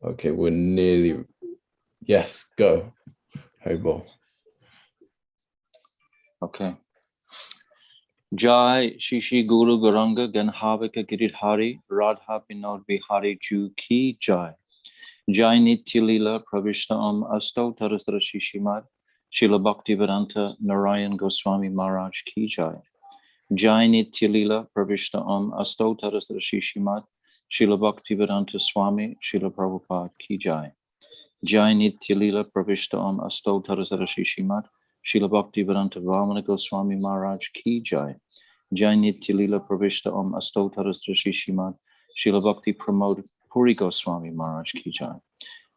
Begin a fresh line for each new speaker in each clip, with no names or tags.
Okay, we're nearly. Yes, go. Hey, Bo.
Okay. Jai Shishi Guru Garanga Ganhavika Giridhari Radha Binod Bihari Ju Ki Jai. Jai Nitya Lila Pravishta Asto Tarastra Shishimad Shila Bhakti Vedanta Narayan Goswami Maharaj Ki Jai. Jai Nitya Lila Pravishta Asto Tarastra Shishimad Shila Bhakti Vedanta Swami Shila Prabhupada Ki Jai. Jai Nitya Lila Pravishta Asto Tarastra Shishimad Shila Bhakti Vedanta Vamana Goswami Maharaj Ki Jai. Jai Nitya Lila Pravishta Asto Tarastra Shishimad Shila Bhakti Pramod Puri Goswami Maharaj Ki Jai.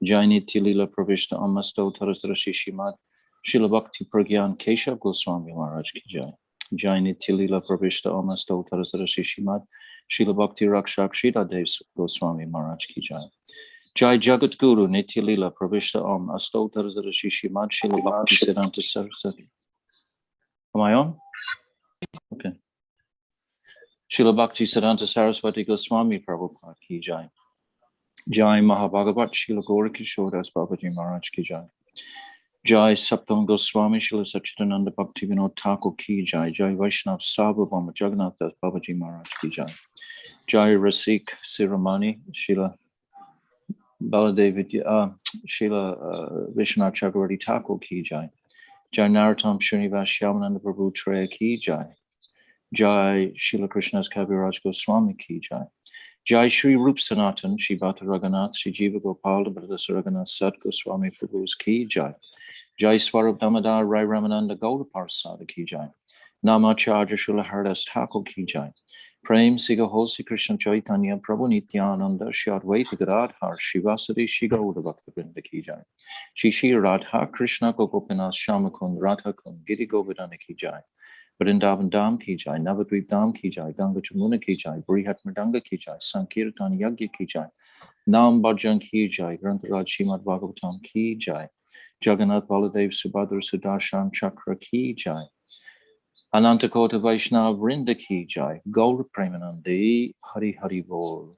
Jai Nitya Lila Pravishta Asto Tarastra Shishimad Shila Bhakti Pragyan Keshav Goswami Maharaj Ki Jai. Jai Nitya Lila Pravishta Asto Tarastra Shishimad Shila Bhakti Rakshak Shida Dev Goswami Maharaj Ki Jai. Jai Jagat Guru Nitya Lila Pravishta Asto Tarastra Shishimad Shila Bhakti Siddhanta Saraswati. Am I on? Okay. Shila Bhakti Siddhanta Saraswati Goswami Prabhupada Ki Jai. Jai Mahabhagavat Shila Gaura Kishore Das Babaji Maharaj Ki Jai. Jai Saptam Goswami Shila Sachidananda Bhakti Vinod Thakur Ki Jai. Jai Vaishnav Sabhabhama Jagannath Das Babaji Maharaj Ki Jai. Jai Rasik Siramani Shila Baladev Shila Vishnu Chakravarti Thakur Ki Jai. Jai Narottam Srinivas Shyamananda Prabhu Treya Ki Jai. Jai Shila Krishna's Kaviraj Goswami Ki Jai. Jai Shri Rup Sanatan Shri Bhata Raghunath Shri Jiva Gopal Bhattasa Raghunath Sat Goswami Prabhu's Ki Jai. Jai Swarup Damodar Rai Ramananda Gauda Parsada Ki Jai. Namacharya Shila Hardas Thakur Ki Jai. Prem Siga Hosi Krishna Chaitanya Prabhu Nityananda Shri Advaita Gadadhar Shivasati Shri Gauda Bhakta Vrinda Ki Jai. Shri Shri Radha Krishna Gopinath Shamakund Radha Kund Giri Govardhana Ki Jai. Vrindavan Dham Ki Jai, Navadvip Dham Ki Jai, Ganga Chamuna Ki Jai, Brihat Mridanga Ki Jai, Sankirtan Yagya Ki Jai, Nam Bhajan Ki Jai, Grantaraj Srimad Bhagavatam Ki Jai, Jagannath Baladev Subhadra Sudarshan Chakra Ki Jai, Anantakota Vaishnav Vrinda Ki Jai, Gaur Premanandi, Hari Hari Bol.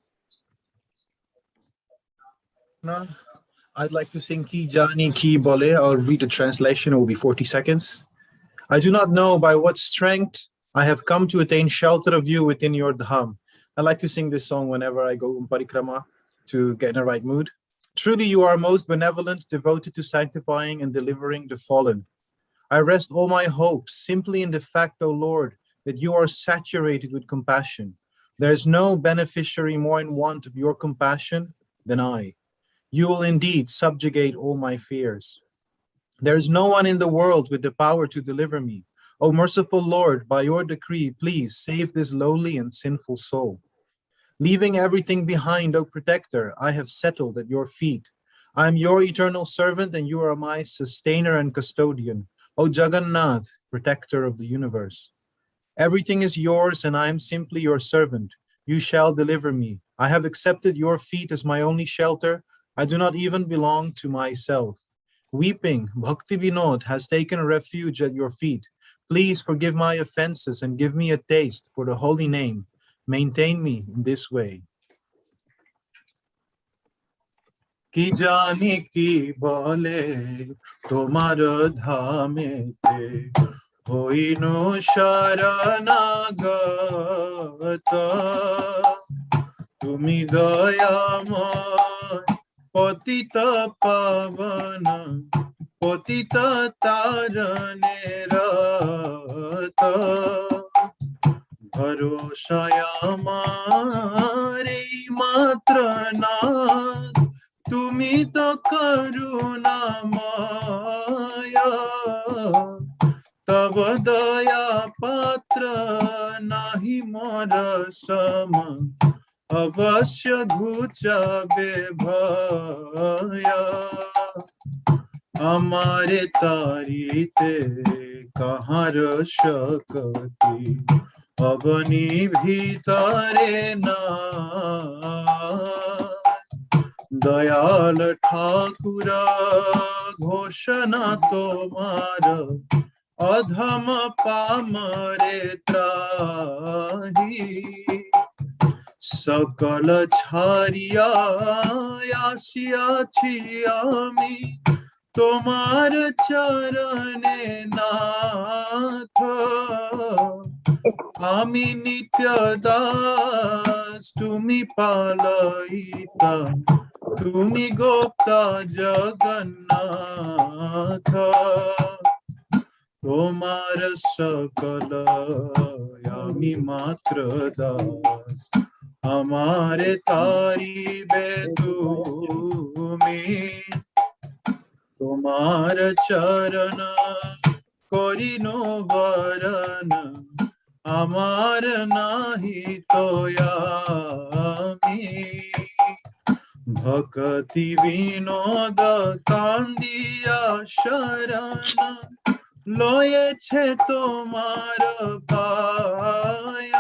I'd like to sing Ki Jani Ki Bole. I'll read the translation. It will be 40 seconds. I do not know by what strength I have come to attain shelter of you within your dham. I like to sing this song whenever I go on Parikrama to get in the right mood. Truly, you are most benevolent, devoted to sanctifying and delivering the fallen. I rest all my hopes simply in the fact, O Lord, that you are saturated with compassion. There is no beneficiary more in want of your compassion than I. You will indeed subjugate all my fears. There is no one in the world with the power to deliver me. O merciful Lord, by your decree, please save this lowly and sinful soul. Leaving everything behind, O protector, I have settled at your feet. I am your eternal servant and you are my sustainer and custodian. O Jagannath, protector of the universe. Everything is yours and I am simply your servant. You shall deliver me. I have accepted your feet as my only shelter. I do not even belong to myself. Weeping, Bhakti Vinod has taken refuge at your feet. Please forgive my offenses and give me a taste for the holy name. Maintain me in this way. Ki jani ki bole tomar dhamete hoino sharanagata tumi dayamay patita pavana patita tarane rata bharosha amare matra nath tumi to karunamaya tab daya patra nahi mara sama avasya ghuchabe bhaya amare tarite kahar shakati avani bhitare na dayal thakura ghoshana tomara adham pamare trahi সকল ছাড়িয়া আসিয়াছি আমি তোমার চরণে নাথ আমি নিত্য দাস তুমি পালয়িতা তুমি গোপ্তা জগন্নাথ তোমার সকল আমি মাত্র দাস আমারে তারিবে তুমি তোমার চরণ করিনো বরণ আমার নাহি তোয়ামি ভক্তি বিনোদ কান্দিয়া শরণ লয়েছে তোমার পায়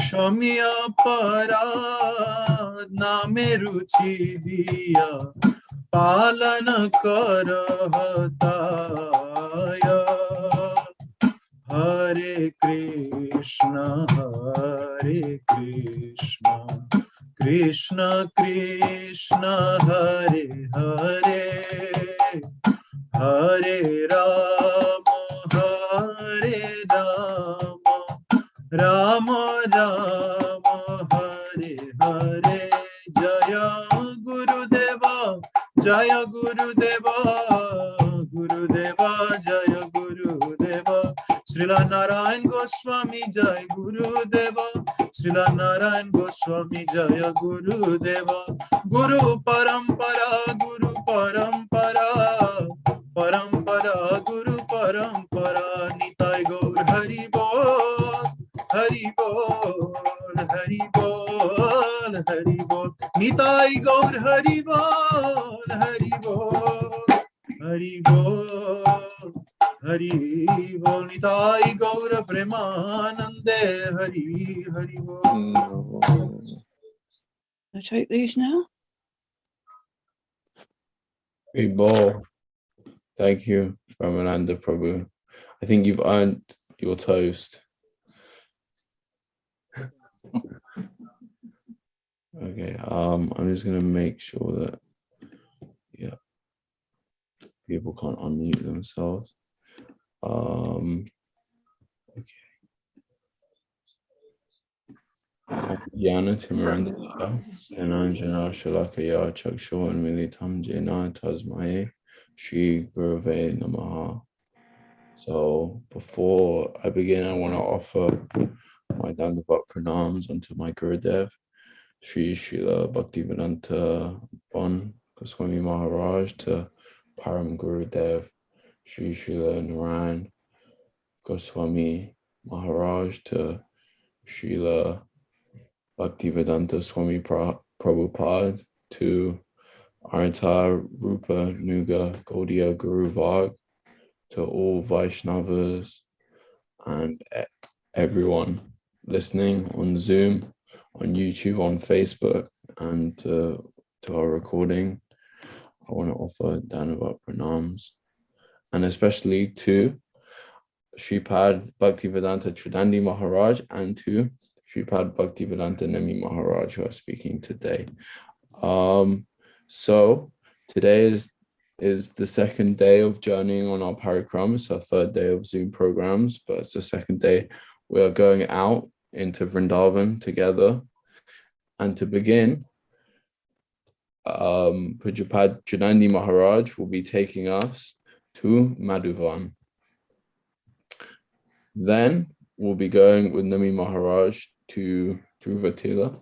সমীয় পরাধ নামে রুচি দিয়া পালন কর হতায় হরে কৃষ্ণ কৃষ্ণ কৃষ্ণ হরে হরে হরে রাম রাম রাম হরে হরে জয় গুরুদেবা গুরুদেবা জয় গুরুদেবা শ্রীলা নারায়ণ গোস্বামী জয় গুরুদেবা শ্রীলা নারায়ণ গোস্বামী জয় গুরুদেবা গুরু পরম্পরা পরম্পরা গুরু পরম্পরা নিতাই গৌর হরি বল হরি বল হরি বল হরি বল নিতাই গৌর হরি বল হরি বল হরি বল হরি বল নিতাই গৌর প্রেমানন্দে হরি হরি বল
I take these now.
Hey, Bo. Thank you, Ramananda Prabhu. I think you've earned your toast. Okay, I'm just gonna make sure that people can't unmute themselves. Okay. Jnana Timiranda Ananjana Shalakaya Chakshuan Militam Jena Tasmae Shri Gurave Namaha. So before I begin, I want to offer my Dandavat pranams unto my Gurudev, Shri Srila Bhaktivedanta Bon Goswami Maharaj, to Param Gurudev, Shri Srila Narayan Goswami Maharaj, to Srila Bhaktivedanta Swami Prabhupada, to Arta Rupa Nuga Gaudiya Guru Varg, to all Vaishnavas and everyone listening on Zoom, on YouTube, on Facebook, and to our recording. I want to offer Dandavat pranams, and especially to Shripad Bhaktivedanta Tridandi Maharaj and to Shripad Bhaktivedanta Nemi Maharaj, who are speaking today. So today is the second day of journeying on our Parikrama. It's our third day of Zoom programs, but it's the second day we are going out into Vrindavan together. And to begin, Pujapad Janandi Maharaj will be taking us to Madovan. Then we'll be going with Nami Maharaj to Dhruva-tirtha.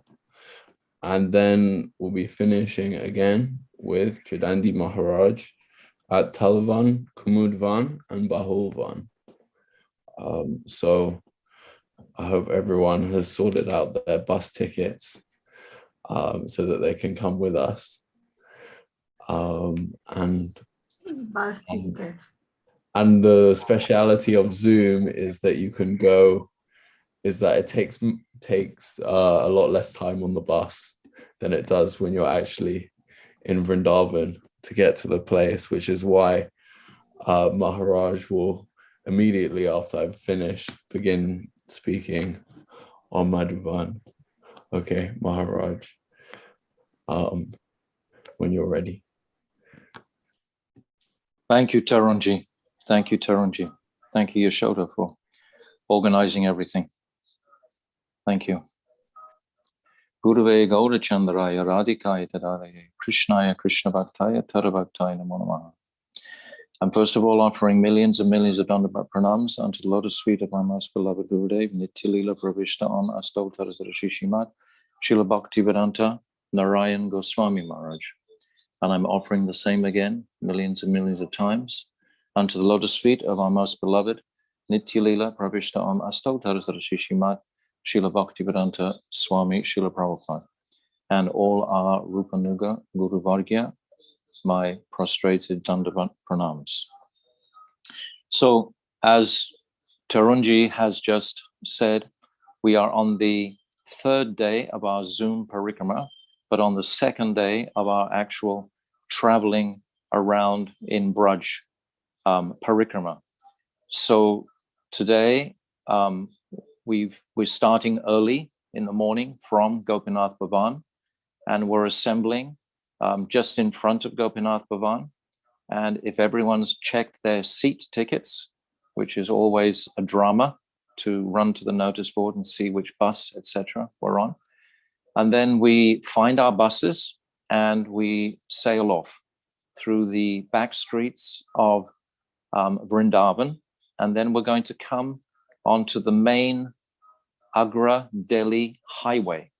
And then we'll be finishing again with Chidandi Maharaj at Talavan, Kumudvana, and Bahulvan. So I hope everyone has sorted out their bus tickets so that they can come with us. And the speciality of Zoom is that you can go, is that it takes a lot less time on the bus than it does when you're actually in Vrindavan to get to the place, which is why Maharaj will immediately after I've finished begin speaking on Madhuvan. Okay, Maharaj. When you're ready.
Thank you, Tarunji. Thank you, Tarunji. Thank you, Yashoda, for organizing everything. Thank you. Gurave Gaura Chandraya Radhikaya Tadaraye Krishnaya Krishna Bhaktaya Tarabhaktaya Namo Namaha. I'm first of all offering millions and millions of Dandavat pranams unto the lotus feet of my most beloved Gurudev, Nityalila Pravishta on Astotara Shishimat, Srila Bhaktivedanta Narayan Goswami Maharaj. And I'm offering the same again, millions and millions of times, unto the lotus feet of our most beloved Nityalila Pravishta on Astotara Shishimat, Srila Bhaktivedanta Swami Srila Prabhupada, and all our Rupanuga Guru Vargya, my prostrated Dandavat pranams. So, as Tarunji has just said, we are on the third day of our Zoom Parikrama, but on the second day of our actual traveling around in Braj Parikrama. So today, we're starting early in the morning from Gopinath Bhavan, and we're assembling just in front of Gopinath Bhavan. And if everyone's checked their seat tickets, which is always a drama to run to the notice board and see which bus, etc., we're on. And then we find our buses and we sail off through the back streets of Vrindavan. And then we're going to come onto the main Agra Delhi highway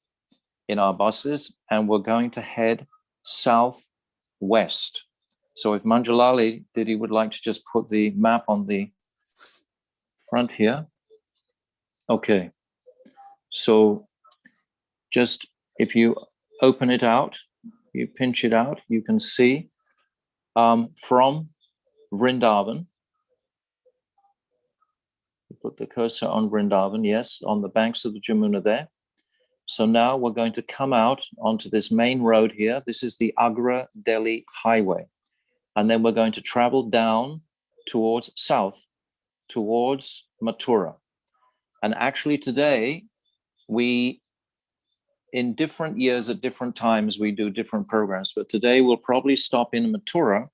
in our buses, and we're going to head southwest. So if Manjalali, Didi would like to just put the map on the front here. Okay. So just if you open it out, you pinch it out, you can see from Vrindavan. Put the cursor on Vrindavan, yes, on the banks of the Jamuna there. So now we're going to come out onto this main road here. This is the Agra Delhi highway. And then we're going to travel down towards south, towards Mathura. And actually today, in different years at different times, we do different programs. But today we'll probably stop in Mathura,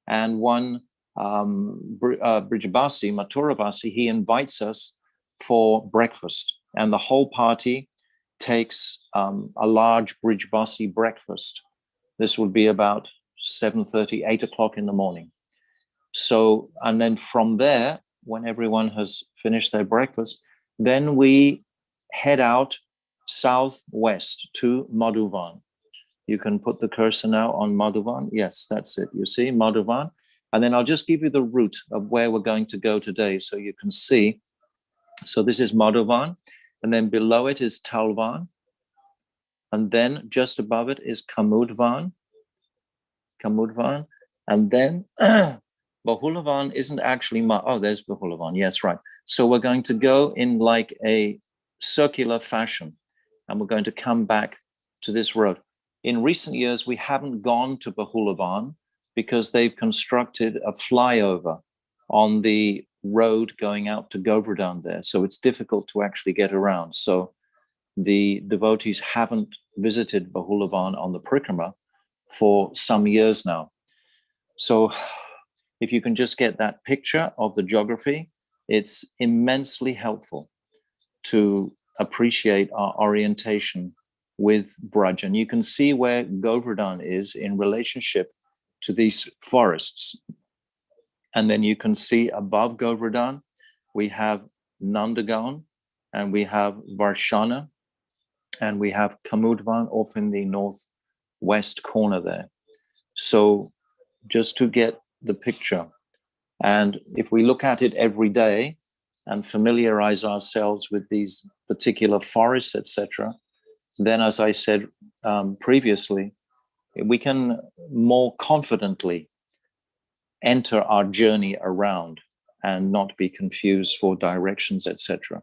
and one Brijabasi, Mathurabasi, he invites us for breakfast. And the whole party takes a large Brijabasi breakfast. This would be about 7:30, 8 o'clock in the morning. So, and then from there, when everyone has finished their breakfast, then we head out southwest to Madovan. You can put the cursor now on Madovan. Yes, that's it. You see Madovan. And then I'll just give you the route of where we're going to go today so you can see. So this is Madovan, and then below it is Talavan, and then just above it is Kumudvana, and then Bahulavan isn't actually, there's Bahulavan, yes, right. So we're going to go in like a circular fashion, and we're going to come back to this road. In recent years, we haven't gone to Bahulavan because they've constructed a flyover on the road going out to Govardhan there. So it's difficult to actually get around. So the devotees haven't visited Bahulavan on the Parikrama for some years now. So if you can just get that picture of the geography, it's immensely helpful to appreciate our orientation with Braj. And you can see where Govardhan is in relationship to these forests. And then you can see above Govardhan, we have Nandagan, and we have Varshana, and we have Kumudvana off in the northwest corner there. So just to get the picture, and if we look at it every day and familiarize ourselves with these particular forests, etc., then as I said previously, we can more confidently enter our journey around and not be confused for directions, etc.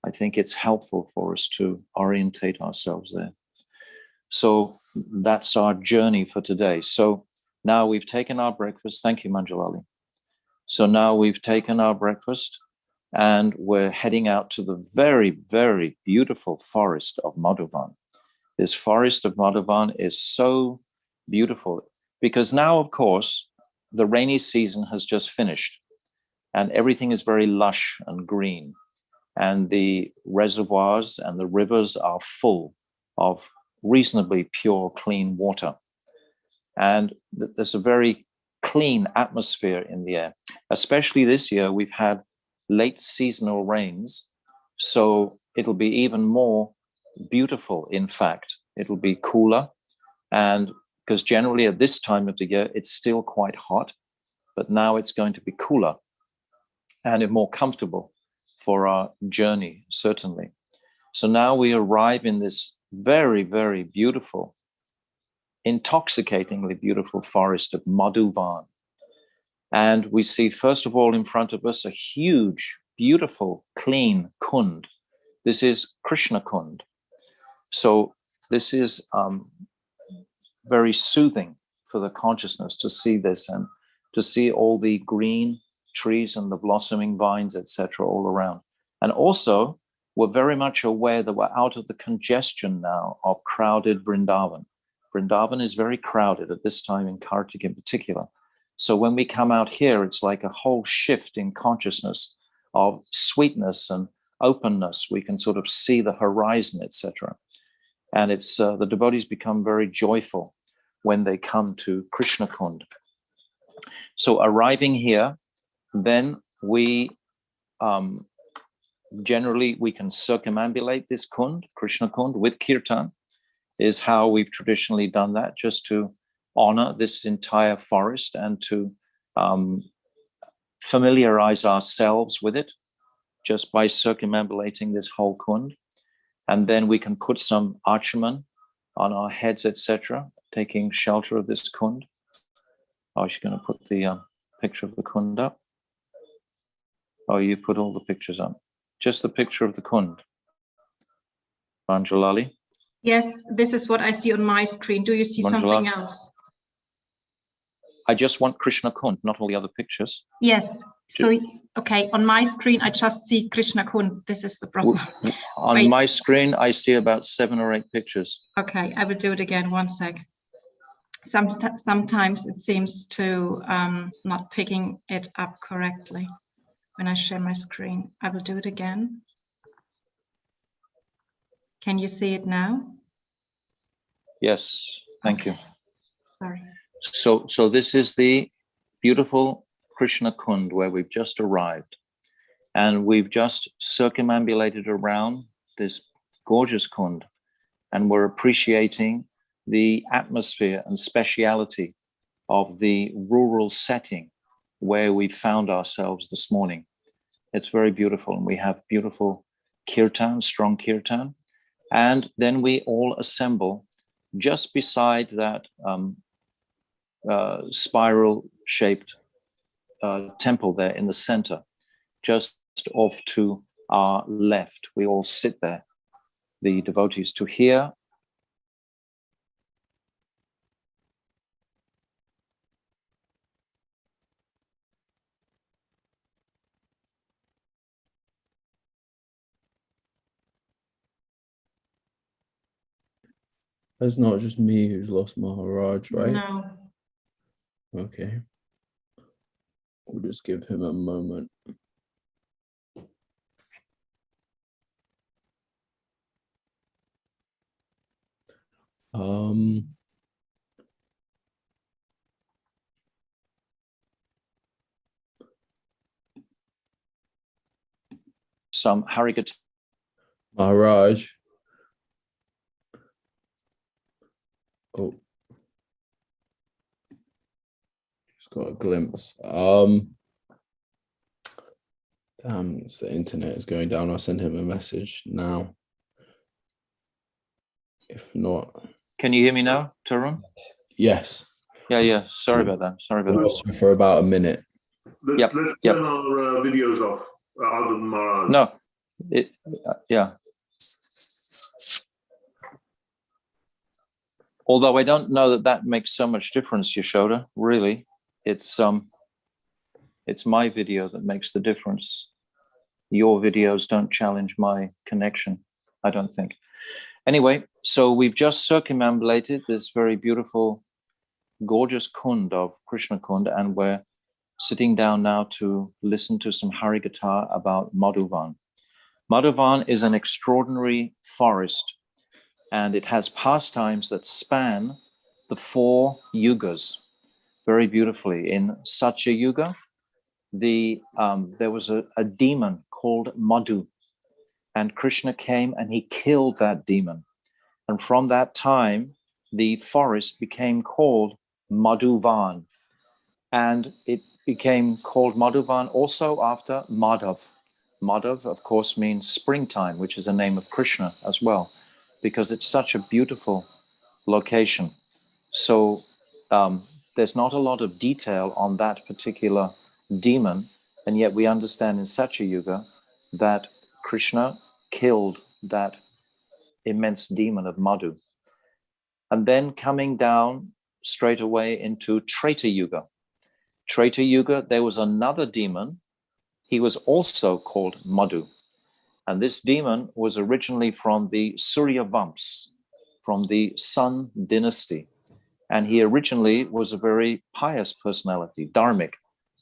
I think it's helpful for us to orientate ourselves there. So that's our journey for today. So now we've taken our breakfast. Thank you, Manjalali. So now we've taken our breakfast, and we're heading out to the very, very beautiful forest of Madovan. This forest of Madovan is so beautiful because now, of course, the rainy season has just finished and everything is very lush and green, and the reservoirs and the rivers are full of reasonably pure, clean water. And there's a very clean atmosphere in the air. Especially this year, we've had late seasonal rains, so it'll be even more beautiful. In fact, it'll be cooler, and because generally at this time of the year, it's still quite hot, but now it's going to be cooler and more comfortable for our journey, certainly. So now we arrive in this very, very beautiful, intoxicatingly beautiful forest of Madhuvan. And we see, first of all, in front of us, a huge, beautiful, clean kund. This is Krsna-kunda. So this is very soothing for the consciousness to see this and to see all the green trees and the blossoming vines, etc., all around. And also, we're very much aware that we're out of the congestion now of crowded Vrindavan. Vrindavan is very crowded at this time in Kartik in particular. So when we come out here, it's like a whole shift in consciousness of sweetness and openness. We can sort of see the horizon, etc. And it's the devotees become very joyful when they come to Krsna-kunda. So arriving here, then we generally we can circumambulate this kund, Krsna-kunda, with kirtan, is how we've traditionally done that, just to honor this entire forest and to familiarize ourselves with it just by circumambulating this whole kund. And then we can put some archaman on our heads, etc., taking shelter of this kund. Oh, she's going to put the picture of the kund up. Oh, you put all the pictures up. Just the picture of the kund. Anjalali?
Yes, this is what I see on my screen. Do you see something else?
I just want Krsna-kunda, not all the other pictures.
Yes. So, okay, on my screen, I just see Krsna-kunda. This is the problem.
On my screen, I see about 7 or 8 pictures.
Okay, I will do it again. One sec. Sometimes it seems to not picking it up correctly when I share my screen. I will do it again. Can you see it now?
Yes, thank you.
Sorry.
So this is the beautiful Krsna-kunda where we've just arrived, and we've just circumambulated around this gorgeous kund, and we're appreciating the atmosphere and speciality of the rural setting where we found ourselves this morning. It's very beautiful, and we have beautiful kirtan, strong kirtan, and then we all assemble just beside that spiral-shaped temple there in the center, just off to our left. We all sit there, the devotees, to hear
It's not just me who's lost Maharaj, right?
No.
Okay. We'll just give him a moment.
some Harikata.
Maharaj. Oh. Just got a glimpse. Damn, it's the internet is going down. I'll send him a message now. If not.
Can you hear me now, Tarun?
Yes.
Yeah. Sorry about that.
Lost him for about a minute.
Let's turn our videos off, other than Maharaj.
No. Yeah. Although I don't know that makes so much difference, Yashoda, really. It's my video that makes the difference. your videos don't challenge my connection, I don't think. Anyway, so we've just circumambulated this very beautiful, gorgeous kund of Krsna-kunda, and we're sitting down now to listen to some Hari Katha about Madhuvan. Madhuvan is an extraordinary forest, and it has pastimes that span the 4 yugas very beautifully. In Satya Yuga, there was a demon called Madhu, and Krishna came and he killed that demon. And from that time, the forest became called Madhuvan, and it became called Madhuvan also after Madhav. Madhav, of course, means springtime, which is a name of Krishna as well, because it's such a beautiful location. So there's not a lot of detail on that particular demon, and yet we understand in Satya Yuga that Krishna killed that immense demon of Madhu. And then coming down straight away into Treta Yuga. Treta Yuga, there was another demon. He was also called Madhu. And this demon was originally from the Surya Vamps, from the Sun dynasty. And he originally was a very pious personality, dharmic.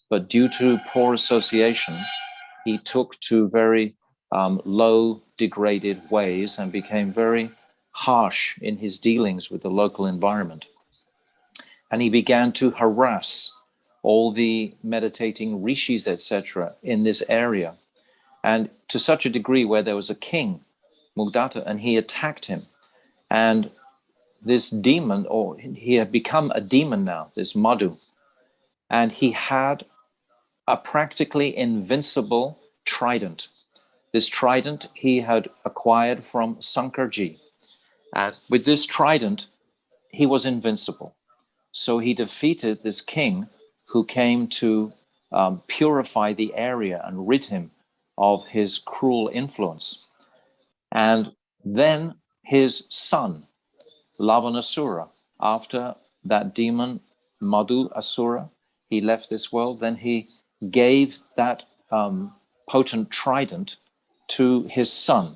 But due to poor association, he took to very low, degraded ways and became very harsh in his dealings with the local environment. And he began to harass all the meditating rishis, etc., in this area. And to such a degree where there was a king, Mugdata, and he attacked him. And this demon, or he had become a demon now, this Madhu, and he had a practically invincible trident. This trident he had acquired from Sankarji. And with this trident, he was invincible. So he defeated this king who came to purify the area and rid him of his cruel influence. And then his son, Lavanasura, after that demon, Madhu Asura, he left this world, then he gave that potent trident to his son,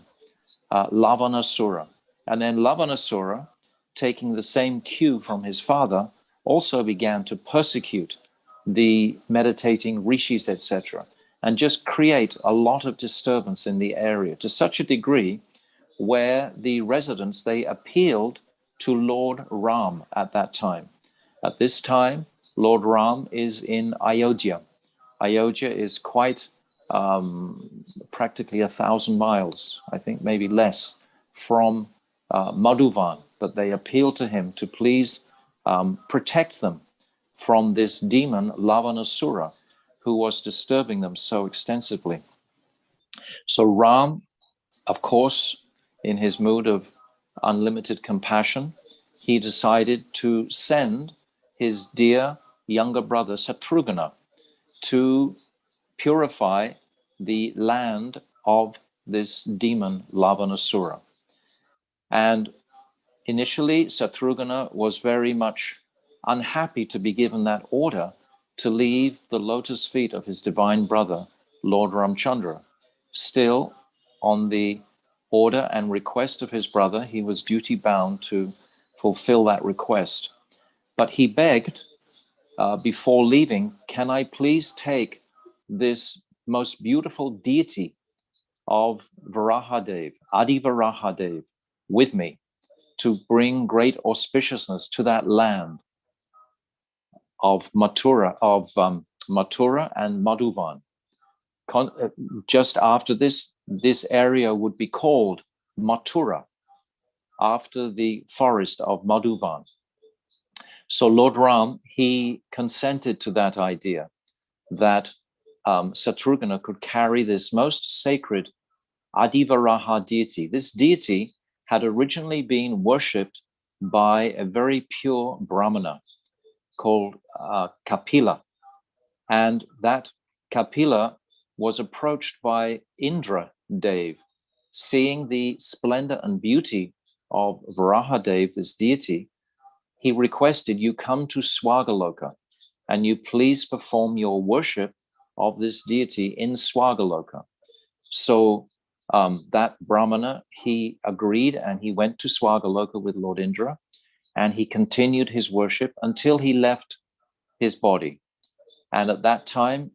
Lavanasura. And then Lavanasura, taking the same cue from his father, also began to persecute the meditating rishis, etc., and just create a lot of disturbance in the area to such a degree where the residents, they appealed to Lord Ram at that time. At this time, Lord Ram is in Ayodhya. Ayodhya is quite practically 1,000 miles, I think maybe less, from Madhuvan, but they appealed to him to please protect them from this demon Lavanasura, who was disturbing them so extensively. So Ram, of course, in his mood of unlimited compassion, he decided to send his dear younger brother Satrugha to purify the land of this demon Lavanasura. And initially, Satrugha was very much unhappy to be given that order to leave the lotus feet of his divine brother, Lord Ramchandra. Still, on the order and request of his brother, he was duty bound to fulfill that request. But he begged before leaving, can I please take this most beautiful deity of Varaha-dev, Adi Varaha-dev, with me to bring great auspiciousness to that land of Mathura and Madhuvan. Just after this area would be called Mathura, after the forest of Madhuvan. So Lord Ram, he consented to that idea that Satrugha could carry this most sacred Adivaraha deity. This deity had originally been worshipped by a very pure Brahmana called Kapila. And that Kapila was approached by Indra Dev, seeing the splendor and beauty of Varaha-dev, this deity. He requested, you come to Swagaloka and you please perform your worship of this deity in Swagaloka. So that Brahmana, he agreed and he went to Swagaloka with Lord Indra, and he continued his worship until he left his body. And at that time,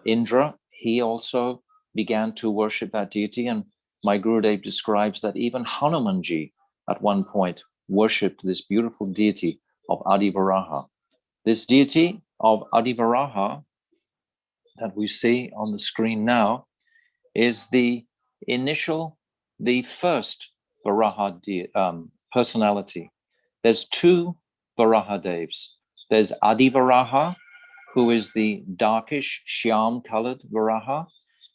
Indra, he also began to worship that deity. And my Gurudev describes that even Hanumanji at one point worshipped this beautiful deity of Adi Varaha. This deity of Adi Varaha that we see on the screen now is the first Varaha personality. There's two Varaha Devs. There's Adi Varaha, who is the darkish, shyam-colored Varaha,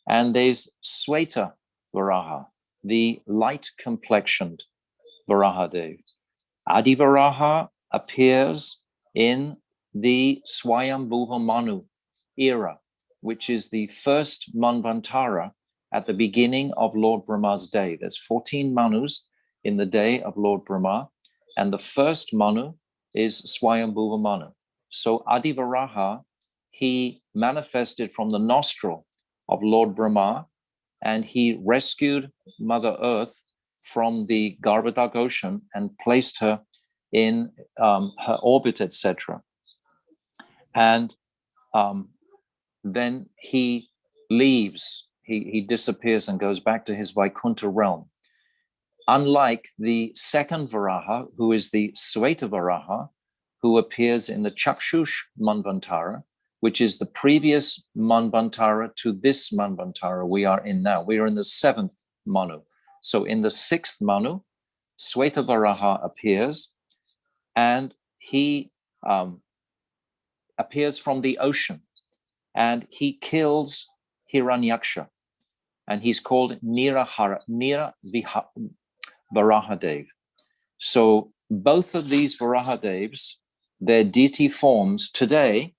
and there's Sweta Varaha, the light-complexioned Varaha Dev. Adi Varaha appears in the Swayambhuva Manu era, which is the first Manvantara at the beginning of Lord Brahma's day. There's 14 Manus in the day of Lord Brahma, and the first Manu is Swayambhuva Manu. So Adi Varaha, he manifested from the nostril of Lord Brahma, and he rescued Mother Earth from the Garbhodak ocean and placed her in her orbit, etc. And then he leaves, he disappears and goes back to his Vaikuntha realm. Unlike the second Varaha, who is the Sweta Varaha, who appears in the Chakshush Manvantara, which is the previous Manvantara to this Manvantara we are in now. We are in the 7th Manu. So in the 6th Manu, Sweta Varaha appears, and he appears from the ocean, and he kills Hiranyaksha, and he's called Nira Varahadev. So both of these Varahadevs, their deity forms today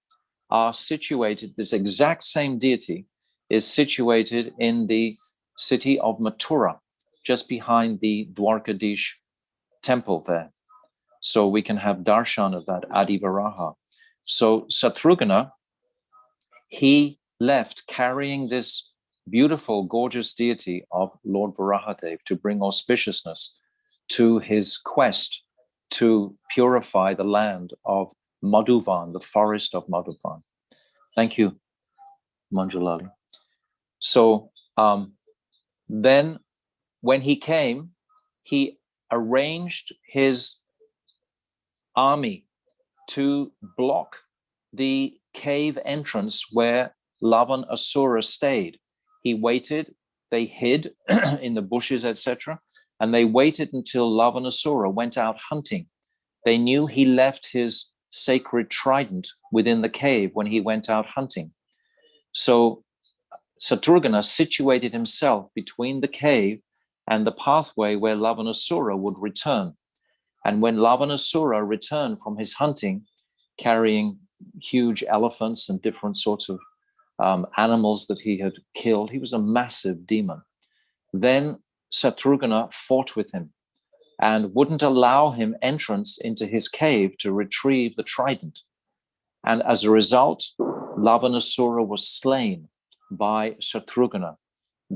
are situated, this exact same deity is situated in the city of Mathura, just behind the Dwarkadish temple there. So we can have darshan of that Adi Varaha. So Satrugha, he left carrying this beautiful, gorgeous deity of Lord Varahadev to bring auspiciousness to his quest to purify the land of Madovan, the forest of Madovan. Thank you, Manjulali. So then when he came, he arranged his army to block the cave entrance where Lavan Asura stayed. He waited, they hid in the bushes, etc., and they waited until Lavan Asura went out hunting. They knew he left his sacred trident within the cave when he went out hunting. So Satrugha situated himself between the cave and the pathway where Lavan Asura would return. And when Lavan Asura returned from his hunting, carrying huge elephants and different sorts of animals that he had killed, he was a massive demon. Then Satrugha fought with him and wouldn't allow him entrance into his cave to retrieve the trident. And as a result, Lavan Asura was slain by Satrugha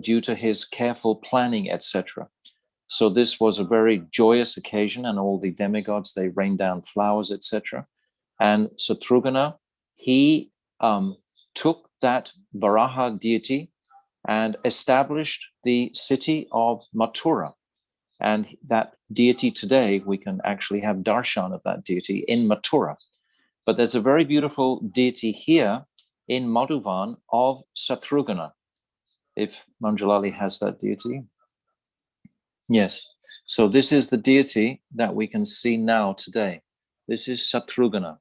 due to his careful planning, etc. So this was a very joyous occasion, and all the demigods, they rained down flowers, etc. And Satrugha, he took that Varaha deity and established the city of Mathura. And that deity today, we can actually have darshan of that deity in Mathura. But there's a very beautiful deity here in Madovan of Satrugha. If Manjulali has that deity. Yes. So this is the deity that we can see now today. This is Satrugha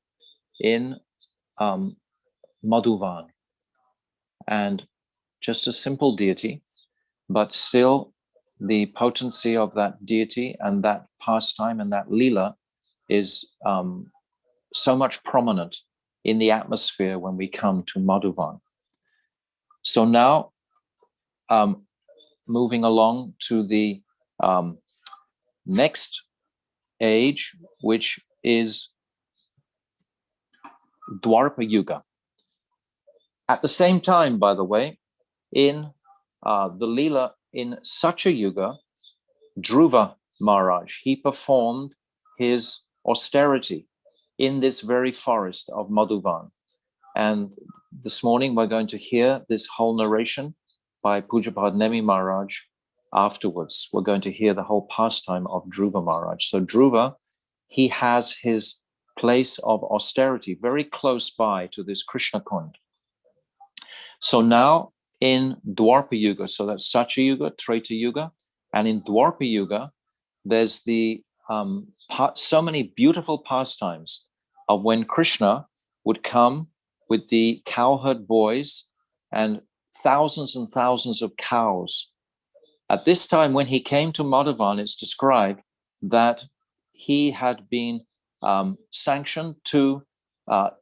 in Madovan. And just a simple deity, but still the potency of that deity and that pastime and that lila is so much prominent in the atmosphere when we come to Madovan. So now, moving along to the next age, which is Dwarf Yuga. At the same time, by the way, in the Leela in Satrugha, Dhruva Maharaj, he performed his austerity in this very forest of Madhuvan. And this morning we're going to hear this whole narration by Pujapad Nemi Maharaj. Afterwards, we're going to hear the whole pastime of Dhruva Maharaj. So Dhruva, he has his place of austerity very close by to this Krsna-kunda. So now in Dwarf Yuga, so that's Satyuga, Treta Yuga, and in Dwarf Yuga, there's the so many beautiful pastimes of when Krishna would come with the cowherd boys and thousands of cows. At this time, when he came to Madovan, it's described that he had been sanctioned to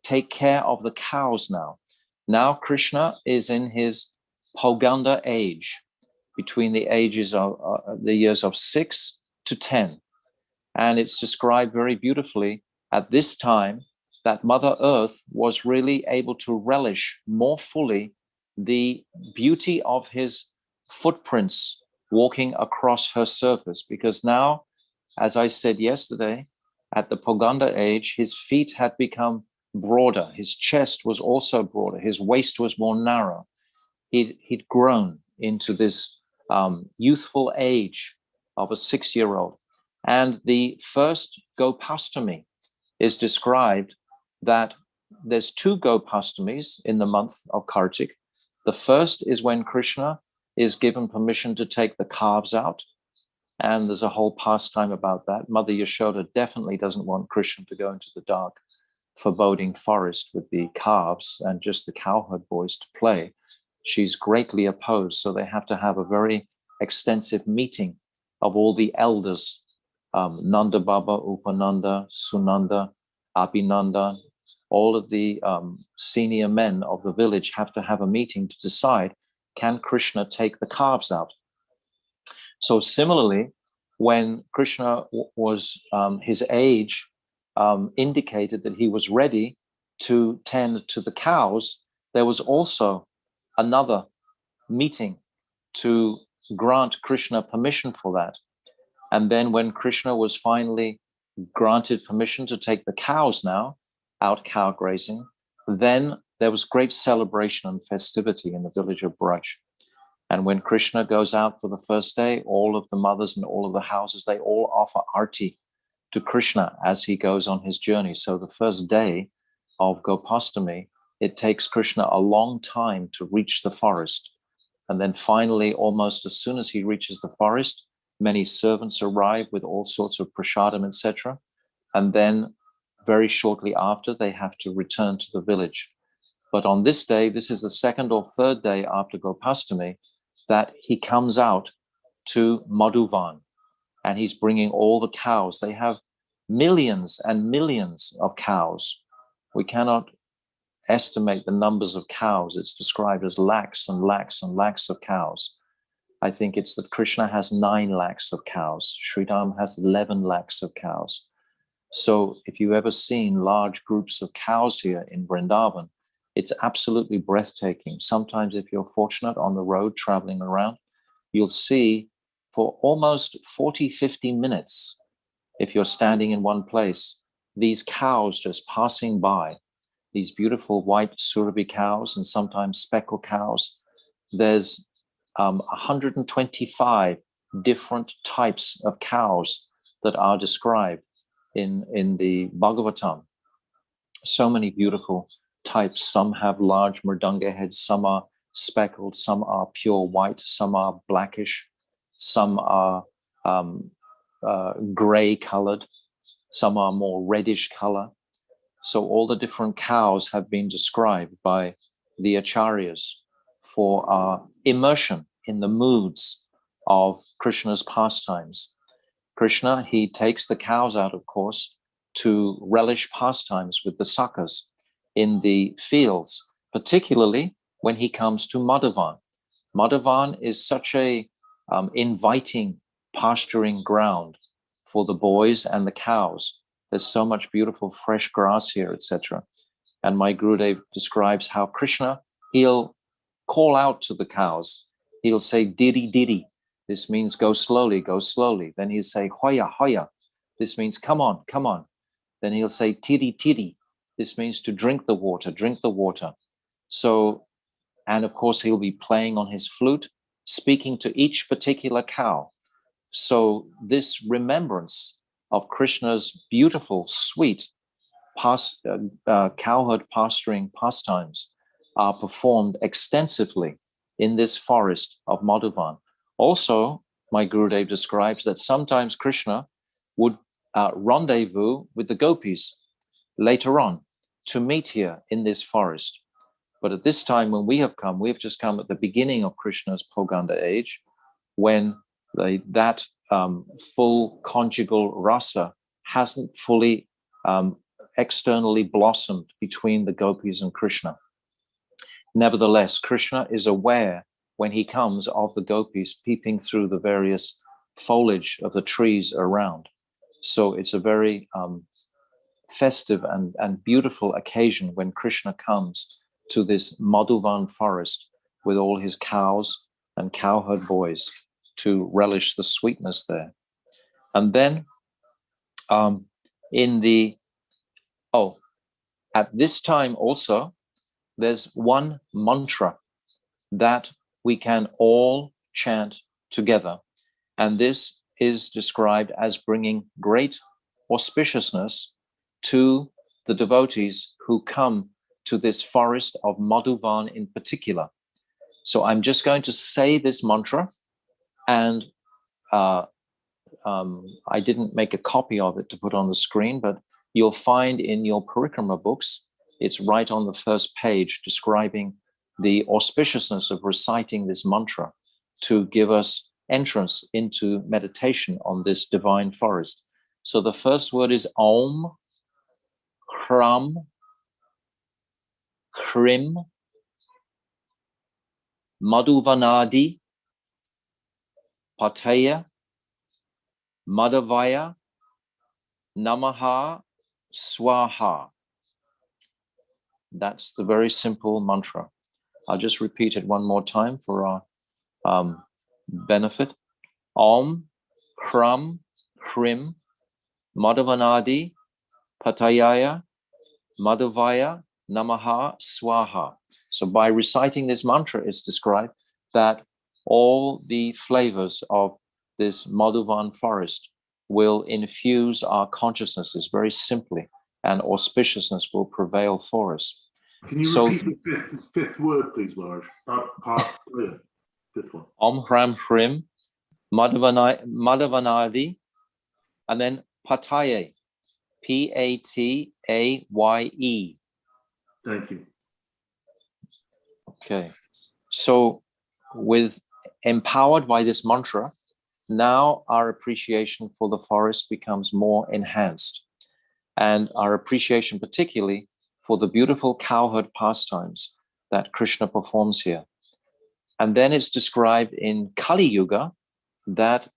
take care of the cows now. Now Krishna is in his Poganda age, between the ages of the years of 6 to 10. And it's described very beautifully at this time that Mother Earth was really able to relish more fully the beauty of his footprints walking across her surface. Because now, as I said yesterday, at the Poganda age, his feet had become broader. His chest was also broader. His waist was more narrow. He'd grown into this youthful age of a 6-year-old. And the first Gopastomy is described that there's 2 Gopastomies in the month of Kartik. The first is when Krishna is given permission to take the calves out. And there's a whole pastime about that. Mother Yashoda definitely doesn't want Krishna to go into the dark, foreboding forest with the calves and just the cowherd boys to play. She's greatly opposed. So they have to have a very extensive meeting of all the elders, Nanda Baba, Upananda, Sunanda, Abhinanda, all of the senior men of the village have to have a meeting to decide, can Krishna take the calves out? So similarly, when Krishna was, his age indicated that he was ready to tend to the cows, there was also another meeting to grant Krishna permission for that. And then when Krishna was finally granted permission to take the cows now out cow grazing, then there was great celebration and festivity in the village of Braj. And when Krishna goes out for the first day, all of the mothers and all of the houses, they all offer arti to Krishna as he goes on his journey. So the first day of Gopastomy, it takes Krishna a long time to reach the forest. And then finally, almost as soon as he reaches the forest, many servants arrive with all sorts of prasadam, etc. And then very shortly after, they have to return to the village. But on this day, this is the 2nd or 3rd day after Gopastomy, that he comes out to Madhuvan, and he's bringing all the cows. They have millions and millions of cows. We cannot estimate the numbers of cows. It's described as lakhs and lakhs and lakhs of cows. I think it's that Krishna has 9 lakhs of cows. Sri Ram has 11 lakhs of cows. So if you've ever seen large groups of cows here in Vrindavan, it's absolutely breathtaking. Sometimes if you're fortunate on the road traveling around, you'll see for almost 40, 50 minutes, if you're standing in one place, these cows just passing by, these beautiful white Surabhi cows and sometimes speckled cows. There's 125 different types of cows that are described in the Bhagavatam. So many beautiful types. Some have large mridanga heads, some are speckled, some are pure white, some are blackish, some are gray colored, some are more reddish color. So all the different cows have been described by the acharyas for our immersion in the moods of Krishna's pastimes. Krishna, he takes the cows out, of course, to relish pastimes with the sakhas in the fields, particularly when he comes to Madovan. Madovan is such a inviting pasturing ground for the boys and the cows. There's so much beautiful fresh grass here, etc. And my Gurudev describes how Krishna, he'll call out to the cows. he'll say diri diri. This means go slowly, go slowly. Then he'll say hoya, hoya. This means come on, come on. Then he'll say tiri tiri. This means to drink the water, drink the water. So, and of course he'll be playing on his flute, speaking to each particular cow. So this remembrance of Krishna's beautiful, sweet cowherd pasturing pastimes are performed extensively in this forest of Madovan. Also, my Gurudev describes that sometimes Krishna would rendezvous with the gopis later on to meet here in this forest. But at this time when we have just come at the beginning of Krishna's Poganda age, when that full conjugal rasa hasn't fully externally blossomed between the gopis and Krishna. Nevertheless, Krishna is aware when he comes of the gopis peeping through the various foliage of the trees around. So it's a very festive and beautiful occasion when Krishna comes to this Madhuvan forest with all his cows and cowherd boys to relish the sweetness there. And then at this time also, there's one mantra that we can all chant together. And this is described as bringing great auspiciousness to the devotees who come to this forest of Madhuvan in particular. So I'm just going to say this mantra, and I didn't make a copy of it to put on the screen, but you'll find in your Parikrama books, it's right on the first page describing the auspiciousness of reciting this mantra to give us entrance into meditation on this divine forest. So the first word is Om, Hram, Krim, Madhuvanadi, Pataya, Madhavaya, Namaha, Swaha. That's the very simple mantra. I'll just repeat it one more time for our benefit. Om, Kram, Krim, Madhavanadi, Patayaya, Madhavaya, Namaha, Swaha. So by reciting this mantra, it's described that all the flavors of this Madhuvan forest will infuse our consciousnesses very simply, and auspiciousness will prevail for us.
Can you repeat the fifth word, please, Maharaj? Fifth one.
Om Hram Hrim, Madhavanadi, and then Pataye, P-A-T-A-Y-E.
Thank you.
Okay. So empowered by this mantra, now our appreciation for the forest becomes more enhanced, and our appreciation particularly for the beautiful cowherd pastimes that Krishna performs here. And then it's described in Kali Yuga that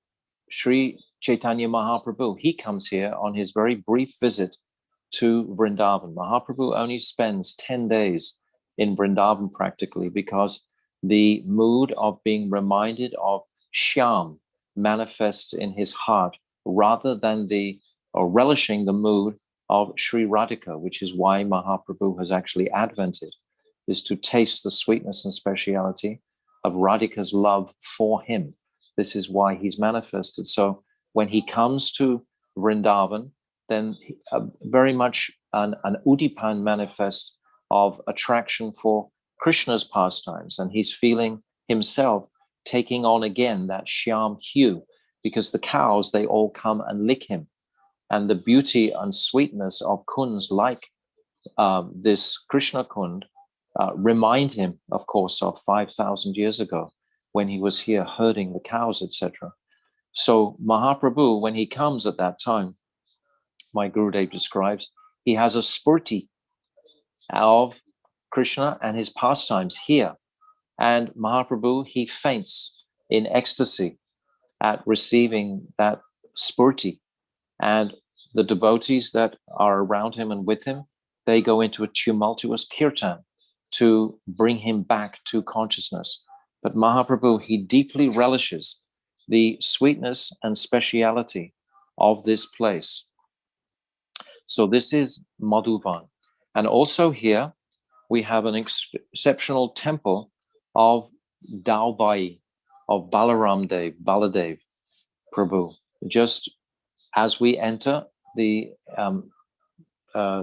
Sri Chaitanya Mahaprabhu, he comes here on his very brief visit to Vrindavan. Mahaprabhu only spends 10 days in Vrindavan practically, because the mood of being reminded of Shyam manifests in his heart rather than relishing the mood of Sri Radhika, which is why Mahaprabhu has actually advented, is to taste the sweetness and speciality of Radhika's love for him. This is why he's manifested. So when he comes to Vrindavan, then very much an Udipan manifest of attraction for Krishna's pastimes, and he's feeling himself taking on again that Shyam hue, because the cows, they all come and lick him. And the beauty and sweetness of kunds like this Krishna-kunda remind him, of course, of 5,000 years ago when he was here herding the cows, etc. So Mahaprabhu, when he comes at that time, my Gurudev describes, he has a spurti of Krishna and his pastimes here. And Mahaprabhu, he faints in ecstasy at receiving that spurti. And the devotees that are around him and with him, they go into a tumultuous kirtan to bring him back to consciousness. But Mahaprabhu, he deeply relishes the sweetness and speciality of this place. So this is Madhuvan. And also here, we have an exceptional temple of Daubai, of Baladev, Prabhu. Just as we enter the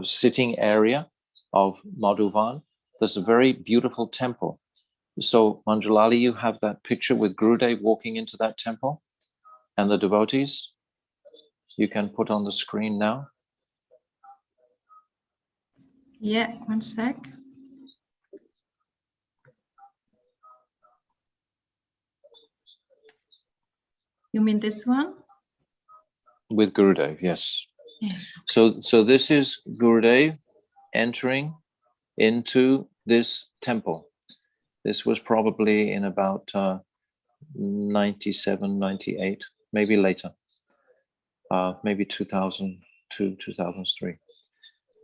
sitting area of Madhuvan, there's a very beautiful temple. So Manjulali, you have that picture with Gurudev walking into that temple and the devotees. You can put on the screen now.
Yeah, one sec. You mean this one?
With Gurudev, yes.
Yeah.
So this is Gurudev entering into this temple. This was probably in about 97, 98, maybe later, maybe 2002, 2003.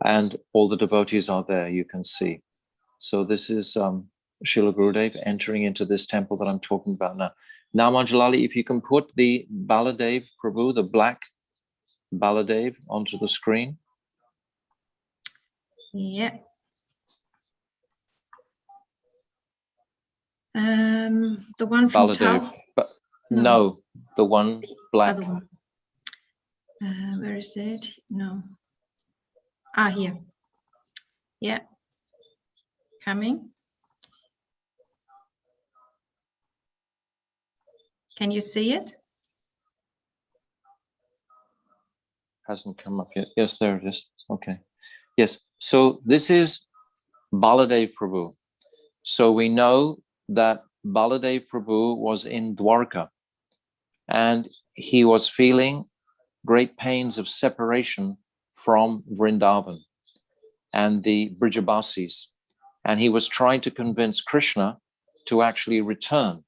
And all the devotees are there, you can see. So this is Srila Gurudev entering into this temple that I'm talking about now. Now, Manjulali, if you can put the Baladev Prabhu, the black Baladev, onto the screen.
Yeah. The one from
Baladev, but no, the one black.
Other one. Where is it? No. Ah, here. Yeah. Coming. Can you see it?
Hasn't come up yet. Yes, there it is. Okay. Yes. So this is Baladev Prabhu. So we know that Baladev Prabhu was in Dwarka and he was feeling great pains of separation from Vrindavan and the Brijabasis. And he was trying to convince Krishna to actually return.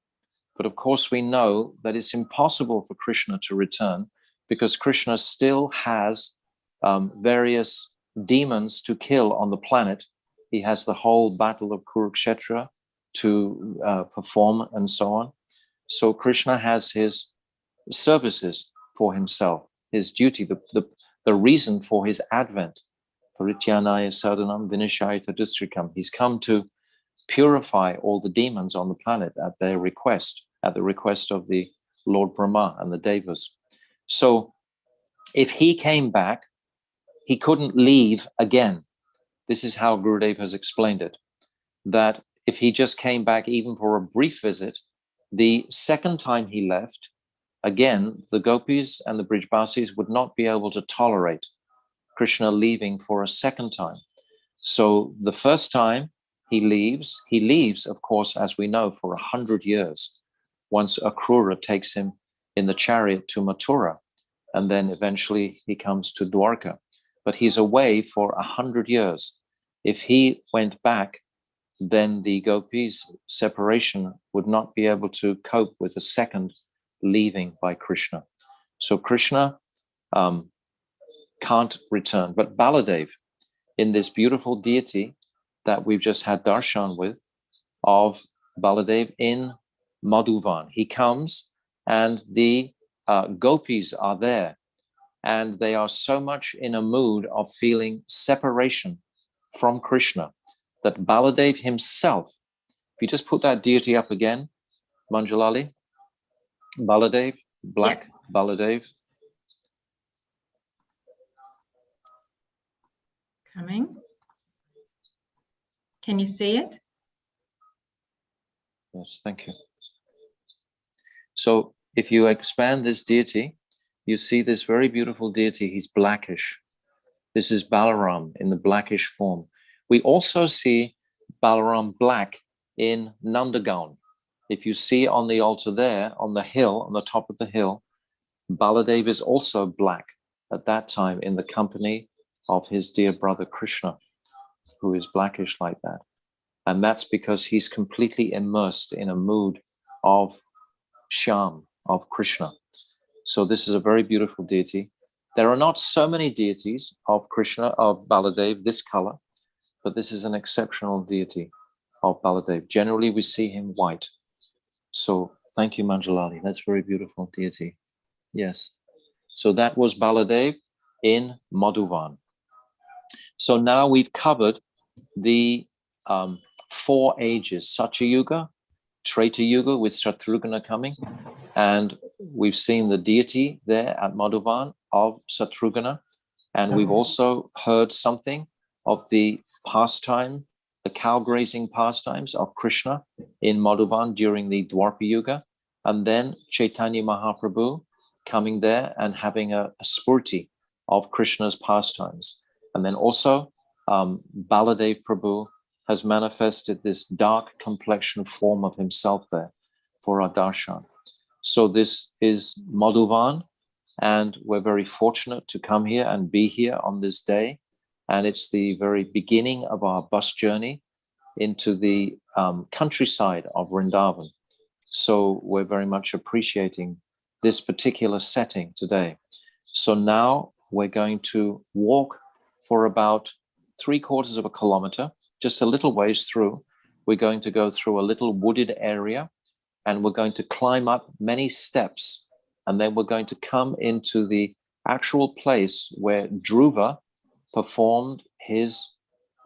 But of course, we know that it's impossible for Krishna to return because Krishna still has various demons to kill on the planet. He has the whole battle of Kurukshetra to perform and so on. So Krishna has his services for himself, his duty, the reason for his advent. Parityanaya sadhanam vinashayata distrikam. He's come to purify all the demons on the planet at their request, at the request of the Lord Rama and the Devas. So if he came back, he couldn't leave again. This is how Gurudev has explained it, that if he just came back even for a brief visit, the second time he left, again, the gopis and the Brijbasis would not be able to tolerate Krishna leaving for a second time. So the first time he leaves, of course, as we know, for 100 years. Once Akrura takes him in the chariot to Mathura, and then eventually he comes to Dwarka. But he's away for 100 years. If he went back, then the gopis' separation would not be able to cope with the second leaving by Krishna. So Krishna can't return. But Baladev, in this beautiful deity that we've just had darshan with, of Baladev in Madhuvan, he comes and the gopis are there, and they are so much in a mood of feeling separation from Krishna that Baladev himself, if you just put that deity up again, Manjulali, Baladev, black Baladev.
Coming. Can you see it?
Yes, thank you. So if you expand this deity, you see this very beautiful deity. He's blackish. This is Balaram in the blackish form. We also see Balaram black in Nandagown. If you see on the altar there, on the hill, on the top of the hill, Baladev is also black at that time in the company of his dear brother Krishna, who is blackish like that. And that's because he's completely immersed in a mood of Shyam, of Krishna. So this is a very beautiful deity. There are not so many deities of Krishna, of Baladev, this color, but this is an exceptional deity of Baladev. Generally, we see him white. So thank you, Manjalali. That's very beautiful, deity. Yes. So that was Baladev in Madhuvan. So now we've covered the 4 ages, Satya Yuga, Treta Yuga with Satrugha coming, and we've seen the deity there at Madhuvan of Satrugha, and we've also heard something of the pastime, the cow grazing pastimes of Krishna in Madhuvan during the Dwarf Yuga, and then Chaitanya Mahaprabhu coming there and having a spurti of Krishna's pastimes. And then also Baladev Prabhu has manifested this dark complexion form of himself there for our darshan. So this is Madhuvan, and we're very fortunate to come here and be here on this day. And it's the very beginning of our bus journey into the countryside of Vrindavan. So we're very much appreciating this particular setting today. So now we're going to walk for about 3/4 of a kilometer, just a little ways through. We're going to go through a little wooded area, and we're going to climb up many steps, and then we're going to come into the actual place where Dhruva performed his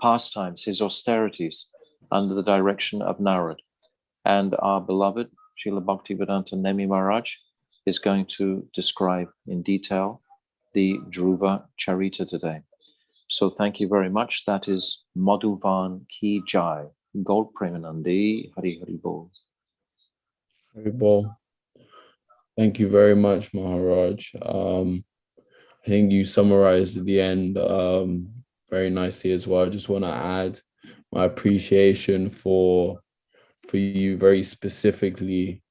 pastimes, his austerities, under the direction of Narad. And our beloved Srila Bhaktivedanta Nemi Maharaj is going to describe in detail the Dhruva Charita today. So thank you very much. That is Madhuvan Ki Jai. Gaur Premanandi, Hari Hari Bol.
Hari Bol. Thank you very much, Maharaj. I think you summarized at the end very nicely as well. I just want to add my appreciation for you very specifically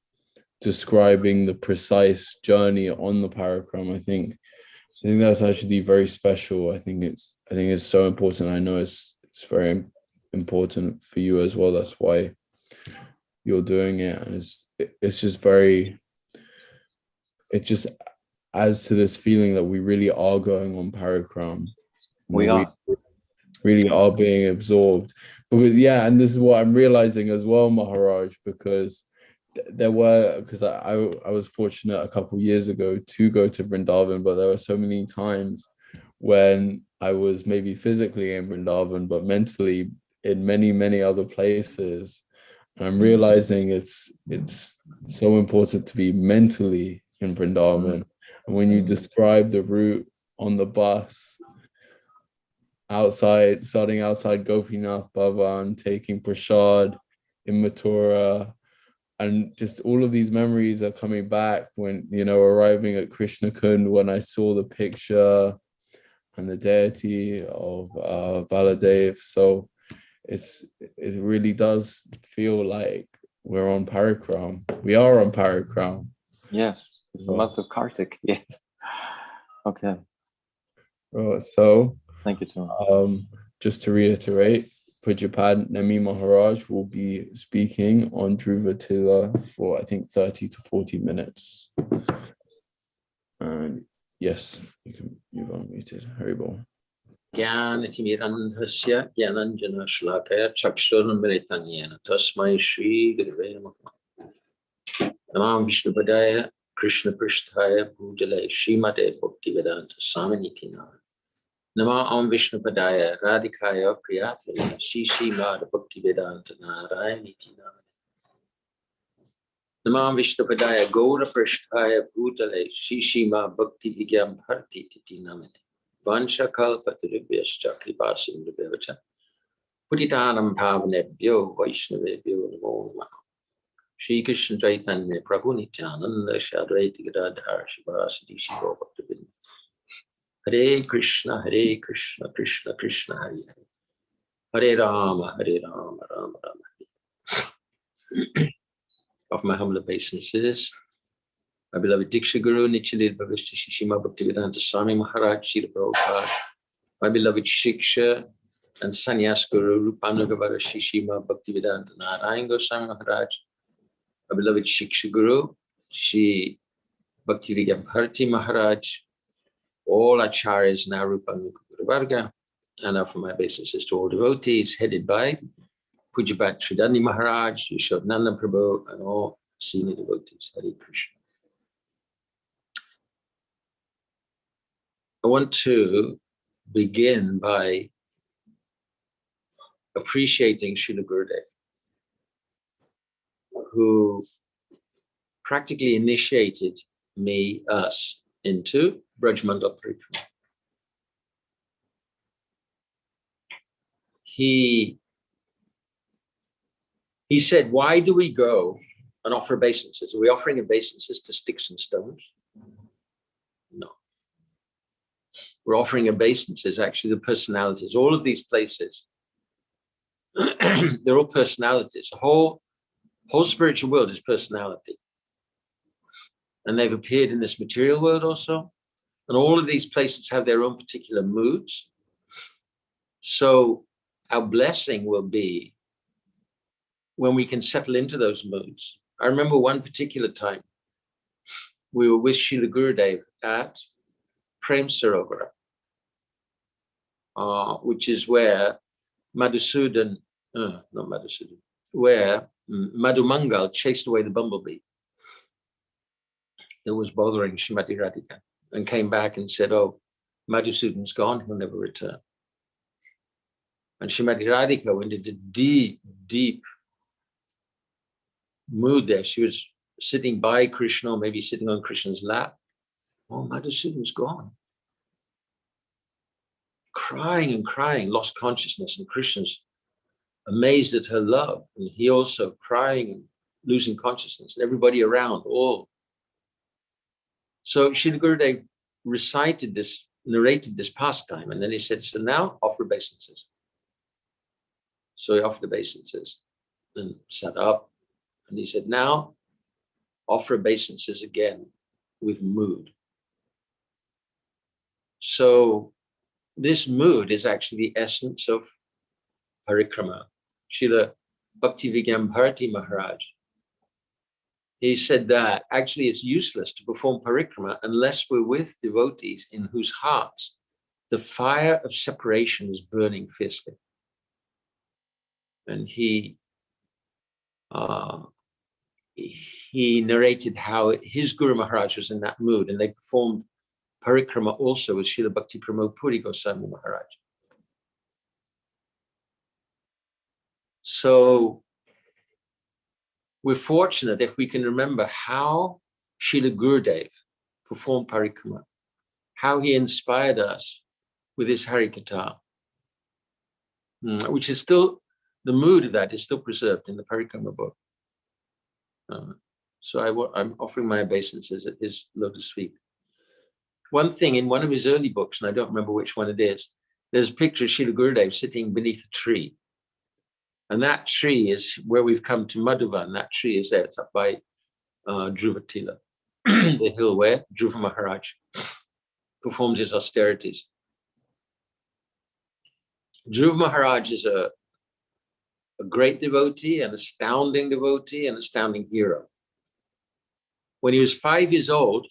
describing the precise journey on the Parikrama. I think that's actually very special. I think it's so important. I know it's very important for you as well. That's why you're doing it, and it's just very. It just adds to this feeling that we really are going on Parikrama.
We
really are being absorbed. Because, yeah, and this is what I'm realizing as well, Maharaj, because I was fortunate a couple of years ago to go to Vrindavan, but there were so many times when I was maybe physically in Vrindavan, but mentally in many, many other places. And I'm realizing it's so important to be mentally in Vrindavan. And when you describe the route on the bus, starting outside Gopinath Bhavan, taking prasad in Mathura, and just all of these memories are coming back when, arriving at Krsna-kunda, when I saw the picture and the deity of Baladev. So it really does feel like we're on Parikrama. We are on Parikrama.
Yes, it's the month of Kartik. Yes. Okay.
So
thank you, Tom.
Just to reiterate, Pujapad Nemi Maharaj will be speaking on Dhruva-tirtha for, I think, 30 to 40 minutes. And yes, you've unmuted. Haribol.
Jnana-timirandhasya jnananjana shlakaya chakshurunmritanyena tasmai shri gurave namaha. Namam Vishnupadaya Krishna Pristhaya Bhujale Srimate Bhaktivedanta Swaminiti Namah. Namam Vishnupadaya Radhikaya Priyatmane Shri Mada Bhaktivedanta Narayaniti Namah. Namam Vishnupadaya Gaura Pristhaya Bhutale Shri Ma Bhakti Vigyam Bharti Titi Namah. Vansha Kalpataribhyascha Kripasindhubhyacha Putitanam Bhavanebhyo Vaishnavebhyo Namo Namah. Shri Krishna Chaitanya Prabhu Nityananda Shadvaiti Gadadhar Shivasadi Shiva Bhaktavinda. Hare Krishna, Krishna Krishna, Hare Hare. Hare Rama, Rama Rama, Hare. Of my humble obeisances, my beloved Diksha Guru, Nityalila Bhavishta Shishima Bhaktivedanta Swami Maharaj, Srila Prabhupada, my beloved Shiksha and Sannyas Guru, Rupamnagavara Shishima Bhaktivedanta Narayan Goswami Maharaj, my beloved Shiksha Guru, Shri Bhaktivedanta Bharati Maharaj, all acharyas now Rupamnagavara Varga, and now for my obeisances to all devotees, headed by Pujapat Sridhani Maharaj, Yashodhananda Prabhu, and all senior devotees. Hare Krishna. I want to begin by appreciating Srila Gurudev, who practically initiated us into Vraja-mandala Parikrama. He said, why do we go and offer obeisances? Are we offering obeisances to sticks and stones? No. We're offering obeisances, actually, the personalities. All of these places, they're all personalities. The whole spiritual world is personality. And they've appeared in this material world also. And all of these places have their own particular moods. So our blessing will be when we can settle into those moods. I remember one particular time, we were with Srila Gurudev at Prem Sarovar, which is where Madhusudan, not Madhusudan, where Madhumangal chased away the bumblebee that was bothering Srimati Radhika, and came back and said, oh, Madhusudan's gone, he'll never return. And Srimati Radhika went into deep, deep mood there. She was sitting by Krishna, maybe sitting on Krishna's lap. Oh, Madhusudan's gone. Crying and crying, lost consciousness, and Krishna's amazed at her love. And he also crying and losing consciousness, and everybody around, all. So Srila Gurudev recited this, narrated this pastime, and then he said, so now offer obeisances. So he offered obeisances and sat up, and he said, now offer obeisances again with mood. So this mood is actually the essence of Parikrama. Srila Bhakti-Vigyam Bharati Maharaj, he said that actually it's useless to perform Parikrama unless we're with devotees in whose hearts the fire of separation is burning fiercely. And he narrated how his Guru Maharaj was in that mood, and they performed Parikrama also with Srila Bhakti Pramod Puri Goswami Maharaj. So we're fortunate if we can remember how Srila Gurudev performed Parikrama, how he inspired us with his Harikatha, which is still, the mood of that is still preserved in the Parikrama book. So I'm offering my obeisances at his lotus feet. One thing in one of his early books, and I don't remember which one it is, there's a picture of Srila Gurudev sitting beneath a tree. And that tree is where we've come to Madovan. That tree is there. It's up by Dhruva-tirtha, the hill where Dhruva Maharaj performed his austerities. Dhruva Maharaj is a great devotee, an astounding devotee, an astounding hero. When he was 5 years old,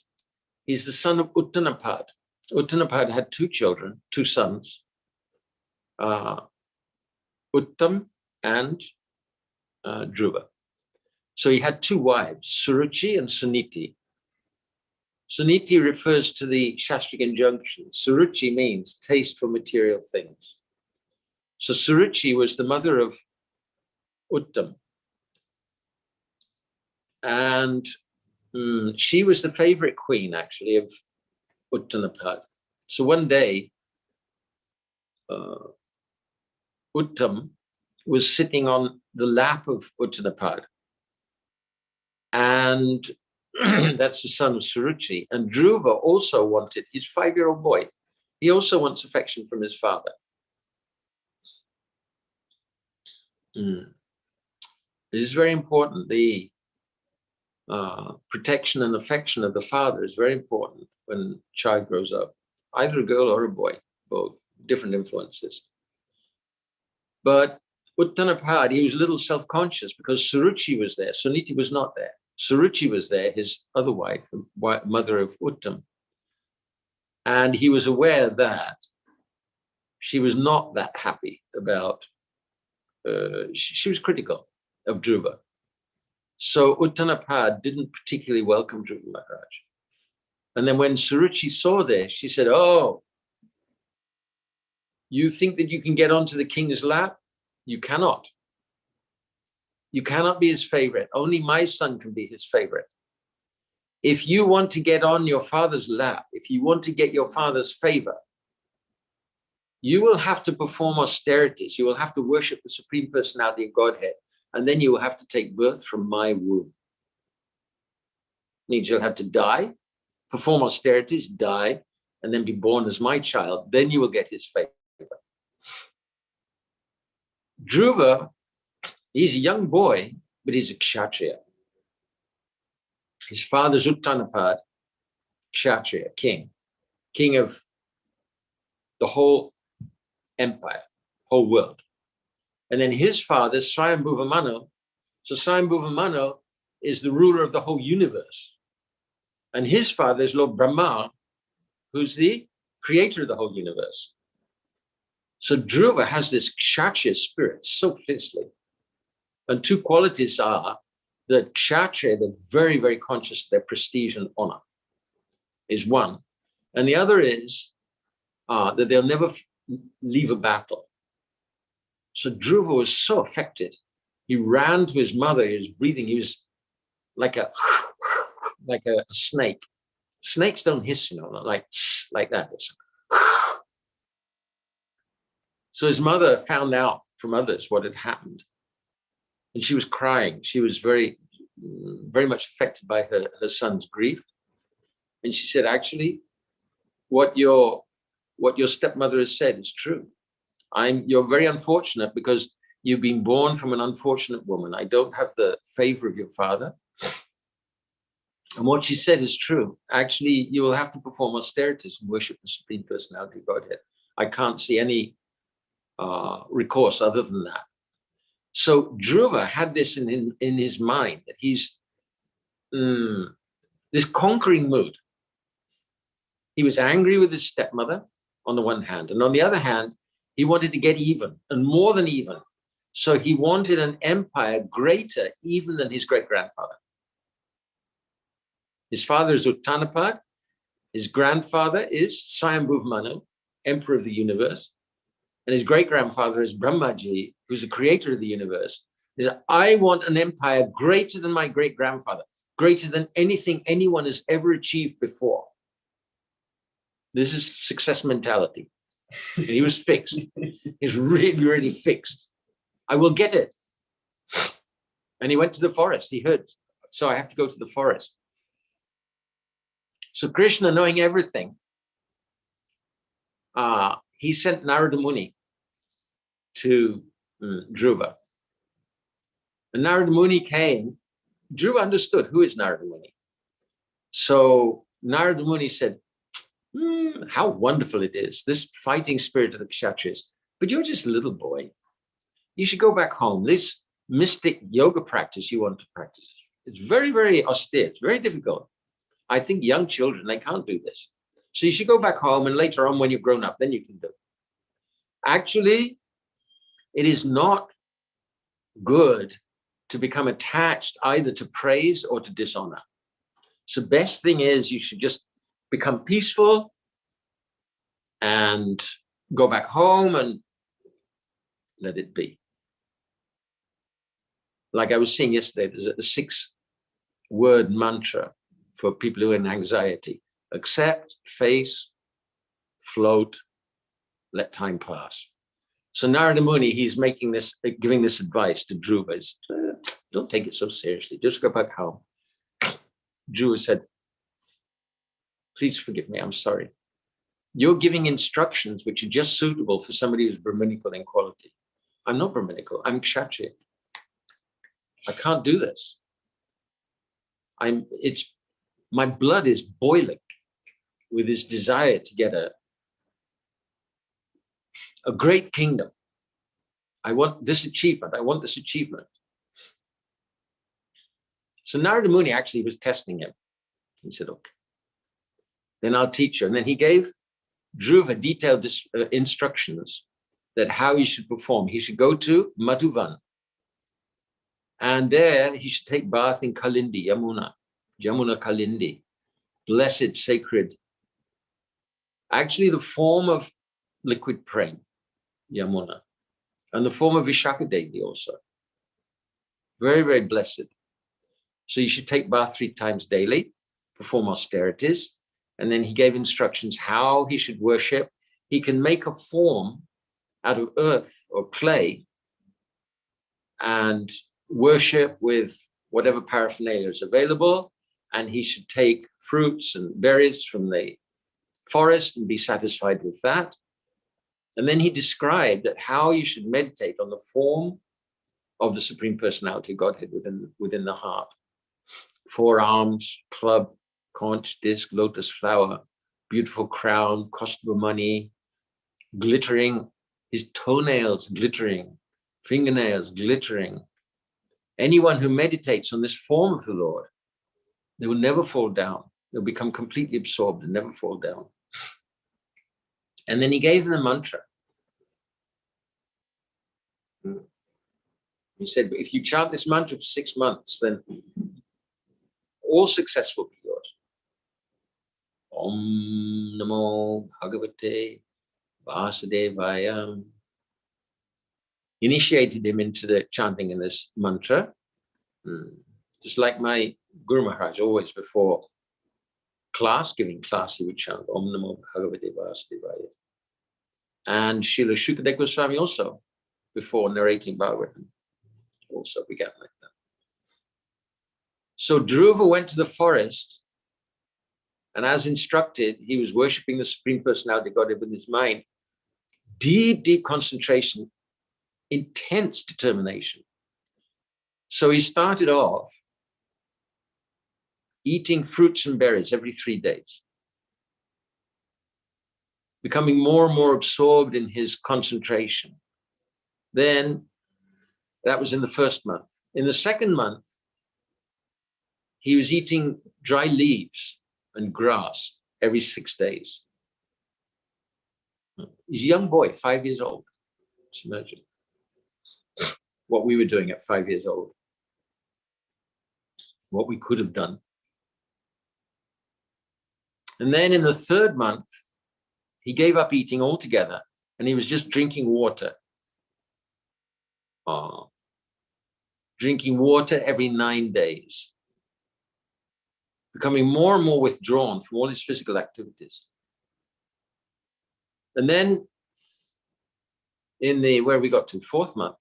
he's the son of Uttanapad. Uttanapad had two children, two sons, Uttam and Dhruva. So he had two wives, Suruchi and Suniti. Suniti refers to the Shastric injunction. Suruchi means taste for material things. So Suruchi was the mother of Uttam. And she was the favorite queen, actually, of Uttanapad. So one day, Uttam was sitting on the lap of Uttanapad. And that's the son of Suruchi. And Dhruva also wanted, his 5-year-old boy, he also wants affection from his father. This is very important. The protection and affection of the father is very important when a child grows up, either a girl or a boy, both different influences. But Uttanapad, he was a little self-conscious because Suruchi was there. Suniti was not there. Suruchi was there, his other wife, the mother of Uttam. And he was aware that she was not that happy about, she was critical of Dhruva. So Uttanapad didn't particularly welcome Dhruva Maharaj. And then when Suruchi saw this, she said, oh, you think that you can get onto the king's lap? You cannot. You cannot be his favorite. Only my son can be his favorite. If you want to get on your father's lap, if you want to get your father's favor, you will have to perform austerities. You will have to worship the Supreme Personality of Godhead. And then you will have to take birth from my womb. Means you'll have to die, perform austerities, die, and then be born as my child. Then you will get his favor. Dhruva, he's a young boy, but he's a Kshatriya. His father's Uttanapad, Kshatriya, king of the whole empire, whole world. And then his father, Swayambhuva Manu. So Swayambhuva Manu is the ruler of the whole universe. And his father is Lord Brahma, who's the creator of the whole universe. So Dhruva has this Kshatriya spirit so fiercely. And two qualities are that Kshatriya, they're very, very conscious of their prestige and honor, is one. And the other is that they'll never leave a battle. So Dhruva was so affected. He ran to his mother, he was breathing, he was like a snake. Snakes don't hiss, you know, like that. So his mother found out from others what had happened. And she was crying. She was very, very much affected by her son's grief. And she said, actually, what your stepmother has said is true. You're very unfortunate because you've been born from an unfortunate woman. I don't have the favor of your father. And what she said is true. Actually, you will have to perform austerities and worship the Supreme Personality of Godhead. I can't see any recourse other than that. So Dhruva had this in his mind, that he's this conquering mood. He was angry with his stepmother on the one hand, and on the other hand, he wanted to get even, and more than even. So he wanted an empire greater even than his great-grandfather. His father is Uttanapad. His grandfather is Swayambhuva Manu, emperor of the universe. And his great-grandfather is Brahmaji, who's the creator of the universe. He said, I want an empire greater than my great-grandfather, greater than anything anyone has ever achieved before. This is success mentality. And he was fixed. He's really, really fixed. I will get it. And he went to the forest. He heard, so I have to go to the forest. So Krishna, knowing everything, he sent Narada Muni to Dhruva. And Narada Muni came. Dhruva understood who is Narada Muni. So Narada Muni said, how wonderful it is, this fighting spirit of the Kshatriyas. But you're just a little boy. You should go back home. This mystic yoga practice you want to practice, it's very, very austere. It's very difficult. I think young children, they can't do this. So you should go back home, and later on when you're grown up, then you can do it. Actually, it is not good to become attached either to praise or to dishonor. So the best thing is you should just become peaceful and go back home and let it be. Like I was saying yesterday, there's a 6-word mantra for people who are in anxiety. Accept, face, float, let time pass. So Narada Muni, he's making this, giving this advice to Dhruva. Don't take it so seriously. Just go back home. Dhruva said, please forgive me. I'm sorry. You're giving instructions which are just suitable for somebody who's Brahminical in quality. I'm not Brahminical. I'm Kshatriya. I can't do this. My blood is boiling with this desire to get a great kingdom. I want this achievement. I want this achievement. So Narada Muni actually was testing him. He said, okay, then I'll teach you. And then he gave Dhruva detailed instructions that how he should perform. He should go to Madhuvana. And there he should take bath in Kalindi, Yamuna Kalindi, blessed, sacred, actually the form of liquid praying, Yamuna, and the form of Vishaka Devi also. Very, very blessed. So you should take bath 3 times daily, perform austerities, and then he gave instructions how he should worship. He can make a form out of earth or clay and worship with whatever paraphernalia is available, and he should take fruits and berries from the forest and be satisfied with that. And then he described that how you should meditate on the form of the Supreme Personality of Godhead within the heart. 4 arms, club, conch, disc, lotus flower, beautiful crown, cost of money, glittering, his toenails glittering, fingernails glittering. Anyone who meditates on this form of the Lord, they will never fall down. They'll become completely absorbed and never fall down. And then he gave them the mantra. He said, if you chant this mantra for 6 months, then all success will be yours. Om Namo Bhagavate Vasudevaya. Initiated him into the chanting in this mantra. Just like my Guru Maharaj, always before class, giving class, he would chant Om Namo Bhagavate Vasudevaya. And Srila Shukadeva Goswami also, before narrating Bhagavatam, also began like that. So Dhruva went to the forest, and as instructed, he was worshipping the Supreme Personality of Godhead with his mind. Deep, deep concentration, intense determination. So he started off eating fruits and berries every 3 days, becoming more and more absorbed in his concentration. Then, that was in the first month. In the second month, he was eating dry leaves and grass every 6 days. He's a young boy, 5 years old. Just imagine what we were doing at 5 years old, what we could have done. And then in the third month, he gave up eating altogether, and he was just drinking water. Drinking water every 9 days, becoming more and more withdrawn from all his physical activities. And then in the, where we got to, 4th month,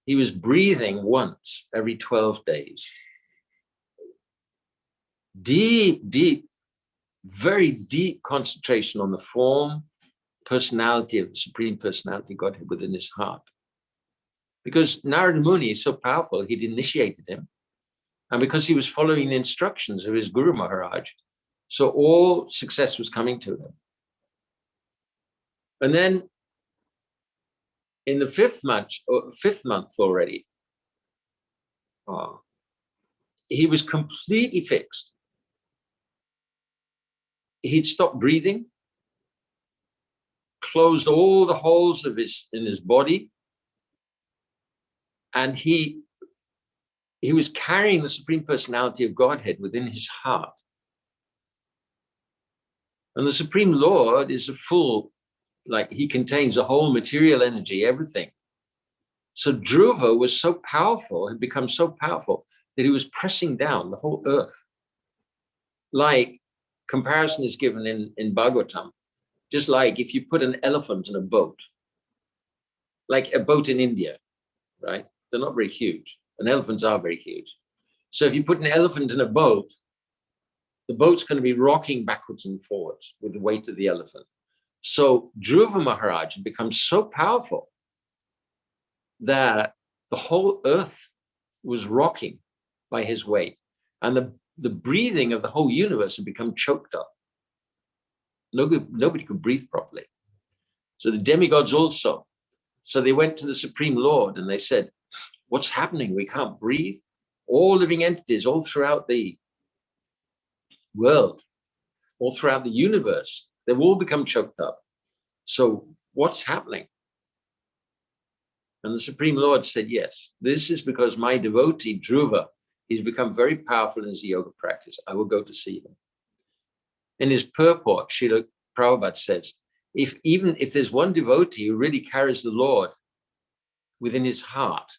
he was breathing once every 12 days. Deep, deep, very deep concentration on the form, personality of the Supreme Personality Godhead within his heart. Because Narada Muni is so powerful, he'd initiated him. And because he was following the instructions of his Guru Maharaj, so all success was coming to him. And then in the 5th month already, he was completely fixed. He'd stopped breathing, closed all the holes of in his body, and he was carrying the Supreme Personality of Godhead within his heart. And the Supreme Lord is a full, like he contains the whole material energy, everything. So Dhruva was so powerful, had become so powerful that he was pressing down the whole earth. Like comparison is given in Bhagavatam, just like if you put an elephant in a boat, like a boat in India, right? They're not very huge, and elephants are very huge. So if you put an elephant in a boat, the boat's going to be rocking backwards and forwards with the weight of the elephant. So Dhruva Maharaj had become so powerful that the whole earth was rocking by his weight, and the breathing of the whole universe had become choked up. Nobody could breathe properly. So the demigods also. So they went to the Supreme Lord and they said, what's happening? We can't breathe. All living entities all throughout the world, all throughout the universe, they've all become choked up. So what's happening? And the Supreme Lord said, yes, this is because my devotee, Dhruva, he's become very powerful in his yoga practice. I will go to see him. In his purport, Srila Prabhupada says, even if there's one devotee who really carries the Lord within his heart,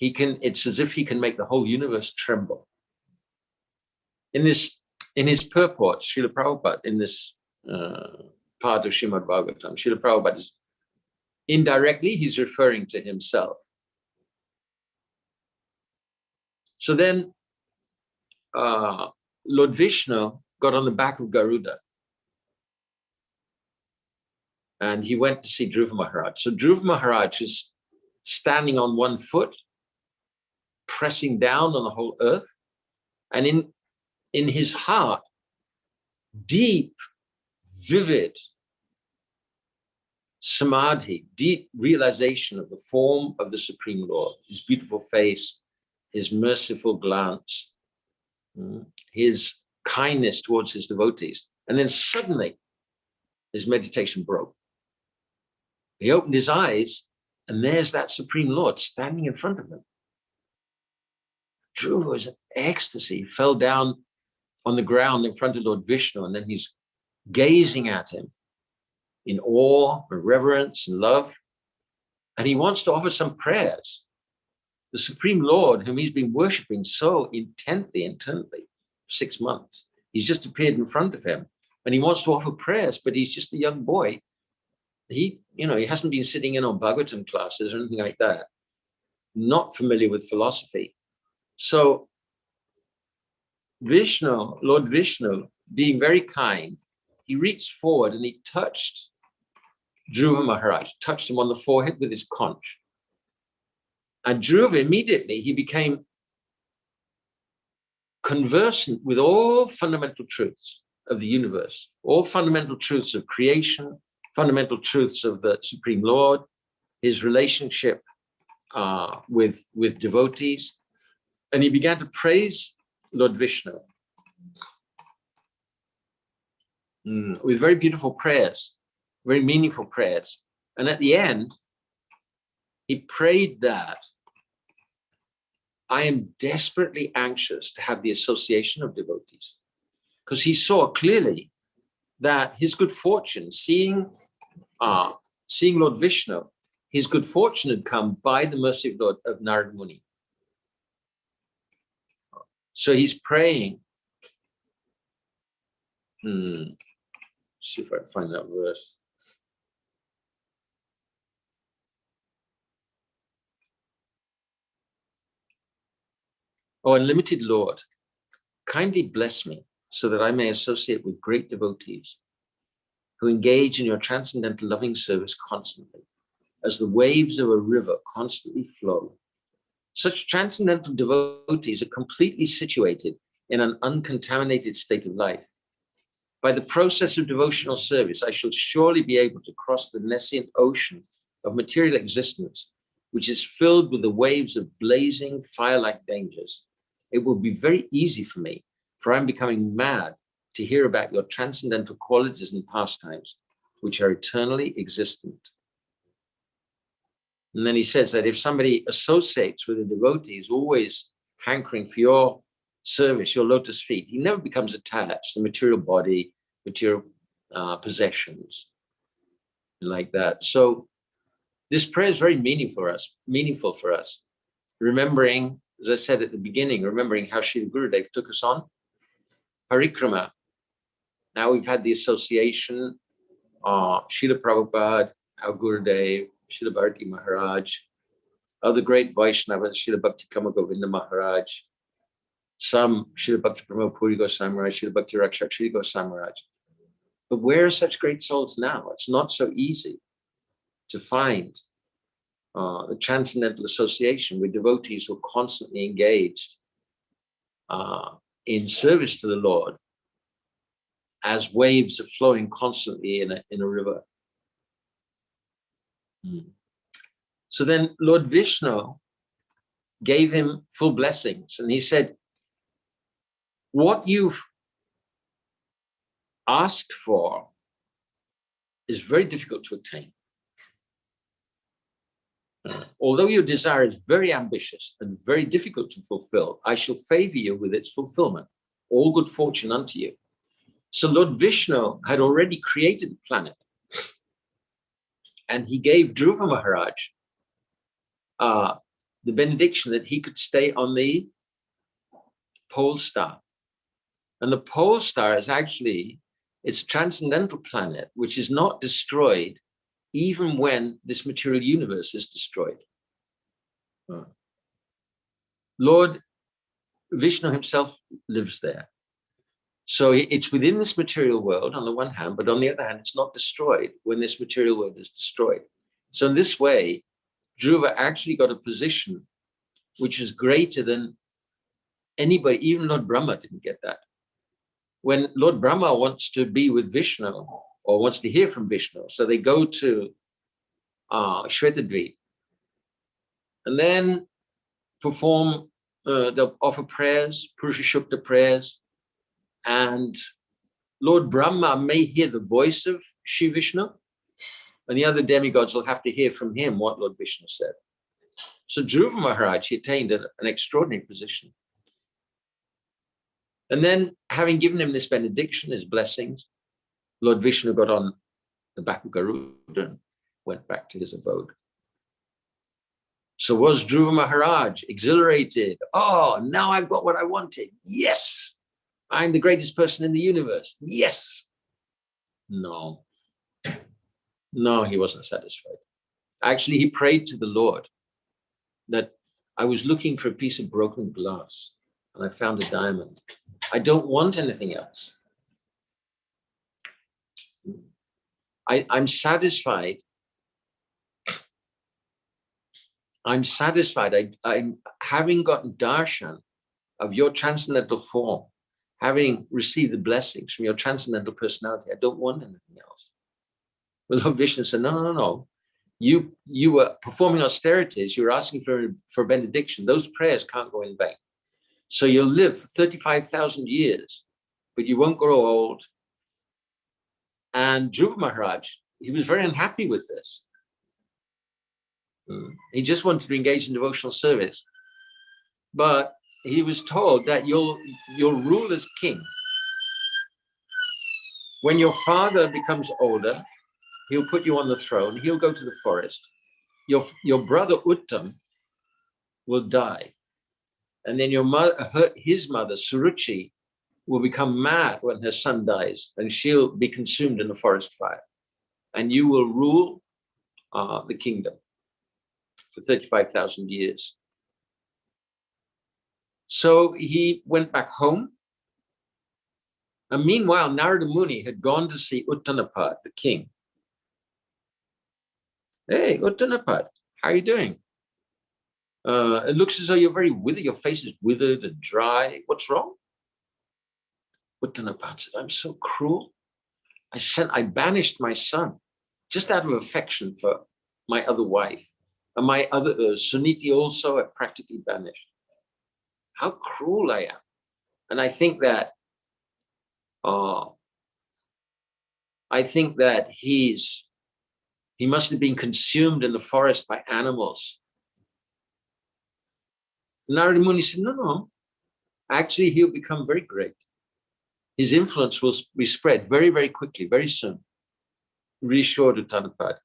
it's as if he can make the whole universe tremble. In his purport, Srila Prabhupada, in this part of Srimad Bhagavatam, Srila Prabhupada is indirectly, he's referring to himself. So then Lord Vishnu got on the back of Garuda and he went to see Dhruva Maharaj. So Dhruva Maharaj is standing on one foot, pressing down on the whole earth, and in his heart, deep, vivid samadhi, deep realization of the form of the Supreme Lord, his beautiful face, his merciful glance, his kindness towards his devotees. And then suddenly his meditation broke. He opened his eyes and there's that Supreme Lord standing in front of him. Dhruva was in ecstasy. He fell down on the ground in front of Lord Vishnu, and then he's gazing at him in awe and reverence and love. And he wants to offer some prayers. The Supreme Lord, whom he's been worshipping so intently, 6 months, he's just appeared in front of him and he wants to offer prayers, but he's just a young boy. He hasn't been sitting in on Bhagavatam classes or anything like that, not familiar with philosophy. So Vishnu, Lord Vishnu, being very kind, he reached forward and he touched Dhruva Maharaj, touched him on the forehead with his conch. And Dhruva, immediately, he became conversant with all fundamental truths of the universe, all fundamental truths of creation, fundamental truths of the Supreme Lord, his relationship with devotees. And he began to praise Lord Vishnu with very beautiful prayers, very meaningful prayers. And at the end, he prayed that I am desperately anxious to have the association of devotees, because he saw clearly that his good fortune, seeing Lord Vishnu, his good fortune had come by the mercy of Narad Muni. So he's praying. See if I can find that verse. Oh, unlimited Lord, kindly bless me so that I may associate with great devotees who engage in your transcendental loving service constantly, as the waves of a river constantly flow. Such transcendental devotees are completely situated in an uncontaminated state of life. By the process of devotional service, I shall surely be able to cross the nescient ocean of material existence, which is filled with the waves of blazing fire-like dangers. It will be very easy for me, for I'm becoming mad to hear about your transcendental qualities and pastimes, which are eternally existent. And then he says that if somebody associates with a devotee, is always hankering for your service, your lotus feet, he never becomes attached to material body, material possessions, like that. So this prayer is very meaningful for us. Remembering, as I said at the beginning, remembering how Srila Gurudev took us on Parikrama. Now we've had the association, Srila Prabhupada, our Gurudev, Srila Bharati Maharaj, other great Vaishnavas, Srila Bhakti Kama Govinda Maharaj, some Srila Bhakti Pramod Puri Goswami Maharaj, Srila Bhakti Rakshak Sri Goswami Maharaj. But where are such great souls now? It's not so easy to find the transcendental association with devotees who are constantly engaged in service to the Lord, as waves are flowing constantly in a river. So then Lord Vishnu gave him full blessings, and he said, what you've asked for is very difficult to attain. Although your desire is very ambitious and very difficult to fulfill, I shall favor you with its fulfillment. All good fortune unto you. So Lord Vishnu had already created the planet, and he gave Dhruva Maharaj the benediction that he could stay on the pole star. And the pole star is actually, it's a transcendental planet, which is not destroyed even when this material universe is destroyed. Lord Vishnu himself lives there. So it's within this material world on the one hand, but on the other hand, it's not destroyed when this material world is destroyed. So in this way, Dhruva actually got a position which is greater than anybody, even Lord Brahma didn't get that. When Lord Brahma wants to be with Vishnu or wants to hear from Vishnu, so they go to Shvetadvip and then perform, they'll offer prayers, Purusha Shukta prayers, and Lord Brahma may hear the voice of Shri Vishnu, and the other demigods will have to hear from him what Lord Vishnu said. So Dhruva Maharaj, he attained an extraordinary position. And then, having given him this benediction, his blessings, Lord Vishnu got on the back of Garuda and went back to his abode. So was Dhruva Maharaj exhilarated? Oh, now I've got what I wanted. Yes, I'm the greatest person in the universe. Yes. No. No, he wasn't satisfied. Actually, he prayed to the Lord that I was looking for a piece of broken glass and I found a diamond. I don't want anything else. I'm satisfied. I'm satisfied. I'm having gotten darshan of your transcendental form, having received the blessings from your transcendental personality. I don't want anything else. Well, Lord Vishnu said, no. You were performing austerities. You were asking for benediction. Those prayers can't go in vain. So you'll live for 35,000 years, but you won't grow old. And Dhruva Maharaj, he was very unhappy with this. He just wanted to engage in devotional service. But he was told that you'll rule as king. When your father becomes older, he'll put you on the throne. He'll go to the forest. Your brother Uttam will die. And then his mother, Suruchi, will become mad when her son dies, and she'll be consumed in the forest fire. And you will rule the kingdom for 35,000 years. So he went back home. And meanwhile, Narada Muni had gone to see Uttanapad, the king. Hey, Uttanapad, how are you doing? It looks as though you're very withered. Your face is withered and dry. What's wrong? Uttanapad said, I'm so cruel. I banished my son just out of affection for my other wife. And my other Suniti also I practically banished. How cruel I am. And I think that he must have been consumed in the forest by animals. Narada Muni said, no. Actually, he'll become very great. His influence will be spread very, very quickly, very soon. Reassured Uttanapad.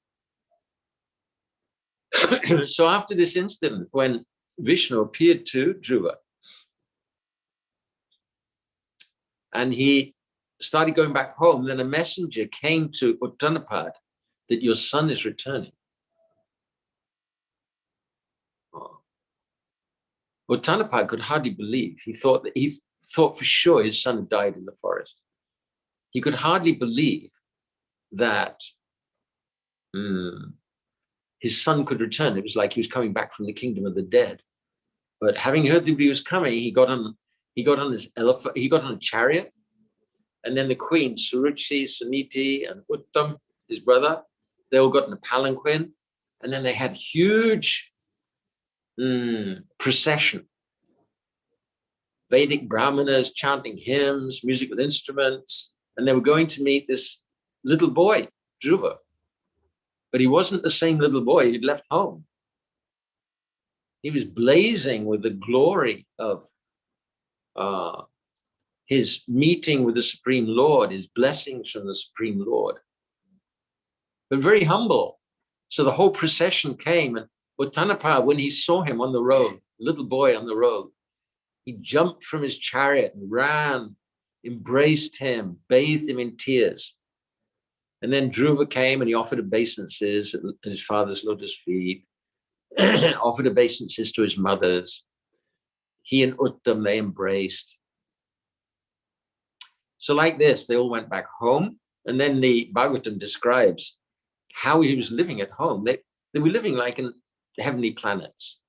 So after this incident, when Vishnu appeared to Dhruva, and he started going back home, then a messenger came to Uttanapad that your son is returning. Uttanapad could hardly believe. He thought for sure his son had died in the forest. He could hardly believe that his son could return. It was like he was coming back from the kingdom of the dead. But having heard that he was coming, he got on his elephant. He got on a chariot, and then the queen Suruchi, Suniti, and Uttam, his brother, they all got in a palanquin, and then they had huge procession. Vedic brahmanas chanting hymns, music with instruments, and they were going to meet this little boy, Dhruva. But he wasn't the same little boy who'd left home. He was blazing with the glory of his meeting with the Supreme Lord, his blessings from the Supreme Lord, but very humble. So the whole procession came, and Uttanapad, when he saw him on the road, little boy on the road, he jumped from his chariot and ran, embraced him, bathed him in tears. And then Dhruva came and he offered obeisances at his father's lotus feet, offered obeisances to his mother's. He and Uttam, they embraced. So like this, they all went back home. And then the Bhagavatam describes how he was living at home. They were living like in heavenly planets.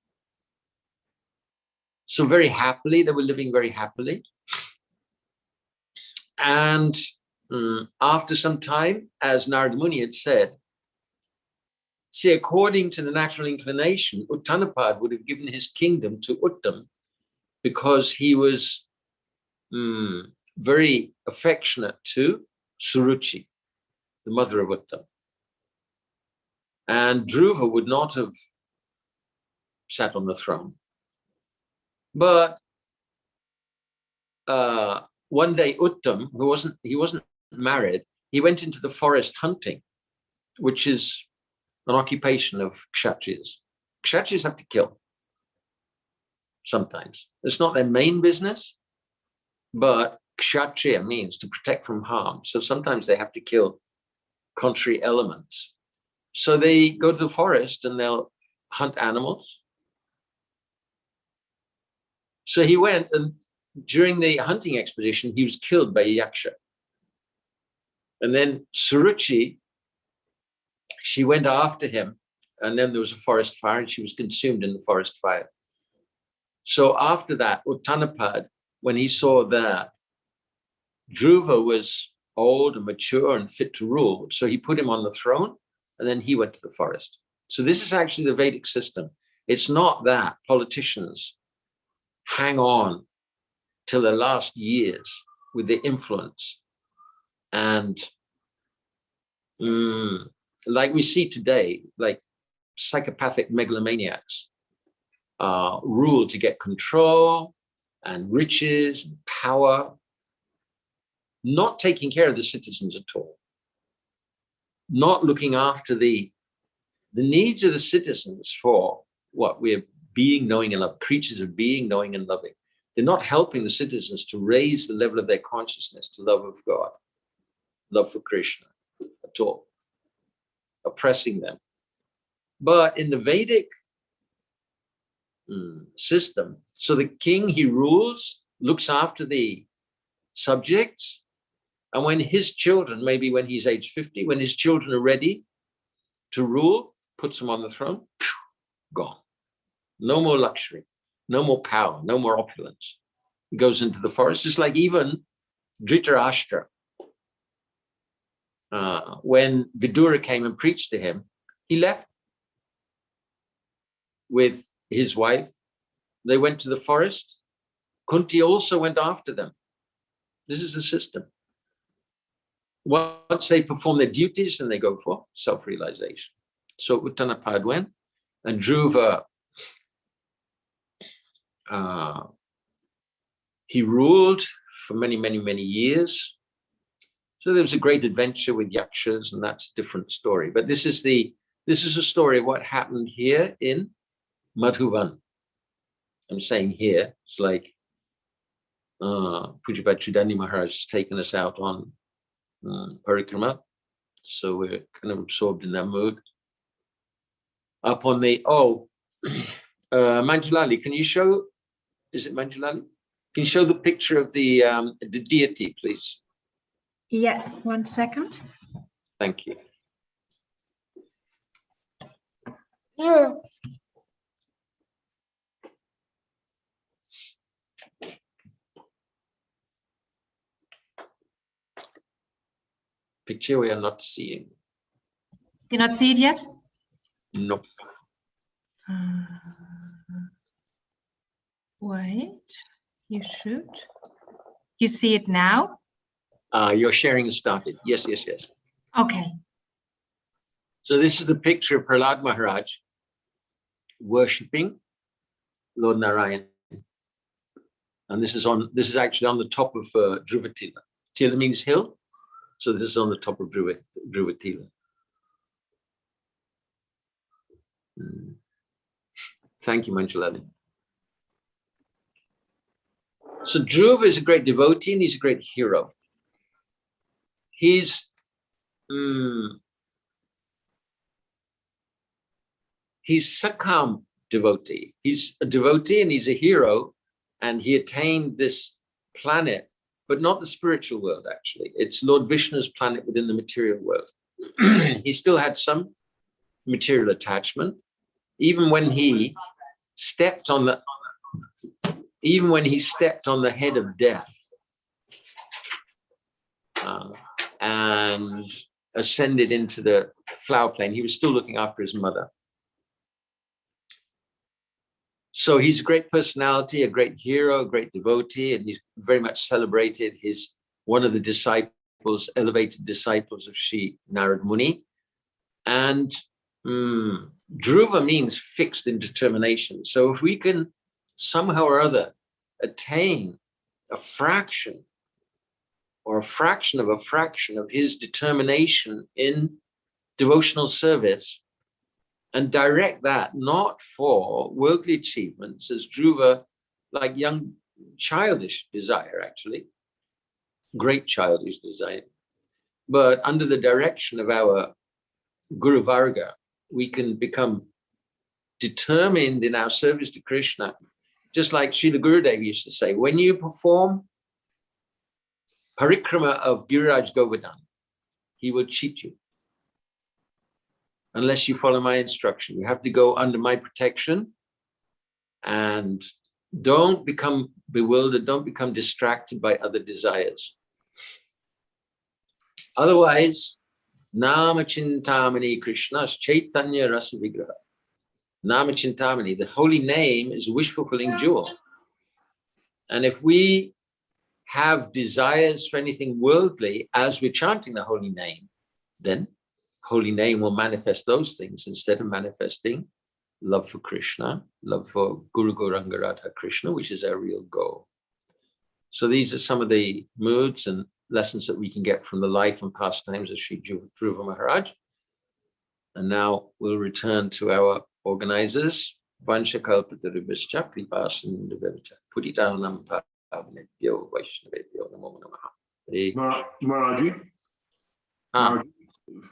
So very happily, they were living very happily. And after some time, as Narada Muni had said, see, according to the natural inclination, Uttanapad would have given his kingdom to Uttam because he was very affectionate to Suruchi, the mother of Uttam. And Dhruva would not have sat on the throne. But one day Uttam, he wasn't married, he went into the forest hunting, which is an occupation of Kshatriyas. Kshatriyas have to kill sometimes. It's not their main business, but Kshatriya means to protect from harm. So sometimes they have to kill contrary elements. So they go to the forest and they'll hunt animals. So he went, and during the hunting expedition, he was killed by a yaksha. And then Suruchi, she went after him, and then there was a forest fire, and she was consumed in the forest fire. So after that, Uttanapad, when he saw that Dhruva was old and mature and fit to rule, so he put him on the throne, and then he went to the forest. So this is actually the Vedic system. It's not that politicians hang on till their last years with their influence. And like we see today, like psychopathic megalomaniacs rule to get control and riches and power, not taking care of the citizens at all, not looking after the needs of the citizens for what we're being, knowing, and love, creatures of being, knowing, and loving. They're not helping the citizens to raise the level of their consciousness to love of God, love for Krishna at all, oppressing them. But in the Vedic system, so the king, he rules, looks after the subjects, and when his children, maybe when he's age 50, when his children are ready to rule, puts them on the throne, gone. No more luxury, no more power, no more opulence. He goes into the forest, just like even Dhritarashtra. When Vidura came and preached to him, he left with his wife. They went to the forest. Kunti also went after them. This is the system. Once they perform their duties, then they go for self-realization. So Uttanapad went, and Dhruva, he ruled for many, many, many years. So there was a great adventure with yakshas, and that's a different story. But this is a story of what happened here in Madhuvan. I'm saying here, it's like Pujapat Chudani Maharaj has taken us out on Parikrama. So we're kind of absorbed in that mood. Up on the, Manjulali, can you show, is it Manjulali? Can you show the picture of the deity, please?
Yeah, 1 second.
Thank you.
Yeah.
Picture we are not seeing.
Do you not see it yet?
Nope.
Wait, you should. You see it now?
Your sharing has started. Yes, yes, yes.
Okay.
So this is the picture of Prahlad Maharaj worshipping Lord Narayan. And this is actually on the top of Dhruva-tirtha. Tila means hill, so this is on the top of Dhruva-tirtha. Thank you, Manjulani. So Dhruva is a great devotee and he's a great hero. He's Sakam devotee. He's a devotee and he's a hero, and he attained this planet, but not the spiritual world, actually. It's Lord Vishnu's planet within the material world. He still had some material attachment, even when he stepped on the head of death and ascended into the flower plane. He was still looking after his mother. So he's a great personality, a great hero, a great devotee, and he's very much celebrated. He's one of the disciples, elevated disciples of Sri Narad Muni. And Dhruva means fixed in determination. So if we can somehow or other attain a fraction or a fraction of his determination in devotional service, and direct that not for worldly achievements as Dhruva, like young childish desire, actually, great childish desire, but under the direction of our Guru Varga, we can become determined in our service to Krishna. Just like Srila Gurudev used to say, when you perform Parikrama of Giriraj Govardhan, he will cheat you. Unless you follow my instruction, you have to go under my protection and don't become bewildered, don't become distracted by other desires. Otherwise, Nama Chintamani Krishna's Chaitanya Rasa Vigraha. Nama Chintamani, the holy name is a wish-fulfilling jewel. And if we have desires for anything worldly as we're chanting the holy name, then holy name will manifest those things instead of manifesting love for Krishna, love for Guru Gauranga Radha Krishna, which is our real goal. So these are some of the moods and lessons that we can get from the life and pastimes of Sri Dhruva Maharaj. And now we'll return to our organizers. Vansha kalpatarubhascha kripasindhavavcha putitanam pavanebhyo vaishnavebhyo namo namaha.
Maharaji?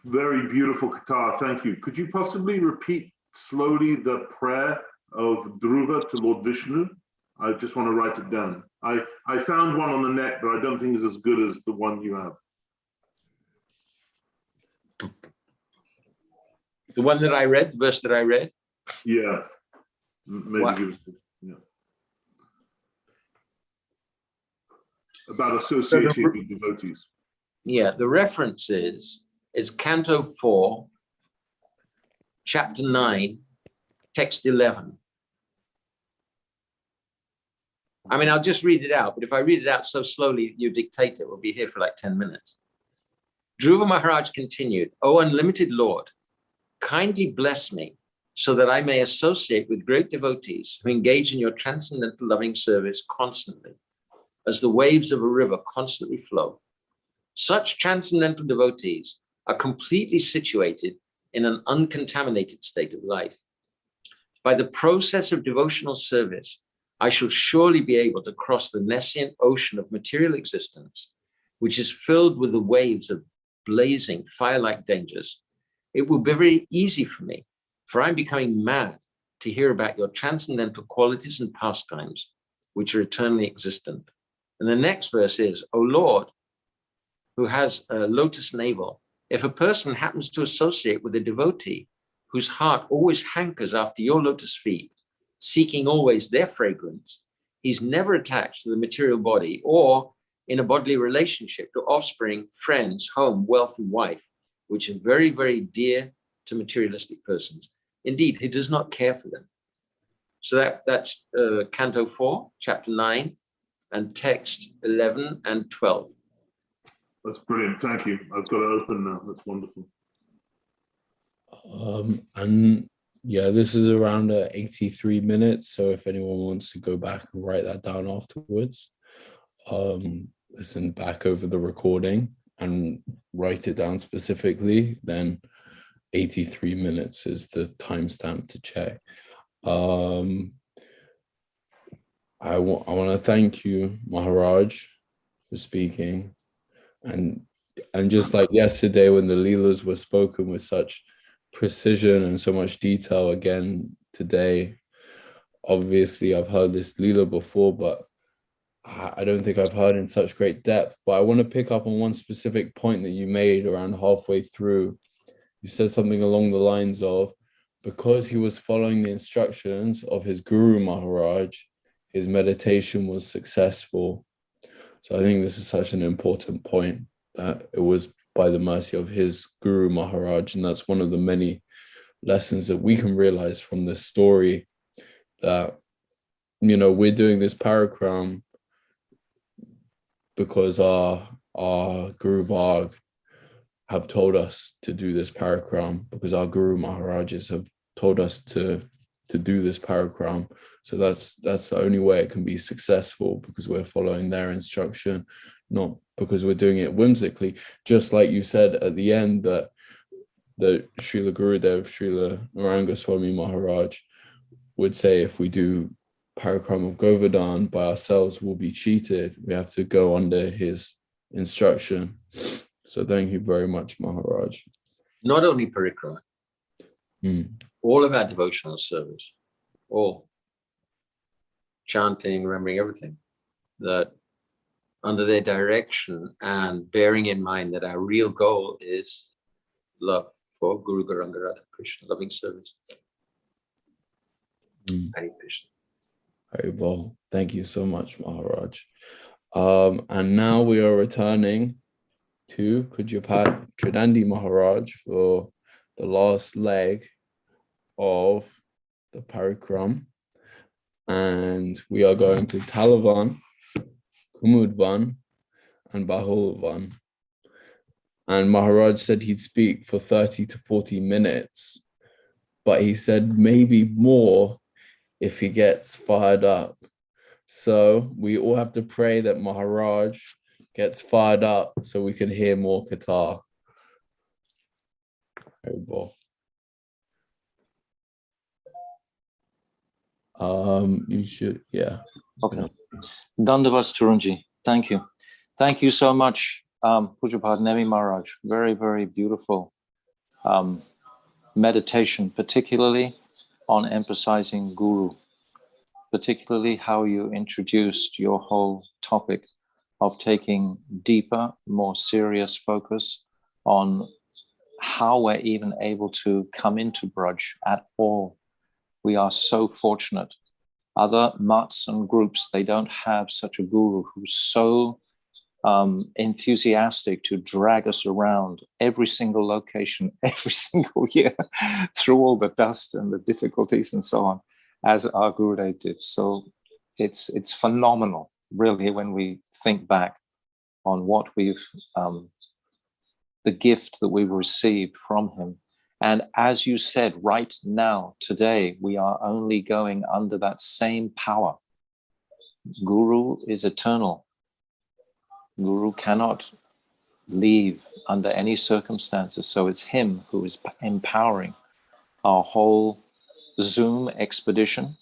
Very beautiful katha, thank you. Could you possibly repeat slowly the prayer of Dhruva to Lord Vishnu? I just want to write it down. I found one on the net, but I don't think it's as good as the one you have.
The one that I read, the verse that I read?
Yeah. Maybe give us, yeah. About associating with devotees.
Yeah, the reference is Canto 4, Chapter 9, Text 11. I mean, I'll just read it out, but if I read it out so slowly, you dictate it, we'll be here for like 10 minutes. Dhruva Maharaj continued, O unlimited Lord, kindly bless me so that I may associate with great devotees who engage in your transcendental loving service constantly, as the waves of a river constantly flow. Such transcendental devotees are completely situated in an uncontaminated state of life. By the process of devotional service, I shall surely be able to cross the nescient ocean of material existence, which is filled with the waves of blazing fire-like dangers. It will be very easy for me, for I'm becoming mad to hear about your transcendental qualities and pastimes, which are eternally existent. And the next verse is, O Lord, who has a lotus navel, if a person happens to associate with a devotee whose heart always hankers after your lotus feet, seeking always their fragrance, he's never attached to the material body or in a bodily relationship to offspring, friends, home, wealth, and wife, which are very, very dear to materialistic persons. Indeed, he does not care for them. So that's Canto 4, Chapter 9, and text 11 and 12.
That's brilliant. Thank you. I've got it open now. That's wonderful.
And Yeah, this is around 83 minutes. So if anyone wants to go back and write that down afterwards, listen back over the recording and write it down specifically, then 83 minutes is the timestamp to check. I want to thank you, Maharaj, for speaking. And just like yesterday when the Leelas were spoken with such precision and so much detail, again today, obviously I've heard this Leela before, but I don't think I've heard in such great depth. But I want to pick up on one specific point that you made around halfway through. You said something along the lines of, because he was following the instructions of his Guru Maharaj, his meditation was successful. So I think this is such an important point, that it was by the mercy of his Guru Maharaj. And that's one of the many lessons that we can realize from this story, that, you know, we're doing this Parikrama because our Guru Varg have told us to do this Parikrama, because our Guru Maharajas have told us to do this Parikrama. So that's the only way it can be successful, because we're following their instruction, not because we're doing it whimsically. Just like you said at the end, that Srila Gurudev, Srila Naranga Swami Maharaj would say, if we do Parikrama of Govardhan by ourselves, we'll be cheated. We have to go under his instruction. So thank you very much, Maharaj.
Not only Parikrama, all of our devotional service, all chanting, remembering everything, that under their direction, and bearing in mind that our real goal is love for Guru Gauranga Radha Krishna, loving service. Hare Krishna.
Very well. Thank you so much, Maharaj. And now we are returning to Pujyapat Tridandi Maharaj for the last leg of the Parikrama. And we are going to Talavan, Kumudvana, and Bahulavan. And Maharaj said he'd speak for 30 to 40 minutes, but he said maybe more if he gets fired up. So we all have to pray that Maharaj gets fired up so we can hear more Katha. You should, yeah.
Okay. Dandavas Turunji, thank you. Thank you so much, Pujapad Nemi Maharaj. Very, very beautiful meditation, particularly on emphasizing Guru, particularly how you introduced your whole topic of taking deeper, more serious focus on how we're even able to come into Braj at all. We are so fortunate. Other mats and groups, they don't have such a guru who's so enthusiastic to drag us around every single location, every single year, through all the dust and the difficulties and so on, as our Gurudev did. So it's phenomenal, really, when we think back on what we've, the gift that we've received from him. And as you said, right now, today, we are only going under that same power. Guru is eternal. Guru cannot leave under any circumstances. So it's him who is empowering our whole Zoom expedition,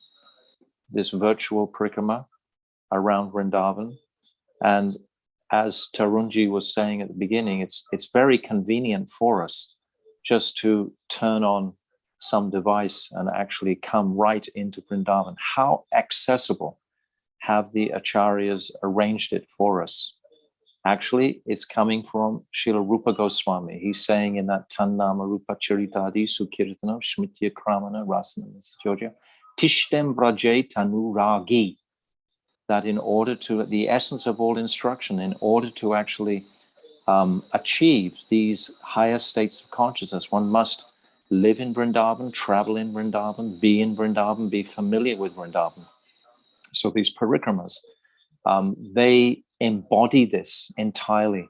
this virtual Parikrama around Vrindavan. And as Tarunji was saying at the beginning, it's very convenient for us just to turn on some device and actually come right into Vrindavan. How accessible have the Acharyas arranged it for us? Actually, it's coming from Srila Rupa Goswami. He's saying in that Tannama Rupa Charitadi Sukirtana Shmitya Kramana Rasana Satyoja Tishtem Braje Tanu Ragi, that in order to, the essence of all instruction, in order to actually achieve these higher states of consciousness, one must live in Vrindavan, travel in Vrindavan, be familiar with Vrindavan. So these parikramas, they embody this entirely.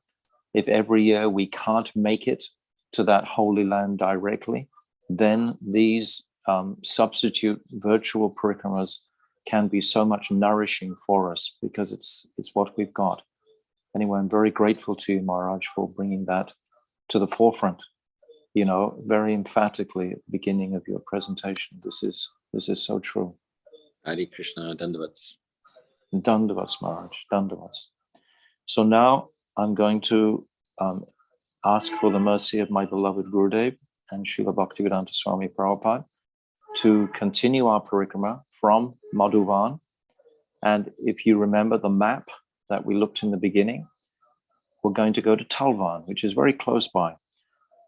If every year we can't make it to that holy land directly, then these substitute virtual parikramas can be so much nourishing for us because it's what we've got. Anyway, I'm very grateful to you, Maharaj, for bringing that to the forefront, very emphatically at the beginning of your presentation. This is so true.
Hare Krishna, Dandavats.
Dandavats, Maharaj, Dandavats. So now I'm going to ask for the mercy of my beloved Gurudev and Srila Bhaktivedanta Swami Prabhupada to continue our parikrama from Madhuvan. And if you remember the map that we looked in the beginning, we're going to go to Talavan, which is very close by,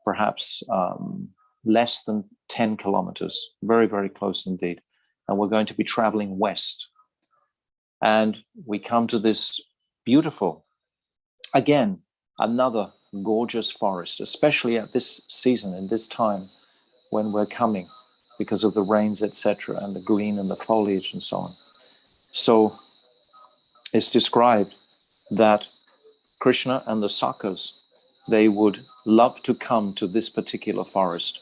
perhaps less than 10 kilometers, very, very close indeed. And we're going to be traveling west. And we come to this beautiful, again, another gorgeous forest, especially at this season, in this time when we're coming, because of the rains, etc., and the green and the foliage and so on. So it's described that Krishna and the Sakhas, they would love to come to this particular forest.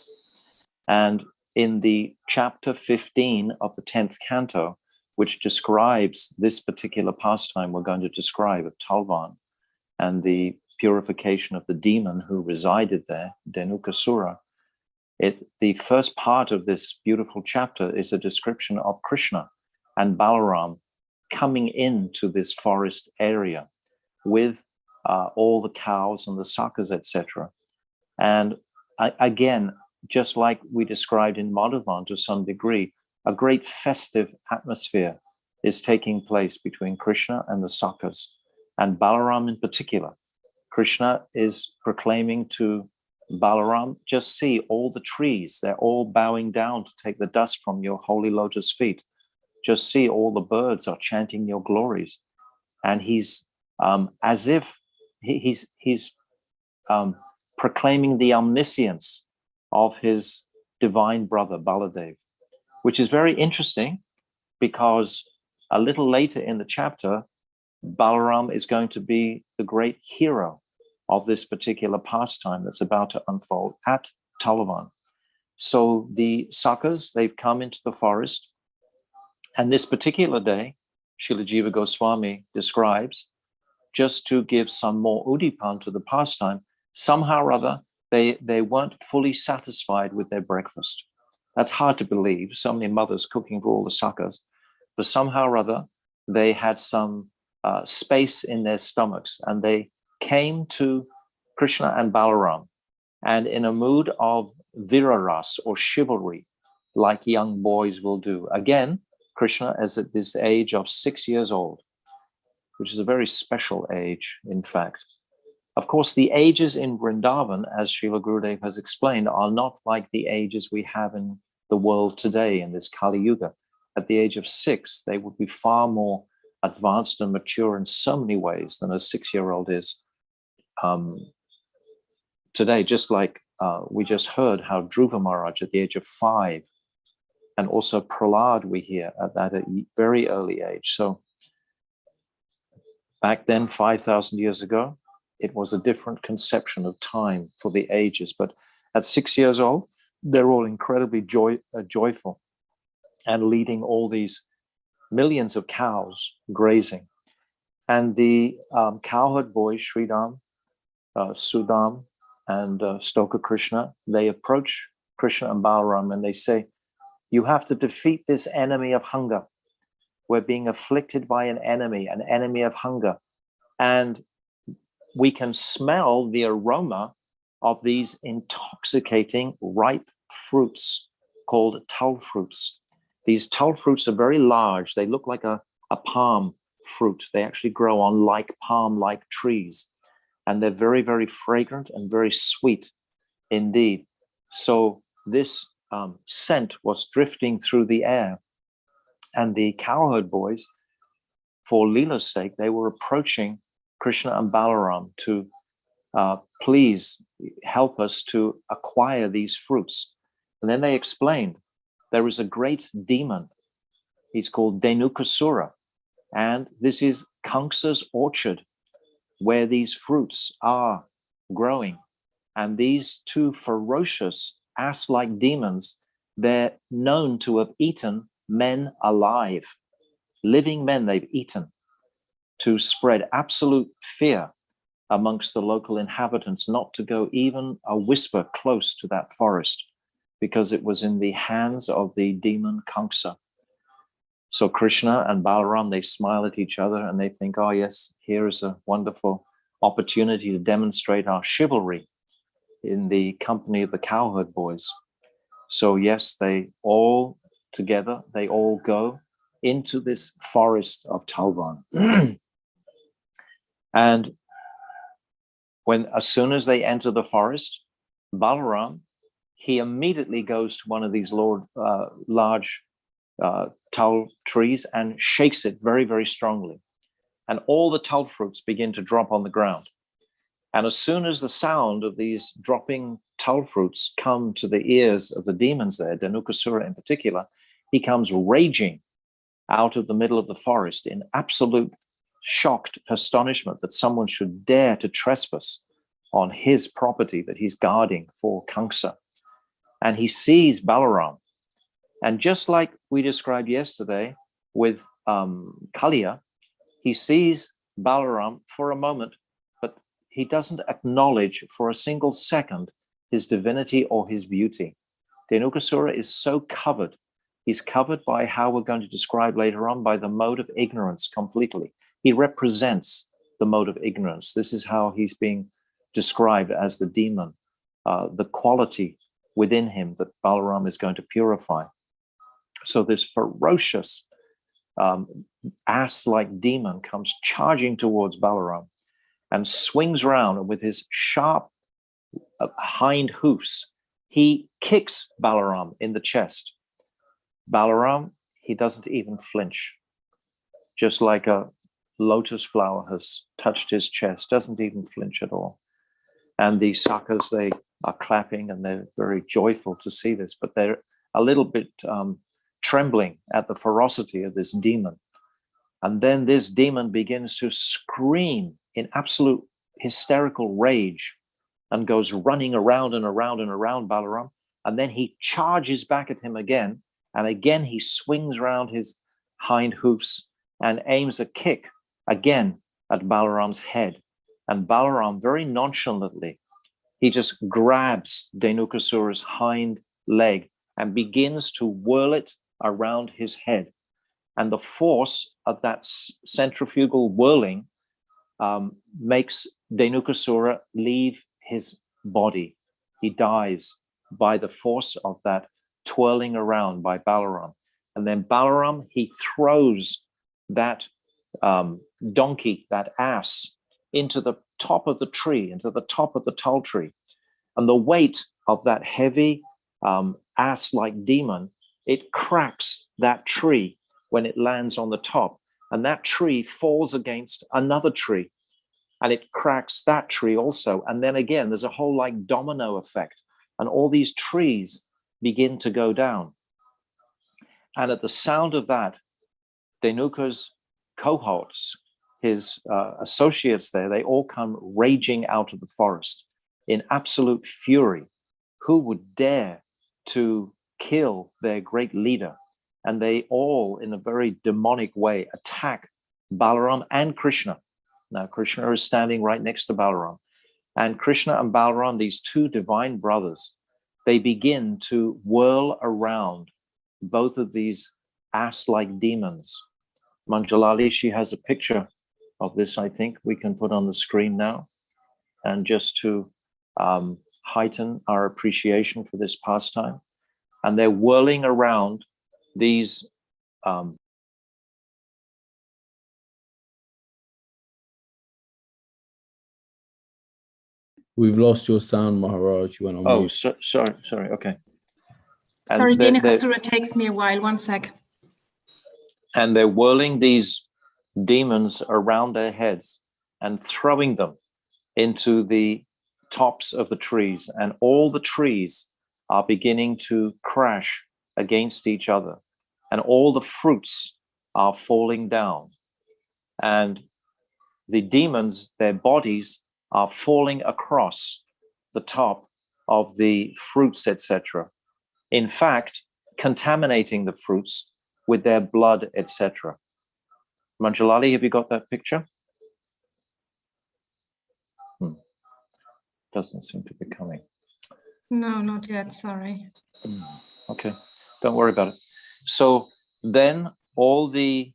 And in the chapter 15 of the 10th canto, which describes this particular pastime we're going to describe of Talavan and the purification of the demon who resided there, Denukasura, the first part of this beautiful chapter is a description of Krishna and Balarama coming into this forest area with all the cows and the Sakhas, etc. And again, just like we described in Madovan to some degree, a great festive atmosphere is taking place between Krishna and the Sakhas, and Balarama in particular. Krishna is proclaiming to Balarama, just see all the trees, they're all bowing down to take the dust from your holy lotus feet. Just see all the birds are chanting your glories. And he's as if he's proclaiming the omniscience of his divine brother Baladev, which is very interesting because a little later in the chapter, Balarama is going to be the great hero of this particular pastime that's about to unfold at Talavan. So the Sakhas, they've come into the forest, and this particular day, Srila Jiva Goswami describes, just to give some more udipan to the pastime, somehow or other, they weren't fully satisfied with their breakfast. That's hard to believe, so many mothers cooking for all the Sakhas, but somehow or other, they had some space in their stomachs, and they came to Krishna and Balarama, and in a mood of viraras or chivalry, like young boys will do. Again, Krishna is at this age of 6 years old, which is a very special age, in fact. Of course, the ages in Vrindavan, as Srila Gurudev has explained, are not like the ages we have in the world today in this Kali Yuga. At the age of 6, they would be far more advanced and mature in so many ways than a 6-year-old is today. Just like we just heard how Dhruva Maharaj at the age of 5, and also Prahlad we hear at that very early age. So back then, 5,000 years ago, it was a different conception of time for the ages. But at 6 years old, they're all incredibly joyful and leading all these millions of cows grazing. And the cowherd boys, Sridham, Sudam, and Stoka Krishna, they approach Krishna and Balarama and they say, you have to defeat this enemy of hunger. We're being afflicted by an enemy of hunger. And we can smell the aroma of these intoxicating ripe fruits called tal fruits. These tal fruits are very large. They look like a palm fruit. They actually grow on like palm-like trees. And they're very, very fragrant and very sweet indeed. So this scent was drifting through the air. And the cowherd boys, for Leela's sake, they were approaching Krishna and Balarama to please help us to acquire these fruits. And then they explained, there is a great demon. He's called Denukasura. And this is Kamsa's orchard where these fruits are growing. And these two ferocious ass-like demons, they're known to have eaten men alive, living men they've eaten, to spread absolute fear amongst the local inhabitants, not to go even a whisper close to that forest, because it was in the hands of the demon Kamsa. So Krishna and Balaram, they smile at each other and they think, oh yes, here is a wonderful opportunity to demonstrate our chivalry in the company of the cowherd boys. So yes, they all together, they all go into this forest of Talvan. And as soon as they enter the forest, Balaram, he immediately goes to one of these large tal trees and shakes it very, very strongly. And all the tal fruits begin to drop on the ground. And as soon as the sound of these dropping tal fruits come to the ears of the demons there, Denukasura in particular, he comes raging out of the middle of the forest in absolute shocked astonishment that someone should dare to trespass on his property that he's guarding for Kamsa. And he sees Balaram. And just like we described yesterday with Kaliya, he sees Balaram for a moment, but he doesn't acknowledge for a single second his divinity or his beauty. Denukasura is so covered. He's covered by how we're going to describe later on, by the mode of ignorance completely. He represents the mode of ignorance. This is how he's being described as the demon, the quality within him that Balaram is going to purify. So this ferocious ass-like demon comes charging towards Balaram and swings around, and with his sharp hind hoofs, he kicks Balaram in the chest. Balaram, he doesn't even flinch, just like a lotus flower has touched his chest, doesn't even flinch at all. And the Sakas, they are clapping and they're very joyful to see this, but they're a little bit trembling at the ferocity of this demon. And then this demon begins to scream in absolute hysterical rage and goes running around and around and around Balaram. And then he charges back at him again. And again, he swings around his hind hoofs and aims a kick again at Balaram's head. And Balaram, very nonchalantly, he just grabs Denukasura's hind leg and begins to whirl it around his head. And the force of that centrifugal whirling makes Denukasura leave his body. He dies by the force of that twirling around by Balaram. And then Balaram, he throws that donkey, that ass, into the top of the tree, into the top of the tal tree. And the weight of that heavy ass-like demon, it cracks that tree when it lands on the top. And that tree falls against another tree. And it cracks that tree also. And then again, there's a whole like domino effect. And all these trees begin to go down. And at the sound of that, Denuka's cohorts, his associates there, they all come raging out of the forest in absolute fury. Who would dare to kill their great leader? And they all, in a very demonic way, attack Balaram and Krishna. Now, Krishna is standing right next to Balaram. And Krishna and Balaram, these two divine brothers, they begin to whirl around both of these ass-like demons. Manjalali, she has a picture of this, I think we can put on the screen now. And just to heighten our appreciation for this pastime. And they're whirling around these
We've lost your sound, Maharaj. You went on mute.
Sorry, okay. And
sorry, Denukasura takes me a while, 1 sec.
And they're whirling these demons around their heads and throwing them into the tops of the trees. And all the trees are beginning to crash against each other. And all the fruits are falling down. And the demons, their bodies are falling across the top of the fruits, etc. In fact, contaminating the fruits with their blood, etc. Manjalali, have you got that picture? Doesn't seem to be coming.
No, not yet, sorry.
Okay, don't worry about it. So then all the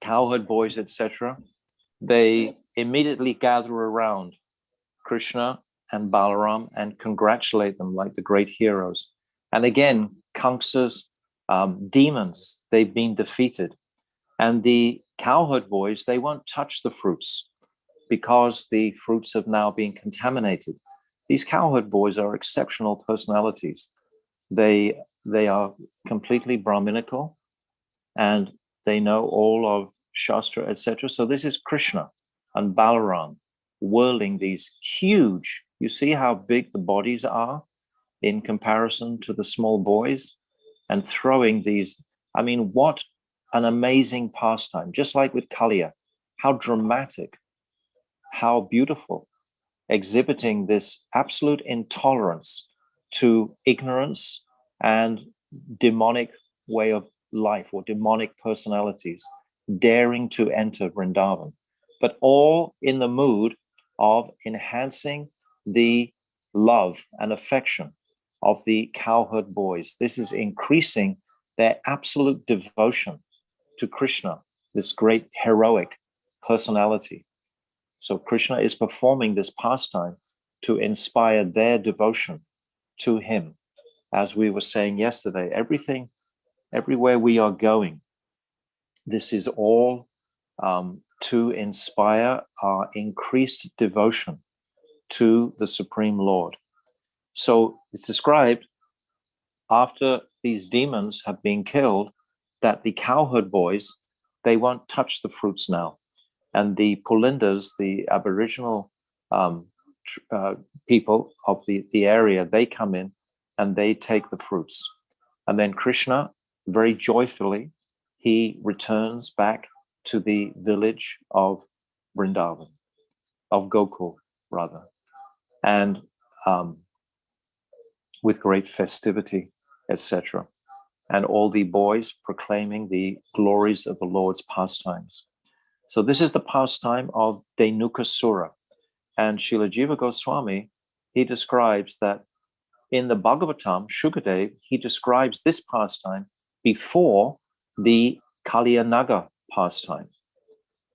cowherd boys, etc., they immediately gather around Krishna and Balaram and congratulate them like the great heroes. And again, Kamsa's demons, they've been defeated. And the cowherd boys, they won't touch the fruits because the fruits have now been contaminated. These cowherd boys are exceptional personalities. They are completely Brahminical and they know all of Shastra, etc. So this is Krishna and Balaram whirling these huge, you see how big the bodies are in comparison to the small boys, and throwing these, I mean, what an amazing pastime, just like with Kaliya, how dramatic, how beautiful, exhibiting this absolute intolerance to ignorance and demonic way of life or demonic personalities daring to enter Vrindavan, but all in the mood of enhancing the love and affection of the cowherd boys. This is increasing their absolute devotion to Krishna, this great heroic personality. So Krishna is performing this pastime to inspire their devotion to him. As we were saying yesterday, everything, everywhere we are going, this is all to inspire our increased devotion to the Supreme Lord. So it's described after these demons have been killed that the cowherd boys, they won't touch the fruits now. And the Pulindas, the Aboriginal people of the area, they come in and they take the fruits. And then Krishna, very joyfully, he returns back to the village of Vrindavan, of Gokul, rather, and with great festivity, etc. And all the boys proclaiming the glories of the Lord's pastimes. So this is the pastime of Denukasura. And Srila Jiva Goswami, he describes that in the Bhagavatam, Shukadev, he describes this pastime before the Kalyanaga pastime.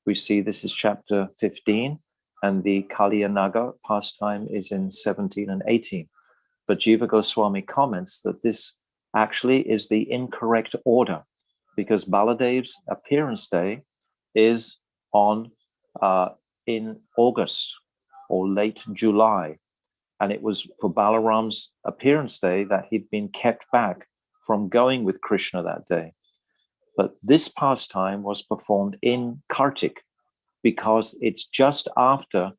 We see this is chapter 15, and the Kalyanaga pastime is in 17 and 18. But Jiva Goswami comments that this actually is the incorrect order, because Baladev's appearance day is on in August or late July. And it was for Balaram's appearance day that he'd been kept back from going with Krishna that day. But this pastime was performed in Kartik because it's just after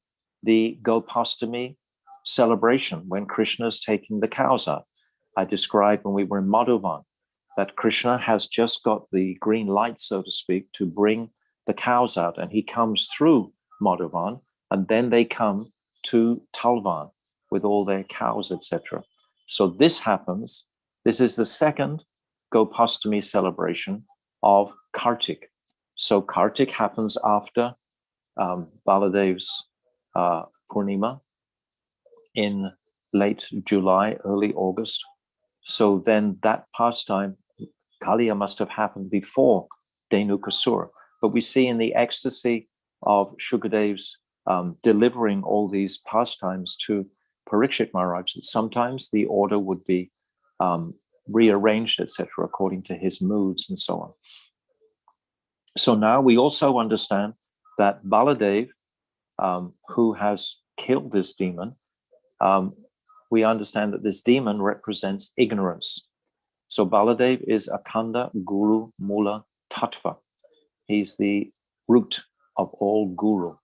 the Gopastomy celebration when Krishna's taking the cows out. I described when we were in Madovan that Krishna has just got the green light, so to speak, to bring the cows out, and he comes through Madovan, and then they come to Talavan with all their cows, etc. So this happens. This is the second Gopastomy celebration of Kartik. So Kartik happens after Baladev's Purnima in late July, early August. So then that pastime, Kaliya, must have happened before Denukasura. But we see in the ecstasy of Shukadev's delivering all these pastimes to Parikshit Maharaj that sometimes the order would be rearranged, etc., according to his moods and so on. So now we also understand that Baladev, who has killed this demon, we understand that this demon represents ignorance. So Baladev is Akhanda Guru Mula Tattva. He's the root of all guru.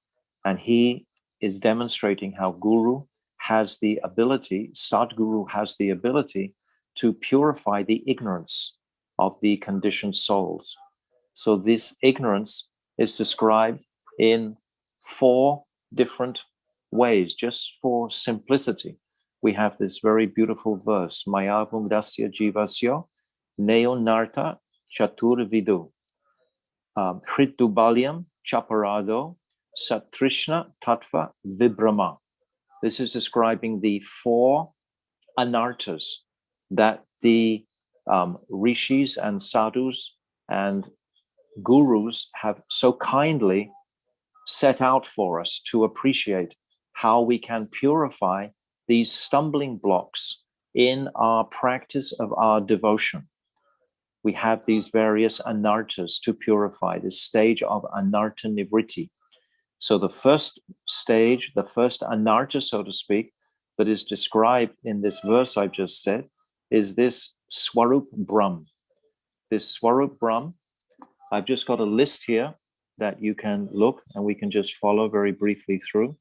And he is demonstrating how guru has the ability, Sadguru has the ability to purify the ignorance of the conditioned souls. So this ignorance is described in 4 different ways, just for simplicity. we have this very beautiful verse, Maya Mugdasya Jivasya Neonarta Chaturvidu Hridubalyam Chaparado Satrishna Tattva Vibrama. This is describing the 4 anartas that the rishis and sadhus and gurus have so kindly set out for us to appreciate how we can purify these stumbling blocks in our practice of our devotion. We have these various anartas to purify, this stage of anarta nivritti. So the first stage, the first anarta, so to speak, that is described in this verse I've just said, is this Swarup Brahm. This Swarup Brahm, I've just got a list here that you can look and we can just follow very briefly through.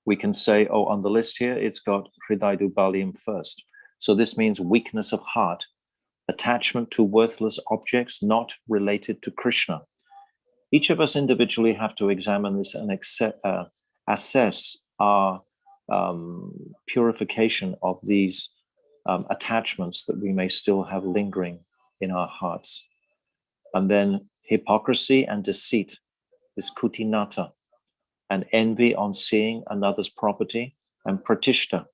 We can say, oh, on the list here, it's got Hriday Dubalyam first. So this means weakness of heart, attachment to worthless objects not related to Krishna. Each of us individually have to examine this and assess our purification of these attachments that we may still have lingering in our hearts. And then hypocrisy and deceit, this kutinata, and envy on seeing another's property, and pratishta,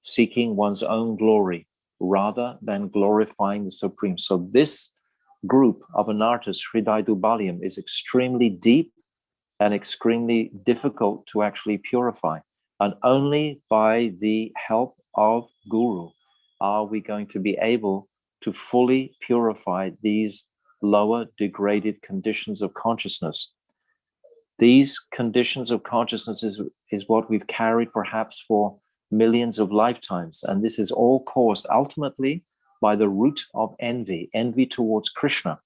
seeking one's own glory rather than glorifying the Supreme. So this group of anartas, Hriday Dubalyam, is extremely deep and extremely difficult to actually purify. And only by the help of Guru are we going to be able to fully purify these lower degraded conditions of consciousness. These conditions of consciousness is what we've carried perhaps for millions of lifetimes. And this is all caused ultimately by the root of envy, envy towards Krishna.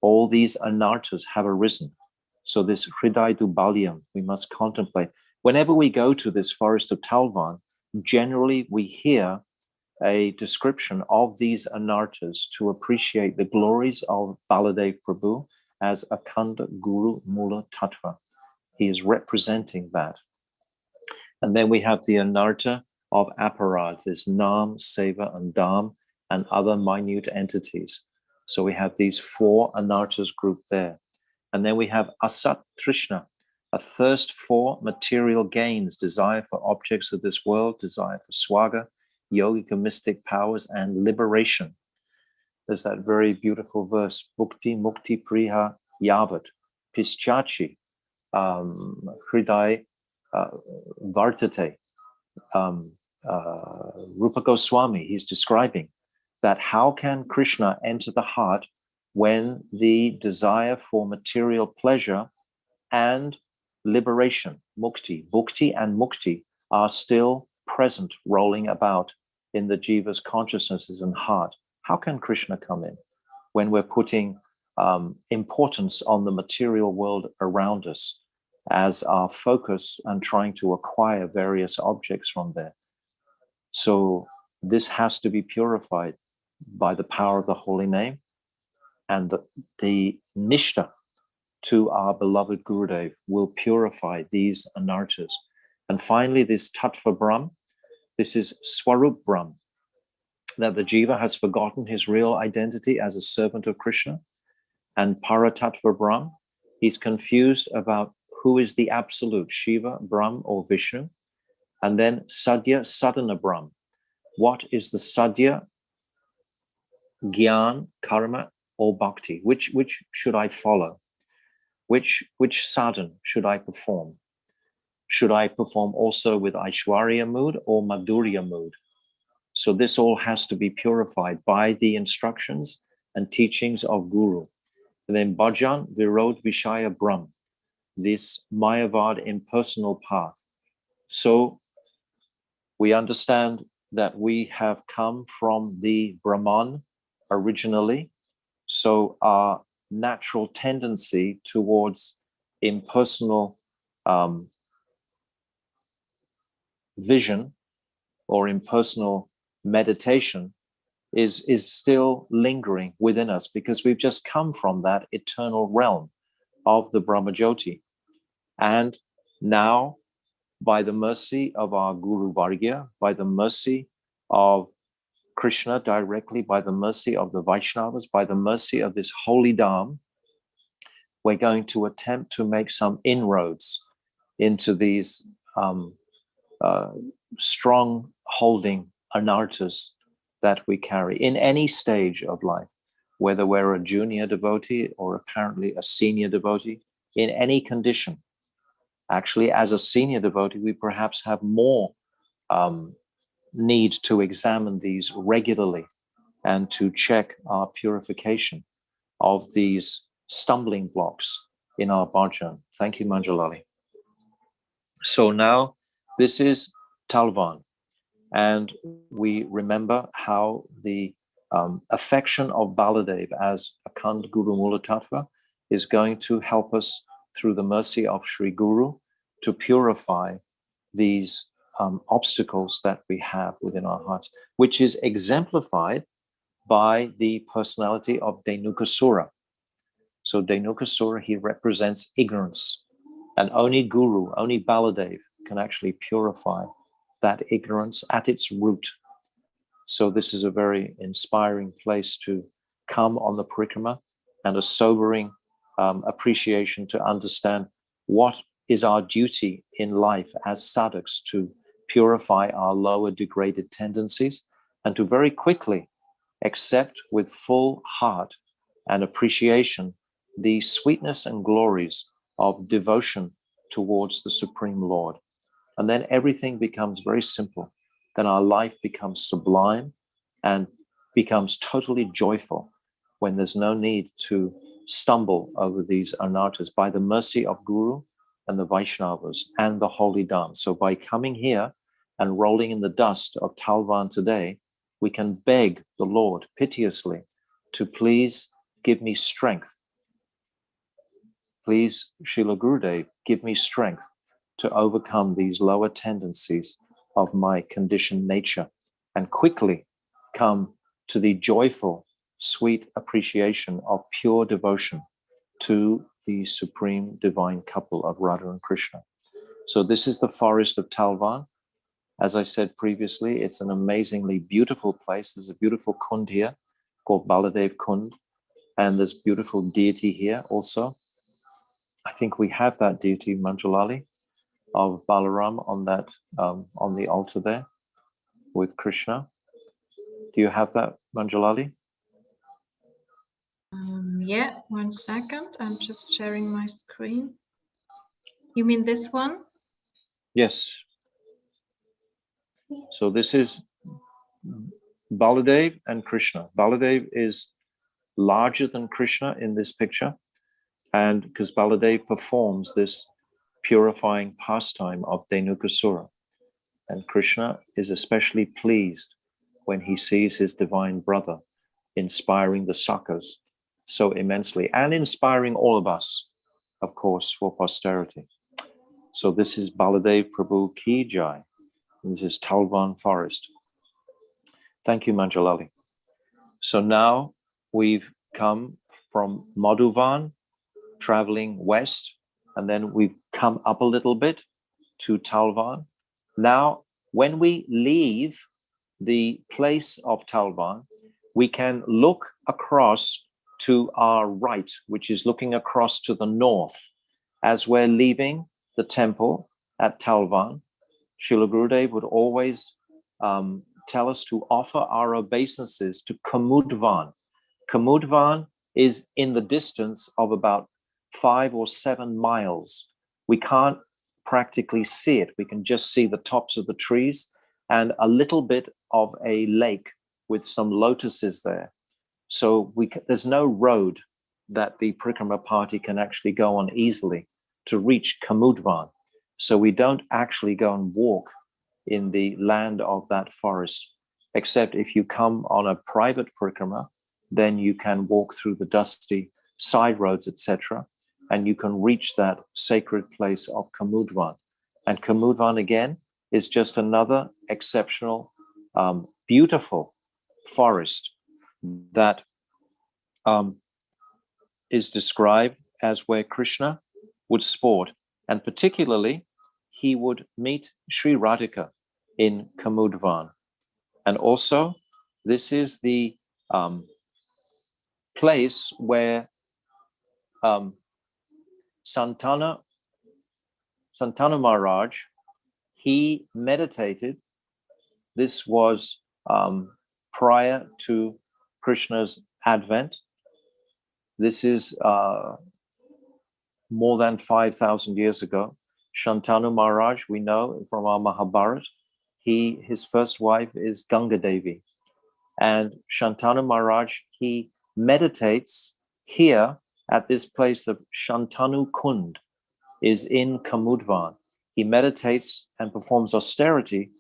All these anartas have arisen. So this Hriday Dubalyam, we must contemplate. Whenever we go to this forest of Talvan, generally we hear a description of these anartas to appreciate the glories of Baladev Prabhu as Akhanda Guru Mula Tattva. He is representing that. And then we have the anarta of aparad, this Nam, Seva, and Dham, and other minute entities. So we have these 4 anartas grouped there. And then we have asat trishna, a thirst for material gains, desire for objects of this world, desire for swaga, yogic and mystic powers, and liberation. There's that very beautiful verse, Bhukti Mukti Priha Yavat, Pischachi, Hriday Vartate, Rupa Goswami, he's describing that how can Krishna enter the heart when the desire for material pleasure and liberation, mukti, bhukti and mukti, are still present, rolling about in the jiva's consciousnesses and heart. How can Krishna come in when we're putting importance on the material world around us as our focus and trying to acquire various objects from there? So this has to be purified by the power of the holy name and the nishta to our beloved Gurudev will purify these anartas. And finally, this tattva Brahm, this is Swarup Brahm, that the jiva has forgotten his real identity as a servant of Krishna. And Paratattva Brahm, he's confused about who is the absolute, Shiva, Brahm, or Vishnu. And then Sadhya Sadhana Brahm, what is the Sadhya, Gyan, Karma, or Bhakti? Which should I follow? Which sadhana should I perform? Should I perform also with Aishwarya mood or Madhurya mood? So this all has to be purified by the instructions and teachings of Guru. And then Bhajan, Virod, Vishaya, Brahm, this Mayavad impersonal path. So we understand that we have come from the Brahman originally. So our natural tendency towards impersonal vision or impersonal meditation is still lingering within us because we've just come from that eternal realm of the Brahmajyoti. And now by the mercy of our Guru Vargya, by the mercy of Krishna directly, by the mercy of the Vaishnavas, by the mercy of this holy Dham, we're going to attempt to make some inroads into these strong holding anartas that we carry in any stage of life, whether we're a junior devotee or apparently a senior devotee, in any condition. Actually, as a senior devotee, we perhaps have more need to examine these regularly and to check our purification of these stumbling blocks in our bhajan. Thank you, Manjalali. So now this is Talavan, and we remember how the affection of Baladev as Akhand Guru Mula Tattva is going to help us through the mercy of Sri Guru to purify these obstacles that we have within our hearts, which is exemplified by the personality of Denukasura. So Denukasura, he represents ignorance, and only Guru, only Baladev can actually purify that ignorance at its root. So this is a very inspiring place to come on the Parikrama, and a sobering appreciation to understand what is our duty in life as sadhaks to purify our lower degraded tendencies, and to very quickly accept with full heart and appreciation the sweetness and glories of devotion towards the Supreme Lord. And then everything becomes very simple. Then our life becomes sublime and becomes totally joyful when there's no need to stumble over these anartas by the mercy of Guru and the Vaishnavas and the Holy Dham. So by coming here and rolling in the dust of Talavan today, we can beg the Lord piteously to please give me strength. Please, Srila Gurudev, give me strength to overcome these lower tendencies of my conditioned nature and quickly come to the joyful, sweet appreciation of pure devotion to the supreme divine couple of Radha and Krishna. So this is the Forest of Talbot. As I said previously, it's an amazingly beautiful place. There's a beautiful kund here called Baladev Kund, and there's beautiful deity here also. I think we have that deity, Manjalali, of Balarama on that on the altar there with Krishna. Do you have that, Manjalali?
Yeah, 1 second. I'm just sharing my screen. You mean this one?
Yes. So this is Baladev and Krishna. Baladev is larger than Krishna in this picture, and because Baladev performs this purifying pastime of Denukasura, and Krishna is especially pleased when he sees his divine brother inspiring the Sakhas so immensely and inspiring all of us, of course, for posterity. So this is Baladev Prabhu Ki Jai. This is Talavan Forest. Thank you, Manjalali. So now we've come from Madhuvan, traveling west, and then we've come up a little bit to Talavan. Now, when we leave the place of Talavan, we can look across to our right, which is looking across to the north. As we're leaving the temple at Talavan, Srila Gurudev would always tell us to offer our obeisances to Kumudvana. Kumudvana is in the distance of about 5 or 7 miles. We can't practically see it. We can just see the tops of the trees and a little bit of a lake with some lotuses there. So there's no road that the Parikrama party can actually go on easily to reach Kumudvana. So we don't actually go and walk in the land of that forest, except if you come on a private Parikrama, then you can walk through the dusty side roads, etc., and you can reach that sacred place of Kumudvana. And Kumudvana, again, is just another exceptional, beautiful forest that is described as where Krishna would sport. And particularly, he would meet Sri Radhika in Kumudvana. And also, this is the place where Santana Maharaj, he meditated. This was prior to Krishna's advent. This is more than 5,000 years ago. Shantanu Maharaj, we know from our Mahabharata, his first wife is Ganga Devi. And Shantanu Maharaj, he meditates here at this place of Shantanu-kunda, is in Kumudvana. He meditates and performs austerity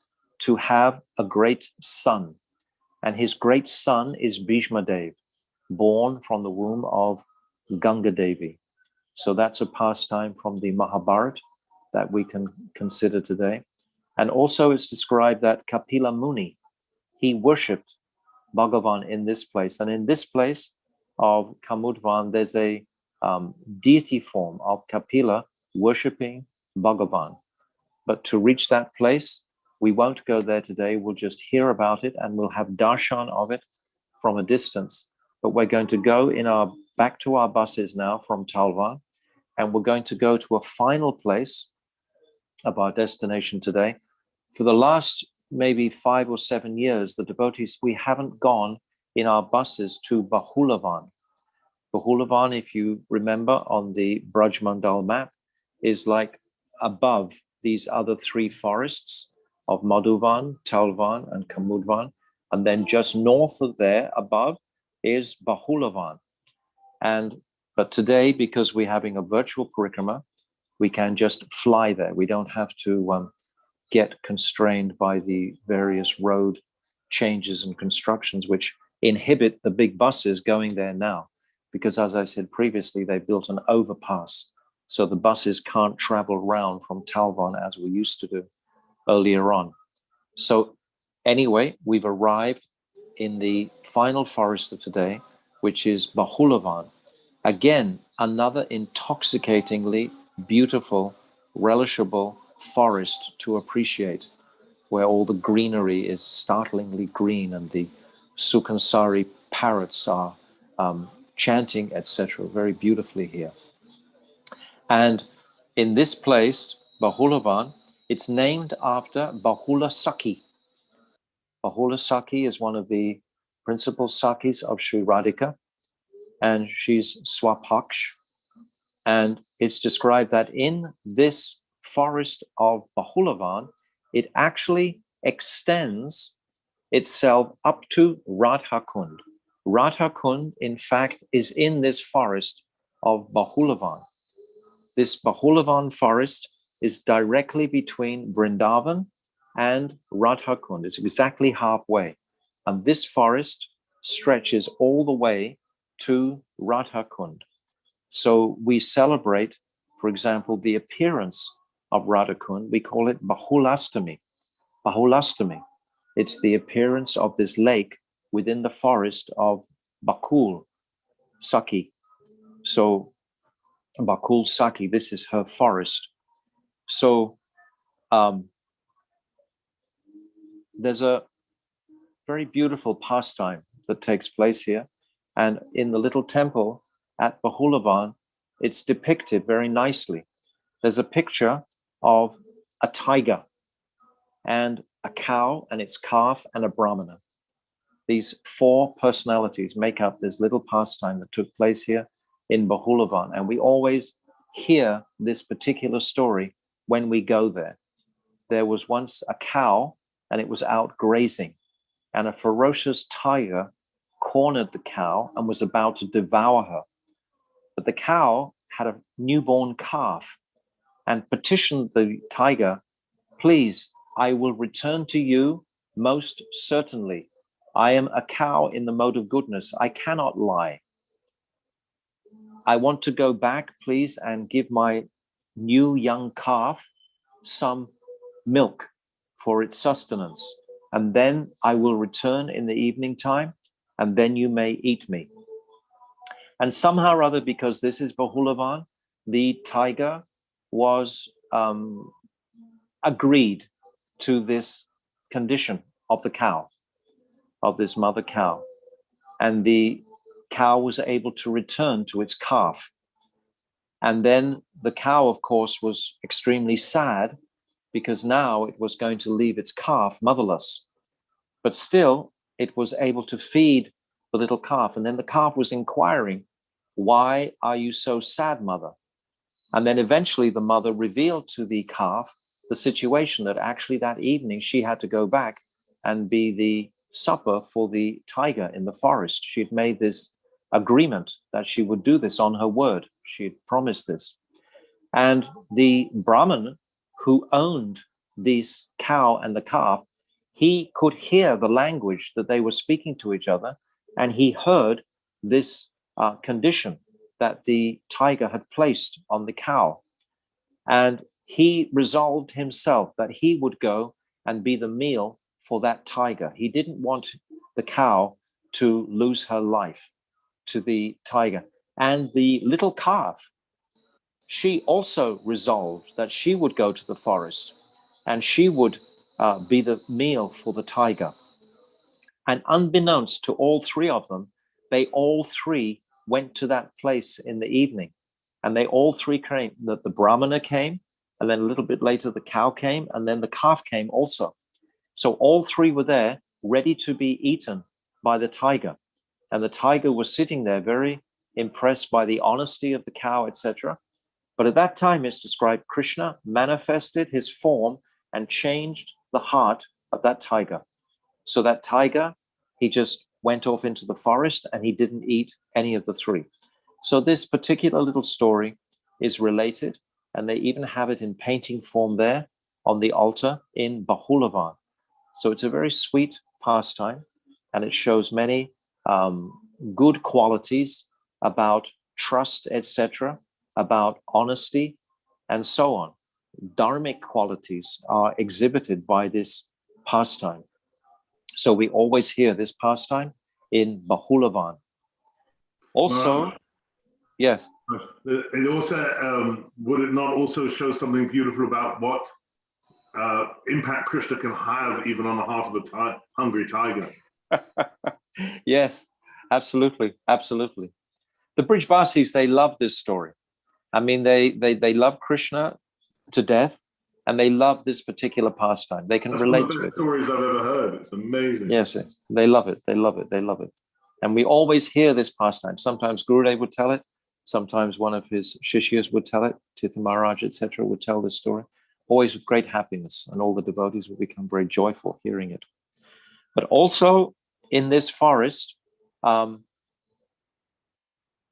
to have a great son. And his great son is Bhishma Dev, born from the womb of Ganga Devi. So that's a pastime from the Mahabharata that we can consider today. And also it's described that Kapila Muni, he worshipped Bhagavan in this place. And in this place of Kumudvana, there's a deity form of Kapila worshipping Bhagavan. But to reach that place, we won't go there today. We'll just hear about it and we'll have darshan of it from a distance. But we're going to go back to our buses now from Talavan, and we're going to go to a final place of our destination today. For the last maybe 5 or 7 years, the devotees, we haven't gone in our buses to Bahulavan. Bahulavan, if you remember on the Vraja-mandala map, is like above these other 3 forests of Madhuvan, Talavan, and Kumudvana. And then just north of there, above, is Bahulavan. But today, because we're having a virtual parikrama, we can just fly there. We don't have to get constrained by the various road changes and constructions which inhibit the big buses going there now. Because as I said previously, they built an overpass. So the buses can't travel around from Talavan as we used to do earlier on. So anyway, we've arrived in the final forest of today, which is Bahulavan. Again, another intoxicatingly beautiful, relishable forest to appreciate, where all the greenery is startlingly green and the Sukansari parrots are chanting, etc., very beautifully here. And in this place, Bahulavan, it's named after Bahula Sakhi. Bahula Sakhi is one of the principal Sakhis of Sri Radhika, and she's Swapaksh. And it's described that in this forest of Bahulavan, it actually extends itself up to Radha-kunda. Radha-kunda, in fact, is in this forest of Bahulavan. This Bahulavan forest is directly between Vrindavan and Radha-kunda. It's exactly halfway. And this forest stretches all the way to Radha-kunda. So we celebrate, for example, the appearance of Radha-kunda. We call it Bahulastami. Bahulastami. It's the appearance of this lake within the forest of Bakul Sakhi. So Bakul Sakhi, this is her forest. So there's a very beautiful pastime that takes place here. And in the little temple at Bahulavan, it's depicted very nicely. There's a picture of a tiger and a cow and its calf and a brahmana. These 4 personalities make up this little pastime that took place here in Bahulavan. And we always hear this particular story when we go there. There was once a cow and it was out grazing, and a ferocious tiger cornered the cow and was about to devour her. But the cow had a newborn calf and petitioned the tiger, "Please, I will return to you most certainly. I am a cow in the mode of goodness. I cannot lie. I want to go back, please, and give my new young calf some milk for its sustenance. And then I will return in the evening time, and then you may eat me." And somehow or other, because this is Bahulavan, the tiger was agreed to this condition of the cow, of this mother cow. And the cow was able to return to its calf. And then the cow, of course, was extremely sad because now it was going to leave its calf motherless. But still, it was able to feed the little calf. And then the calf was inquiring, "Why are you so sad, mother?" And then eventually the mother revealed to the calf the situation that actually that evening she had to go back and be the supper for the tiger in the forest. She had made this agreement that she would do this on her word. She had promised this. And the Brahmin who owned this cow and the calf, he could hear the language that they were speaking to each other, and he heard this condition that the tiger had placed on the cow. And he resolved himself that he would go and be the meal for that tiger. He didn't want the cow to lose her life to the tiger. And the little calf, she also resolved that she would go to the forest and she would be the meal for the tiger. And unbeknownst to all three of them, they all three went to that place in the evening. And they all three came, that the Brahmana came, and then a little bit later the cow came, and then the calf came also. So all three were there, ready to be eaten by the tiger. And the tiger was sitting there very impressed by the honesty of the cow, etc. But at that time, it's described, Krishna manifested his form and changed the heart of that tiger. So that tiger, he just went off into the forest and he didn't eat any of the three. So this particular little story is related, and they even have it in painting form there on the altar in Bahulavan. So it's a very sweet pastime, and it shows many good qualities about trust, etc., about honesty, and so on. Dharmic qualities are exhibited by this pastime. So we always hear this pastime in Bahulavan. Also, yes.
It also, would it not also show something beautiful about what impact Krishna can have even on the heart of a hungry tiger?
Yes, absolutely, absolutely. The Brijvasis, they love this story. I mean, they love Krishna to death, and they love this particular pastime. They can relate to it.
That's one of the best stories I've ever heard. It's amazing.
Yes, they love it. They love it. They love it. And we always hear this pastime. Sometimes Gurudev would tell it. Sometimes one of his shishyas would tell it. Tirtha Maharaj, etc., would tell this story. Always with great happiness, and all the devotees will become very joyful hearing it. But also in this forest,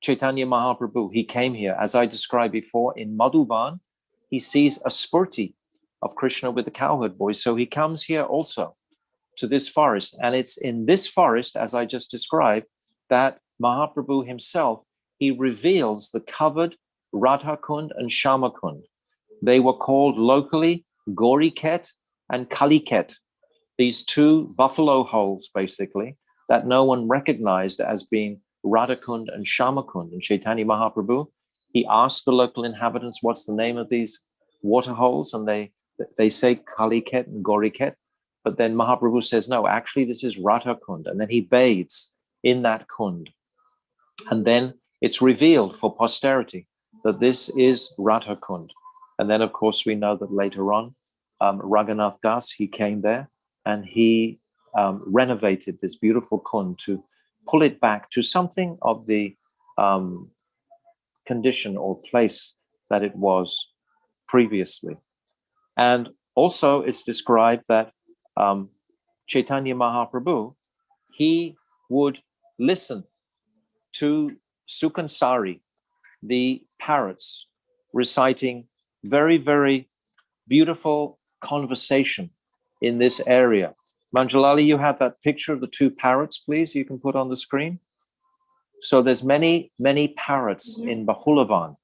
Chaitanya Mahaprabhu, he came here, as I described before, in Madhuvan. He sees a spurti of Krishna with the cowherd boy. So he comes here also to this forest. And it's in this forest, as I just described, that Mahaprabhu himself, he reveals the covered Radha-kund and Shama-kund. They were called locally Goriket and Kaliket, these two buffalo holes, basically, that no one recognized as being Radha-kund and Shama-kund. And Chaitanya Mahaprabhu, he asked the local inhabitants, what's the name of these water holes? And they say Kaliket and Goriket. But then Mahaprabhu says, no, actually, this is Radha-kund. And then he bathes in that kund. And then it's revealed for posterity that this is Radha-kund. And then, of course, we know that later on, Raghunath Das, he came there and he renovated this beautiful kund to pull it back to something of the condition or place that it was previously. And also it's described that Chaitanya Mahaprabhu, he would listen to Sukansari, the parrots, reciting very, very beautiful conversation in this area. Manjalali, you have that picture of the two parrots, please, you can put on the screen. So there's many, many parrots in Bahulavan.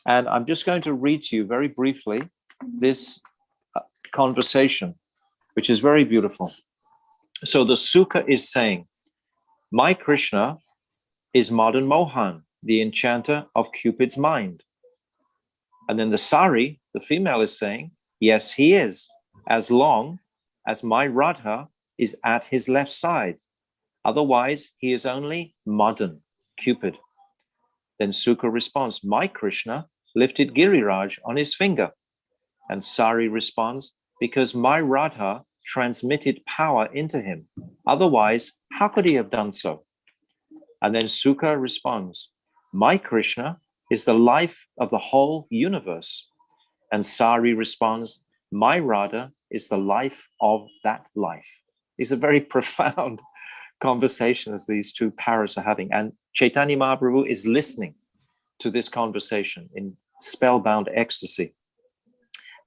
And I'm just going to read to you very briefly this conversation, which is very beautiful. So the Sukha is saying, my Krishna is Madan Mohan, the enchanter of Cupid's mind. And then the Sari, the female, is saying, Yes, he is, as long as my Radha is at his left side. Otherwise, he is only Madan, Cupid. Then Sukha responds, my Krishna lifted Giriraj on his finger. And Sari responds, because my Radha transmitted power into him. Otherwise, how could he have done so? And then Sukha responds, my Krishna is the life of the whole universe. And Sari responds, my Radha is the life of that life. These are very profound conversations these two paras are having. And Chaitanya Mahaprabhu is listening to this conversation in spellbound ecstasy.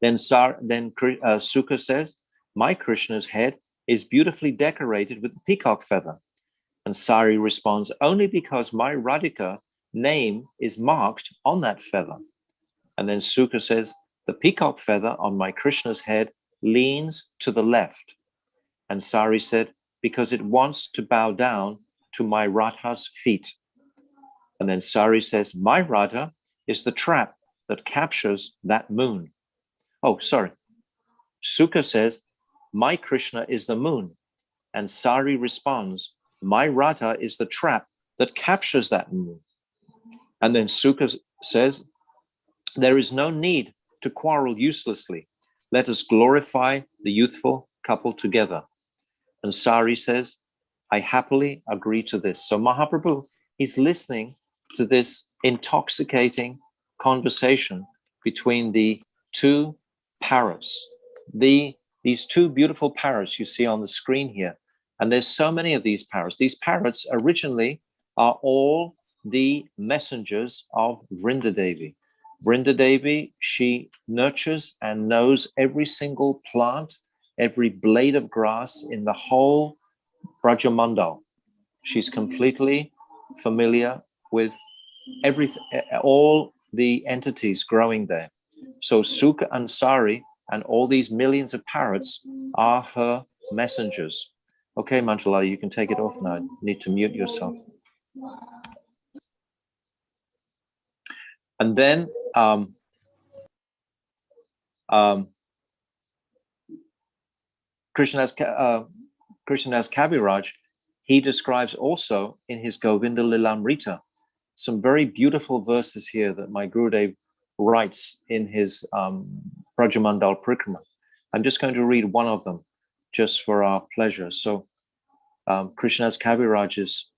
Then Sukha says, my Krishna's head is beautifully decorated with a peacock feather. And Sari responds, only because my Radhika name is marked on that feather. And then Sukha says, the peacock feather on my Krishna's head leans to the left. And Sari said, because it wants to bow down to my Radha's feet. And then Sari says, my Radha is the trap that captures that moon. Oh, sorry. Sukha says, my Krishna is the moon. And Sari responds, my Radha is the trap that captures that moon. And then Sukha says, there is no need to quarrel uselessly. Let us glorify the youthful couple together. And Sari says, I happily agree to this. So Mahaprabhu is listening to this intoxicating conversation between the two parrots. These two beautiful parrots you see on the screen here. And there's so many of these parrots. These parrots originally are all the messengers of Vrindadevi. Vrindadevi, she nurtures and knows every single plant, every blade of grass in the whole Vraja-mandala. She's completely familiar with everything, all the entities growing there. So Sukha and Sari and all these millions of parrots are her messengers. Okay, Manjula, you can take it off now. You need to mute yourself. And then Krishnadas Kaviraj, he describes also in his Govinda Lilamrita some very beautiful verses here that my Gurudev writes in his Vraja-mandala Parikrama. I'm just going to read one of them just for our pleasure. So Krishnadas Kaviraj is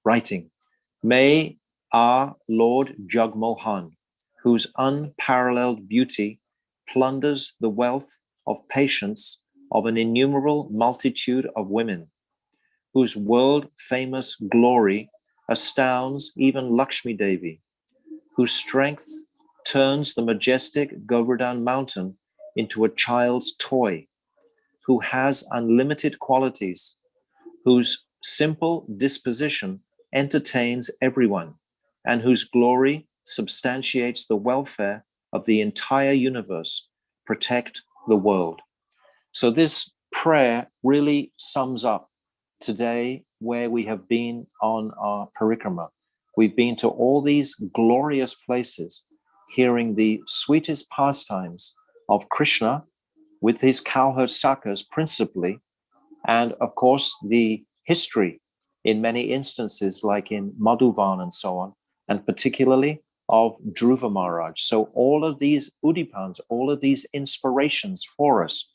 writing, may our Lord Jagmohan, whose unparalleled beauty plunders the wealth of patience of an innumerable multitude of women, whose world-famous glory astounds even Lakshmi Devi, whose strength turns the majestic Govardhan mountain into a child's toy, who has unlimited qualities, whose simple disposition entertains everyone, and whose glory substantiates the welfare of the entire universe, protect the world. So this prayer really sums up today where we have been on our parikrama. We've been to all these glorious places, hearing the sweetest pastimes of Krishna with his cowherd Sakhas principally, and of course the history in many instances like in Madhuvana and so on, and particularly of Dhruva Maharaj. So all of these udipans, all of these inspirations for us,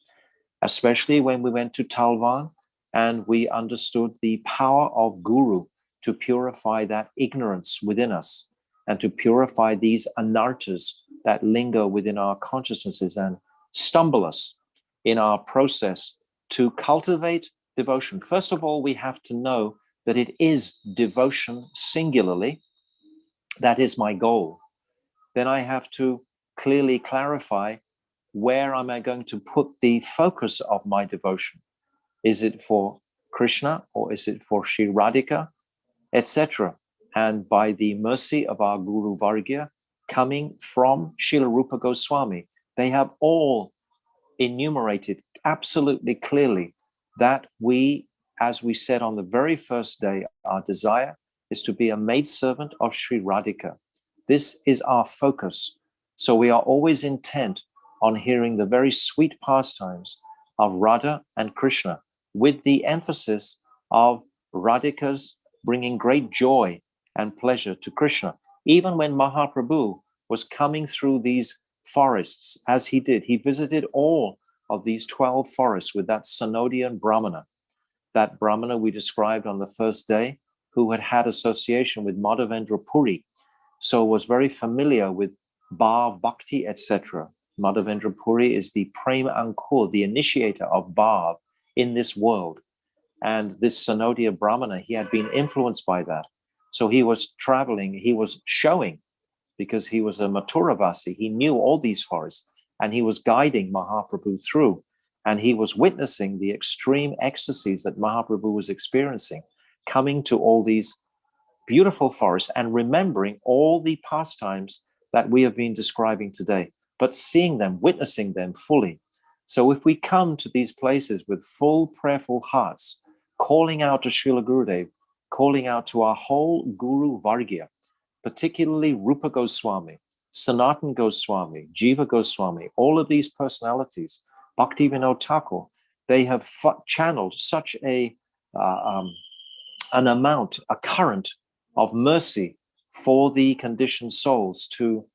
especially when we went to Talavan and we understood the power of Guru to purify that ignorance within us and to purify these anartas that linger within our consciousnesses and stumble us in our process to cultivate devotion. First of all, we have to know that it is devotion singularly. That is my goal. Then I have to clearly clarify, where am I going to put the focus of my devotion? Is it for Krishna or is it for Sri Radhika, etc.? And by the mercy of our Guru Vargya, coming from Srila Rupa Goswami, they have all enumerated absolutely clearly that we, as we said on the very first day, our desire is to be a maidservant of Sri Radhika. This is our focus. So we are always intent on hearing the very sweet pastimes of Radha and Krishna, with the emphasis of Radhika's bringing great joy and pleasure to Krishna. Even when Mahaprabhu was coming through these forests, as he did, he visited all of these 12 forests with that Sanodian Brahmana, that Brahmana we described on the first day, who had had association with Madhavendra Puri, so was very familiar with Bhav, Bhakti, etc. Madhavendra Puri is the Prema Ankur, the initiator of Bhav in this world. And this Sanodia Brahmana, he had been influenced by that. So he was traveling, he was showing, because he was a Mathuravasi, he knew all these forests, and he was guiding Mahaprabhu through. And he was witnessing the extreme ecstasies that Mahaprabhu was experiencing, coming to all these beautiful forests and remembering all the pastimes that we have been describing today, but seeing them, witnessing them fully. So if we come to these places with full prayerful hearts, calling out to Srila Gurudev, calling out to our whole Guru Vargya, particularly Rupa Goswami, Sanatan Goswami, Jiva Goswami, all of these personalities, Bhakti Vinod Thakur, they have channeled such an amount, a current of mercy for the conditioned souls to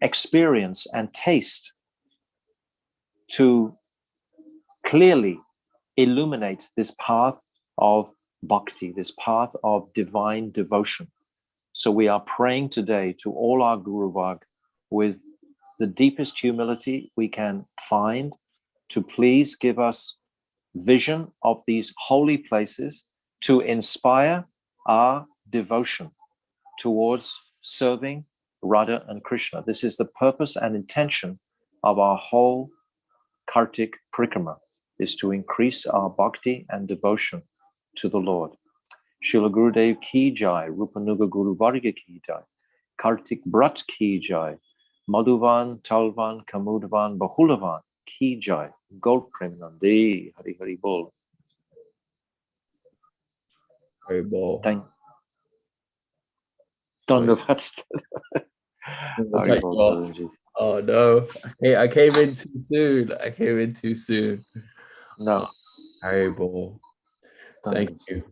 experience and taste, to clearly illuminate this path of bhakti, this path of divine devotion. So we are praying today to all our Guru Varg with the deepest humility we can find, to please give us vision of these holy places, to inspire our devotion towards serving Radha and Krishna. This is the purpose and intention of our whole Kartik Parikrama, is to increase our bhakti and devotion to the Lord. Srila Gurudev ki jai, Rupanuga Guru Varga ki jai, Kartik Brat ki jai, Madhuvan, Talavan, Kumudvana, Bahulavan ki jai, Gol Premanande, Hari Hari Bol.
Hari Bol.
Thank Dandavad. Hari Bol.
Oh no, I came in too soon. I came in too soon.
No.
Hari Bol. Thank you.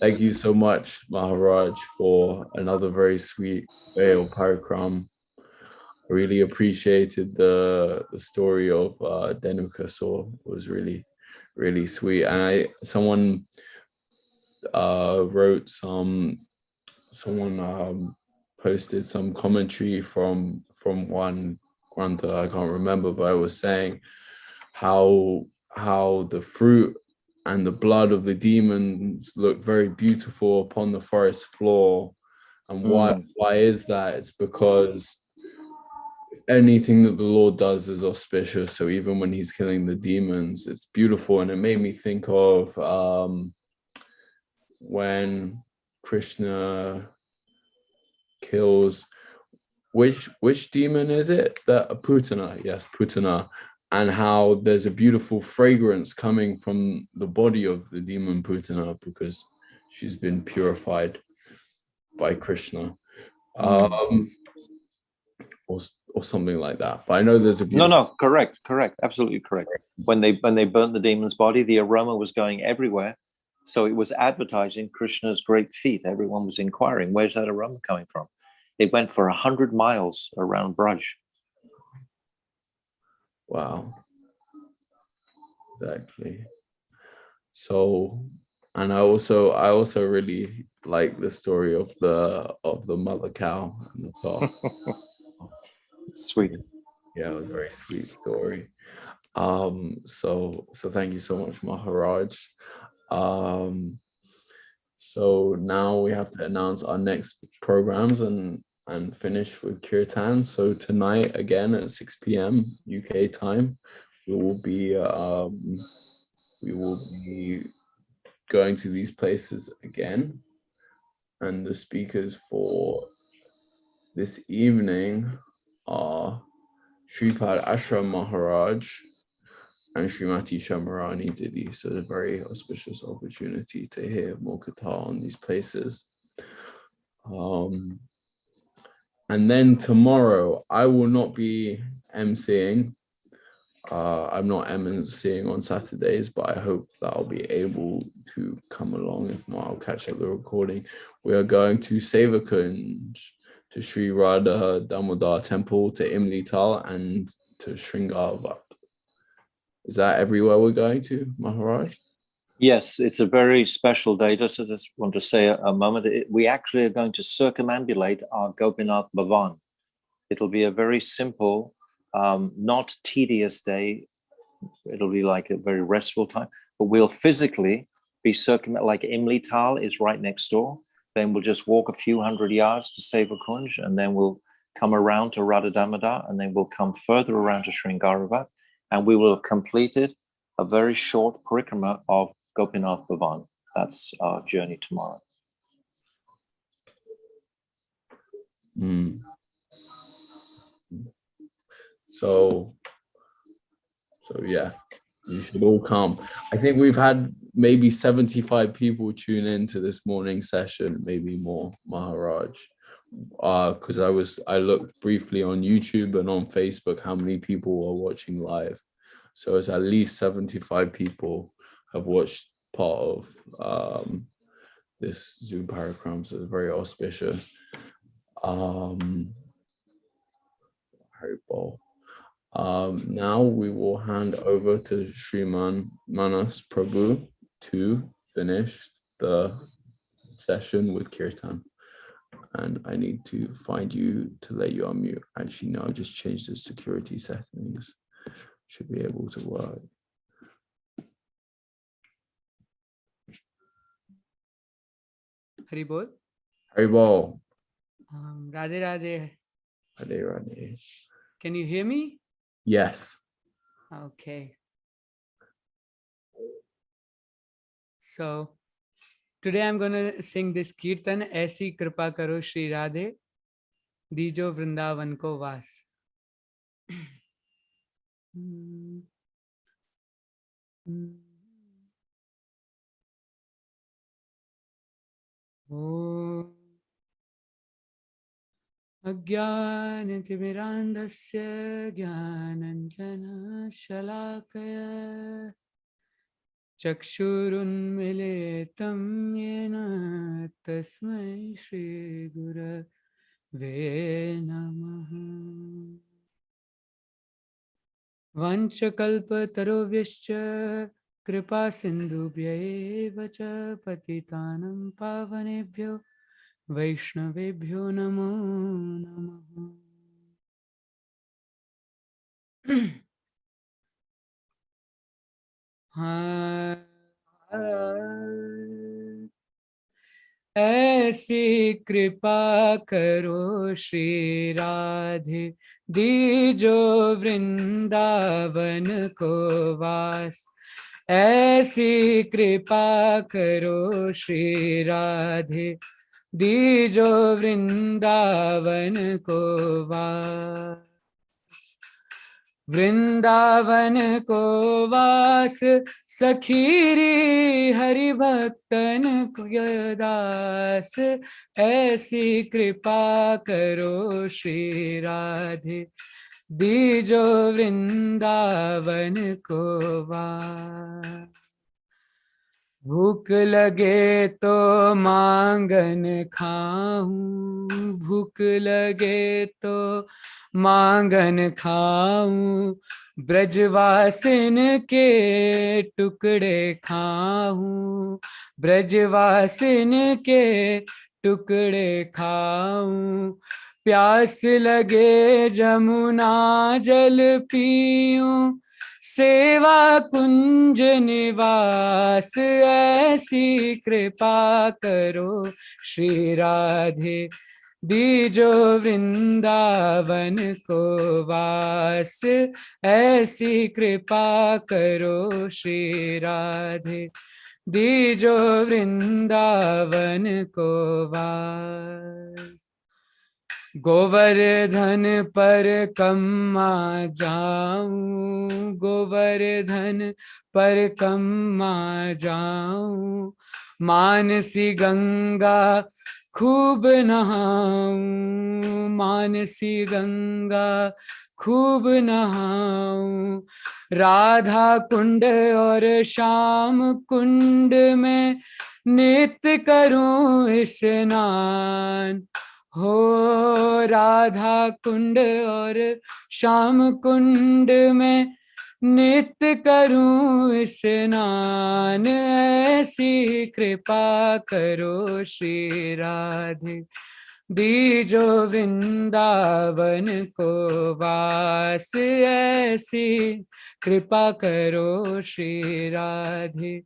Thank you so much, Maharaj, for another very sweet veil Parikrama. I really appreciated the story of Denukasura. It was really, really sweet. And someone wrote someone posted some commentary from one granta, I can't remember, but I was saying how the fruit and the blood of the demons look very beautiful upon the forest floor. And why is that? It's because anything that the Lord does is auspicious. So even when he's killing the demons, it's beautiful. And it made me think of when Krishna kills, which demon is it? Putana, yes, Putana. And how there's a beautiful fragrance coming from the body of the demon Putana because she's been purified by Krishna. Or something like that. But I know there's a
No, correct, absolutely correct. When they burnt the demon's body, the aroma was going everywhere. So it was advertising Krishna's great feat. Everyone was inquiring, where's that aroma coming from? It went for 100 miles around Braj.
Wow. Exactly. So, and I also really like the story of the mother cow and the calf.
Sweet.
Yeah, it was a very sweet story. So thank you so much, Maharaj. So now we have to announce our next programs and finish with Kirtan. So tonight again at 6 p.m. UK time, we will be going to these places again. And the speakers for this evening are Shripad Ashram Maharaj and Srimati Shamarani Didi. So it's a very auspicious opportunity to hear more Kathar on these places. And then tomorrow, I will not be emceeing. I'm not emceeing on Saturdays, but I hope that I'll be able to come along. If not, I'll catch up the recording. We are going to Sevakunj, to Sri Radha Damodar Temple, to Imli Tal, and to Sringavat. Is that everywhere we're going to, Maharaj?
Yes, it's a very special day. Just want to say a moment. We actually are going to circumambulate our Gopinath Bhavan. It'll be a very simple, not tedious day. It'll be like a very restful time, but we'll physically be like Imli Tal is right next door. Then we'll just walk a few hundred yards to Sevakunj, and then we'll come around to Radha Damodar, and then we'll come further around to Sringaravat, and we will have completed a very short parikrama of Gopinath Bhavan. That's our journey tomorrow.
So yeah, you should all come. I think we've had maybe 75 people tune in to this morning session, maybe more, Maharaj. Because I looked briefly on YouTube and on Facebook how many people are watching live. So it's at least 75 people have watched part of this Zoom Parikrama, so it's very auspicious. Haribol. Now we will hand over to Sriman Manas Prabhu to finish the session with Kirtan. And I need to find you to let you unmute. Actually, no, just change the security settings. Should be able to work.
Haribol.
Haribol.
Radhe Radhe.
Radhe Radhe.
Can you hear me?
Yes.
Okay. So today I'm going to sing this Kirtan, Aisi Kripa Karo Shri Radhe, Dijo Vrindavan Ko Vas. Om Ajnanatimirandasya Jnananjana Shalakaya Chakshurunmilitam Yena Tasmai Shri Gurave Namaha. Vanchakalpatarovyaschа Kripa Sindhubhya Cha Patitanam Pavanebhyo Vaishnavebhyo Namo Namaha. ऐसी कृपा करो श्री राधे दीजो वृंदावन को वास. ऐसी कृपा करो श्री राधे दीजो वृंदावन को वास. वृंदावन को वास सखीरी हरि भक्तन को दास. ऐसी कृपा करो श्री राधे दीजो वृंदावन को वास. भूख लगे तो मांगन खाऊं, भूख लगे तो मांगन खाऊं, ब्रजवासिन के टुकड़े खाऊं, ब्रजवासिन के टुकड़े खाऊं. प्यास लगे जमुना जल पीऊं, सेवा कुंज निवास. ऐसी कृपा करो श्री राधे दीजो वृंदावन को वास. ऐसी कृपा करो श्री राधे दीजो वृंदावन को वास. गोवर्धन पर कम्मा जाऊं, गोवर्धन पर कम्मा जाऊं, मानसी गंगा खूब नहाऊं, मानसी गंगा खूब नहाऊं, राधा कुंड और श्याम कुंड में नित्य करूं स्नान। हो राधा कुंड और श्याम कुंड में नित्य करूं स्नान, ऐसी कृपा करो श्री राधे, दीजो वृंदावन को वास, ऐसी कृपा करो श्री राधे,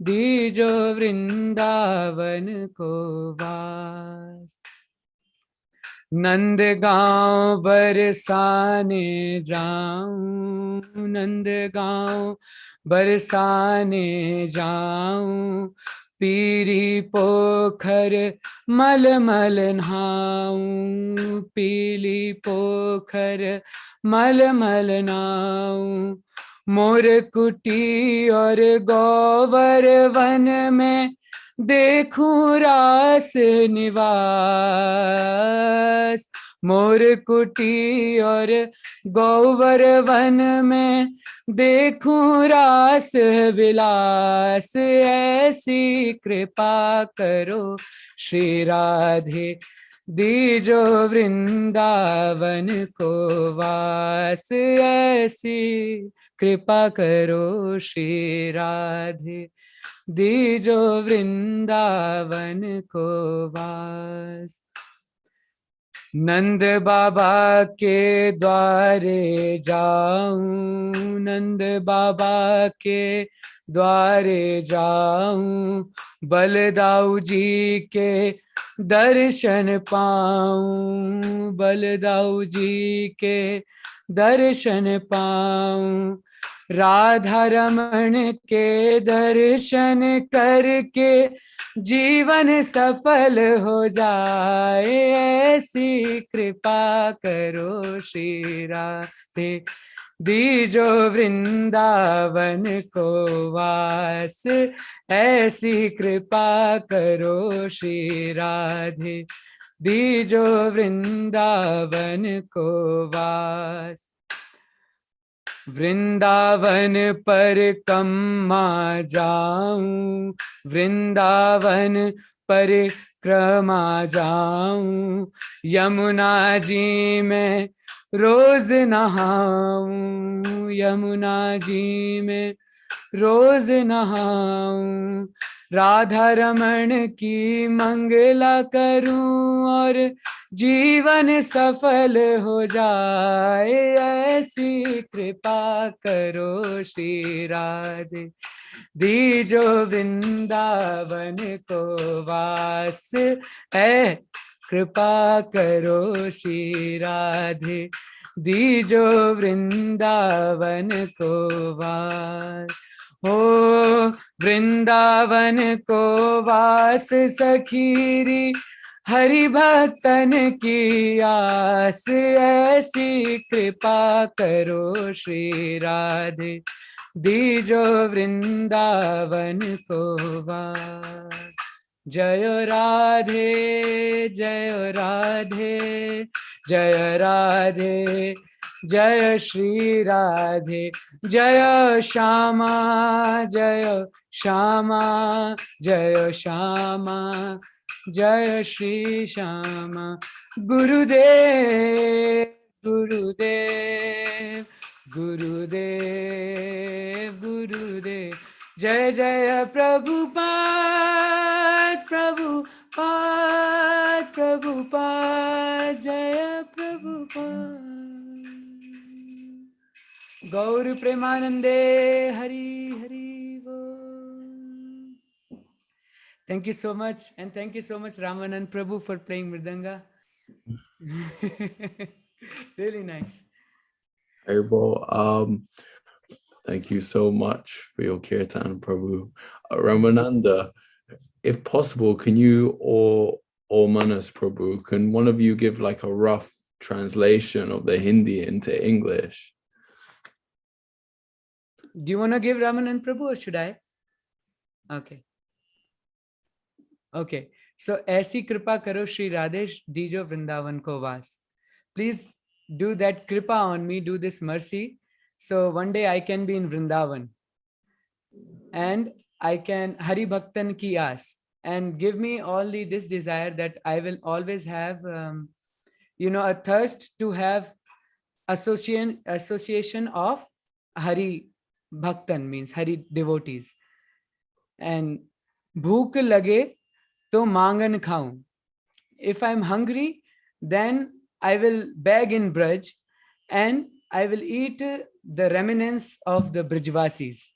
दीजो वृंदावन को वास। नंद गांव बरसाने जाऊं, नंद गांव बरसाने जाऊं, पीरी पोखर मल मल नहाऊं, पीली पोखर मल मल नहाऊं, मोर कुटी और गोवर वन में देखूं रास निवास, मोर कुटी और गोवर वन में देखूं रास विलास, ऐसी कृपा करो श्री राधे, दीजो वृंदावन को वास, ऐसी कृपा करो श्री राधे, दीजो वृंदावन को वास। नंद बाबा के द्वारे जाऊं, नंद बाबा के द्वारे जाऊं, बलदाऊ जी के दर्शन पाऊं, बलदाऊ जी के दर्शन पाऊं, राधा रमण के दर्शन करके जीवन सफल हो जाए, ऐसी कृपा करो श्री राधे, दीजो वृंदावन को वास, ऐसी कृपा करो श्री राधे, दीजो वृंदावन को वास। वृंदावन परिक्रमा जाऊं, वृंदावन परिक्रमा जाऊं, यमुना जी में रोज नहाऊं, यमुना जी में रोज नहाऊं, राधा रमण की मंगला करूं और जीवन सफल हो जाए, ऐसी कृपा करो श्री राधे, दीजो वृंदावन को वास, ऐ कृपा करो श्री राधे, दीजो वृंदावन को वास। हो वृंदावन को वास सखीरी हरि भक्तन की आस, ऐसी कृपा करो श्री राधे, दीजो वृंदावन को वास। जय राधे जय राधे जय राधे, जय श्री राधे, जय श्यामा जय श्यामा, जय श्यामा जय श्री श्यामा, गुरुदेव गुरुदेव गुरुदेव गुरुदेव, जय जय प्रभुपाद प्रभुपाद प्रभुपाद, जय प्रभुपाद। गौर प्रेमानंदे हरि हरि बोल। Thank you so much, and thank you so much Ramanand Prabhu for playing mridanga. Really nice.
Haribol, thank you so much for your kirtan, Prabhu. Ramananda, if possible, can you or Manas Prabhu, can one of you give like a rough translation of the Hindi into English?
Do you want to give Ramanand Prabhu or should I? Okay. Okay. So ऐसी कृपा करो श्री राधे दीजो वृंदावन को वास. Please do that kripa on me, do this mercy. So one day I can be in Vrindavan and I can Hari Bhaktan ki aas, and give me only this desire that I will always have, a thirst to have association of Hari Bhaktan, means Hari devotees. And bhook lage to mangan khaun. If I'm hungry, then I will beg in Braj and I will eat the remnants of the Brajvasis.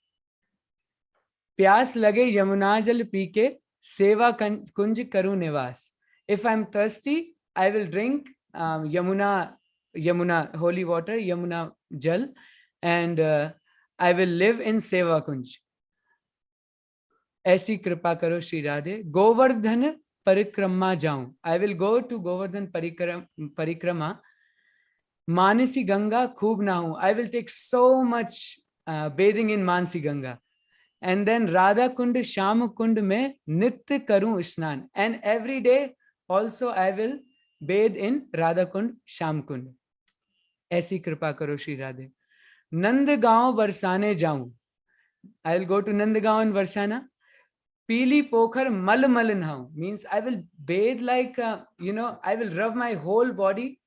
Pyas lage Yamuna jal pee ke seva kunj karu nivas. If I'm thirsty, I will drink Yamuna, holy water, Yamuna jal, and I will live in Seva Kunj. ऐसी कृपा करो श्री राधे. गोवर्धन परिक्रमा जाऊं. I will go to Govardhan Parikrama. Manasi Ganga khub nahu. I will take so much bathing in Manasi Ganga. And then Radha Kund, Sham Kund mein nitya karu isnan. And every day also I will bathe in Radha Kund, Sham Kund. ऐसी कृपा करो Shri Radhe. Nandgaon Varsane जाऊं. I will go to Nandgaon and Varsana. Pili Pokhar Mal Mal Nahau, means I will bathe like, I will rub my whole body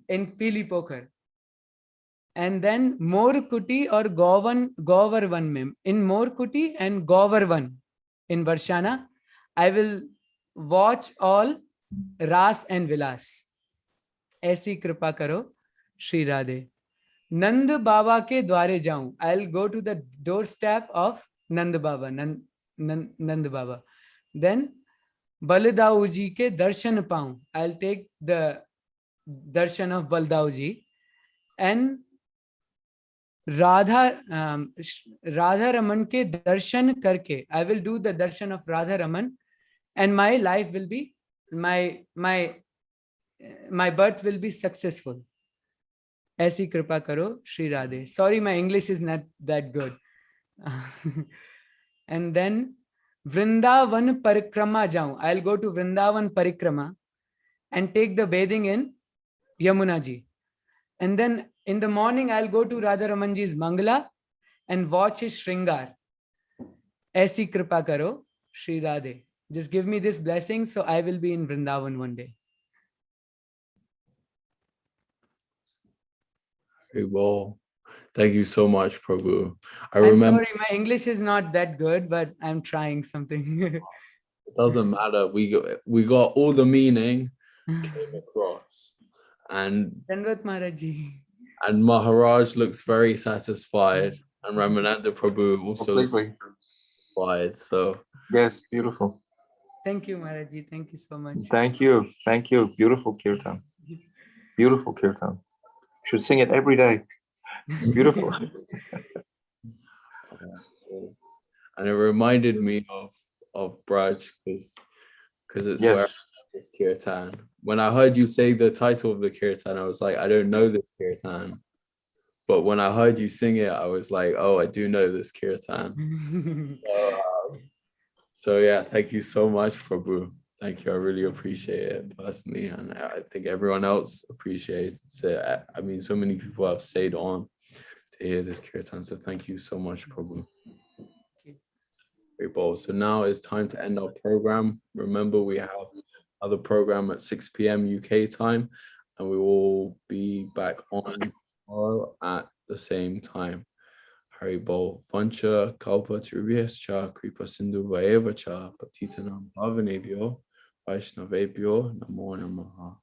in Pili Pokhar. And then Mor Kuti or Govarvan Mem. In Mor Kuti and Govarvan in Varshana, I will watch all Ras and Vilas. Aisi Kripa Karo, Shri Radhe. Nand Baba ke dware jaun. I'll go to the doorstep of Nand Baba. Nand Baba. Then Baladav ji ke darshan paun. I'll take the darshan of Baladav ji. And Radha Raman ke darshan karke. I will do the darshan of Radha Raman, and my life will be, my birth will be successful. ऐसी कृपा करो Shri Radhe. Sorry, my English is not that good. And then Vrindavan Parikrama jaun. I'll go to Vrindavan Parikrama and take the bathing in Yamuna ji. And then in the morning I'll go to Radha Ramanji's Mangala and watch his Shringar. Aisi kripa karo Shri Radhe. Just give me this blessing so I will be in Vrindavan one day.
Very well. Thank you so much, Prabhu.
I'm sorry, my English is not that good, but I'm trying something.
It doesn't matter. We got all the meaning came across. And
Dandavat Maharaji.
And Maharaj looks very satisfied. And Ramananda Prabhu also looks satisfied. So
Yes, beautiful.
Thank you, Maharaji. Thank you so much.
Thank you. Thank you. Beautiful kirtan. Beautiful kirtan. Should sing it every day. It's beautiful.
And it reminded me of Braj because it's
Yes.
where I have this kirtan. When I heard you say the title of the kirtan, I was like, I don't know this kirtan. But when I heard you sing it, I was like, oh, I do know this kirtan. So yeah, thank you so much, Prabhu. Thank you. I really appreciate it personally. And I think everyone else appreciates it. I mean, so many people have stayed on to hear this kirtan. So thank you so much, Prabhu. Very bold. So now it's time to end our program. Remember, we have another program at 6 p.m. UK time, and we will be back on tomorrow at the same time. Hari Bol. Vancha kalpa turubhyascha kripa sindhu vaevacha patitanam pavanebhyo vaishnavebhyo namo namaha.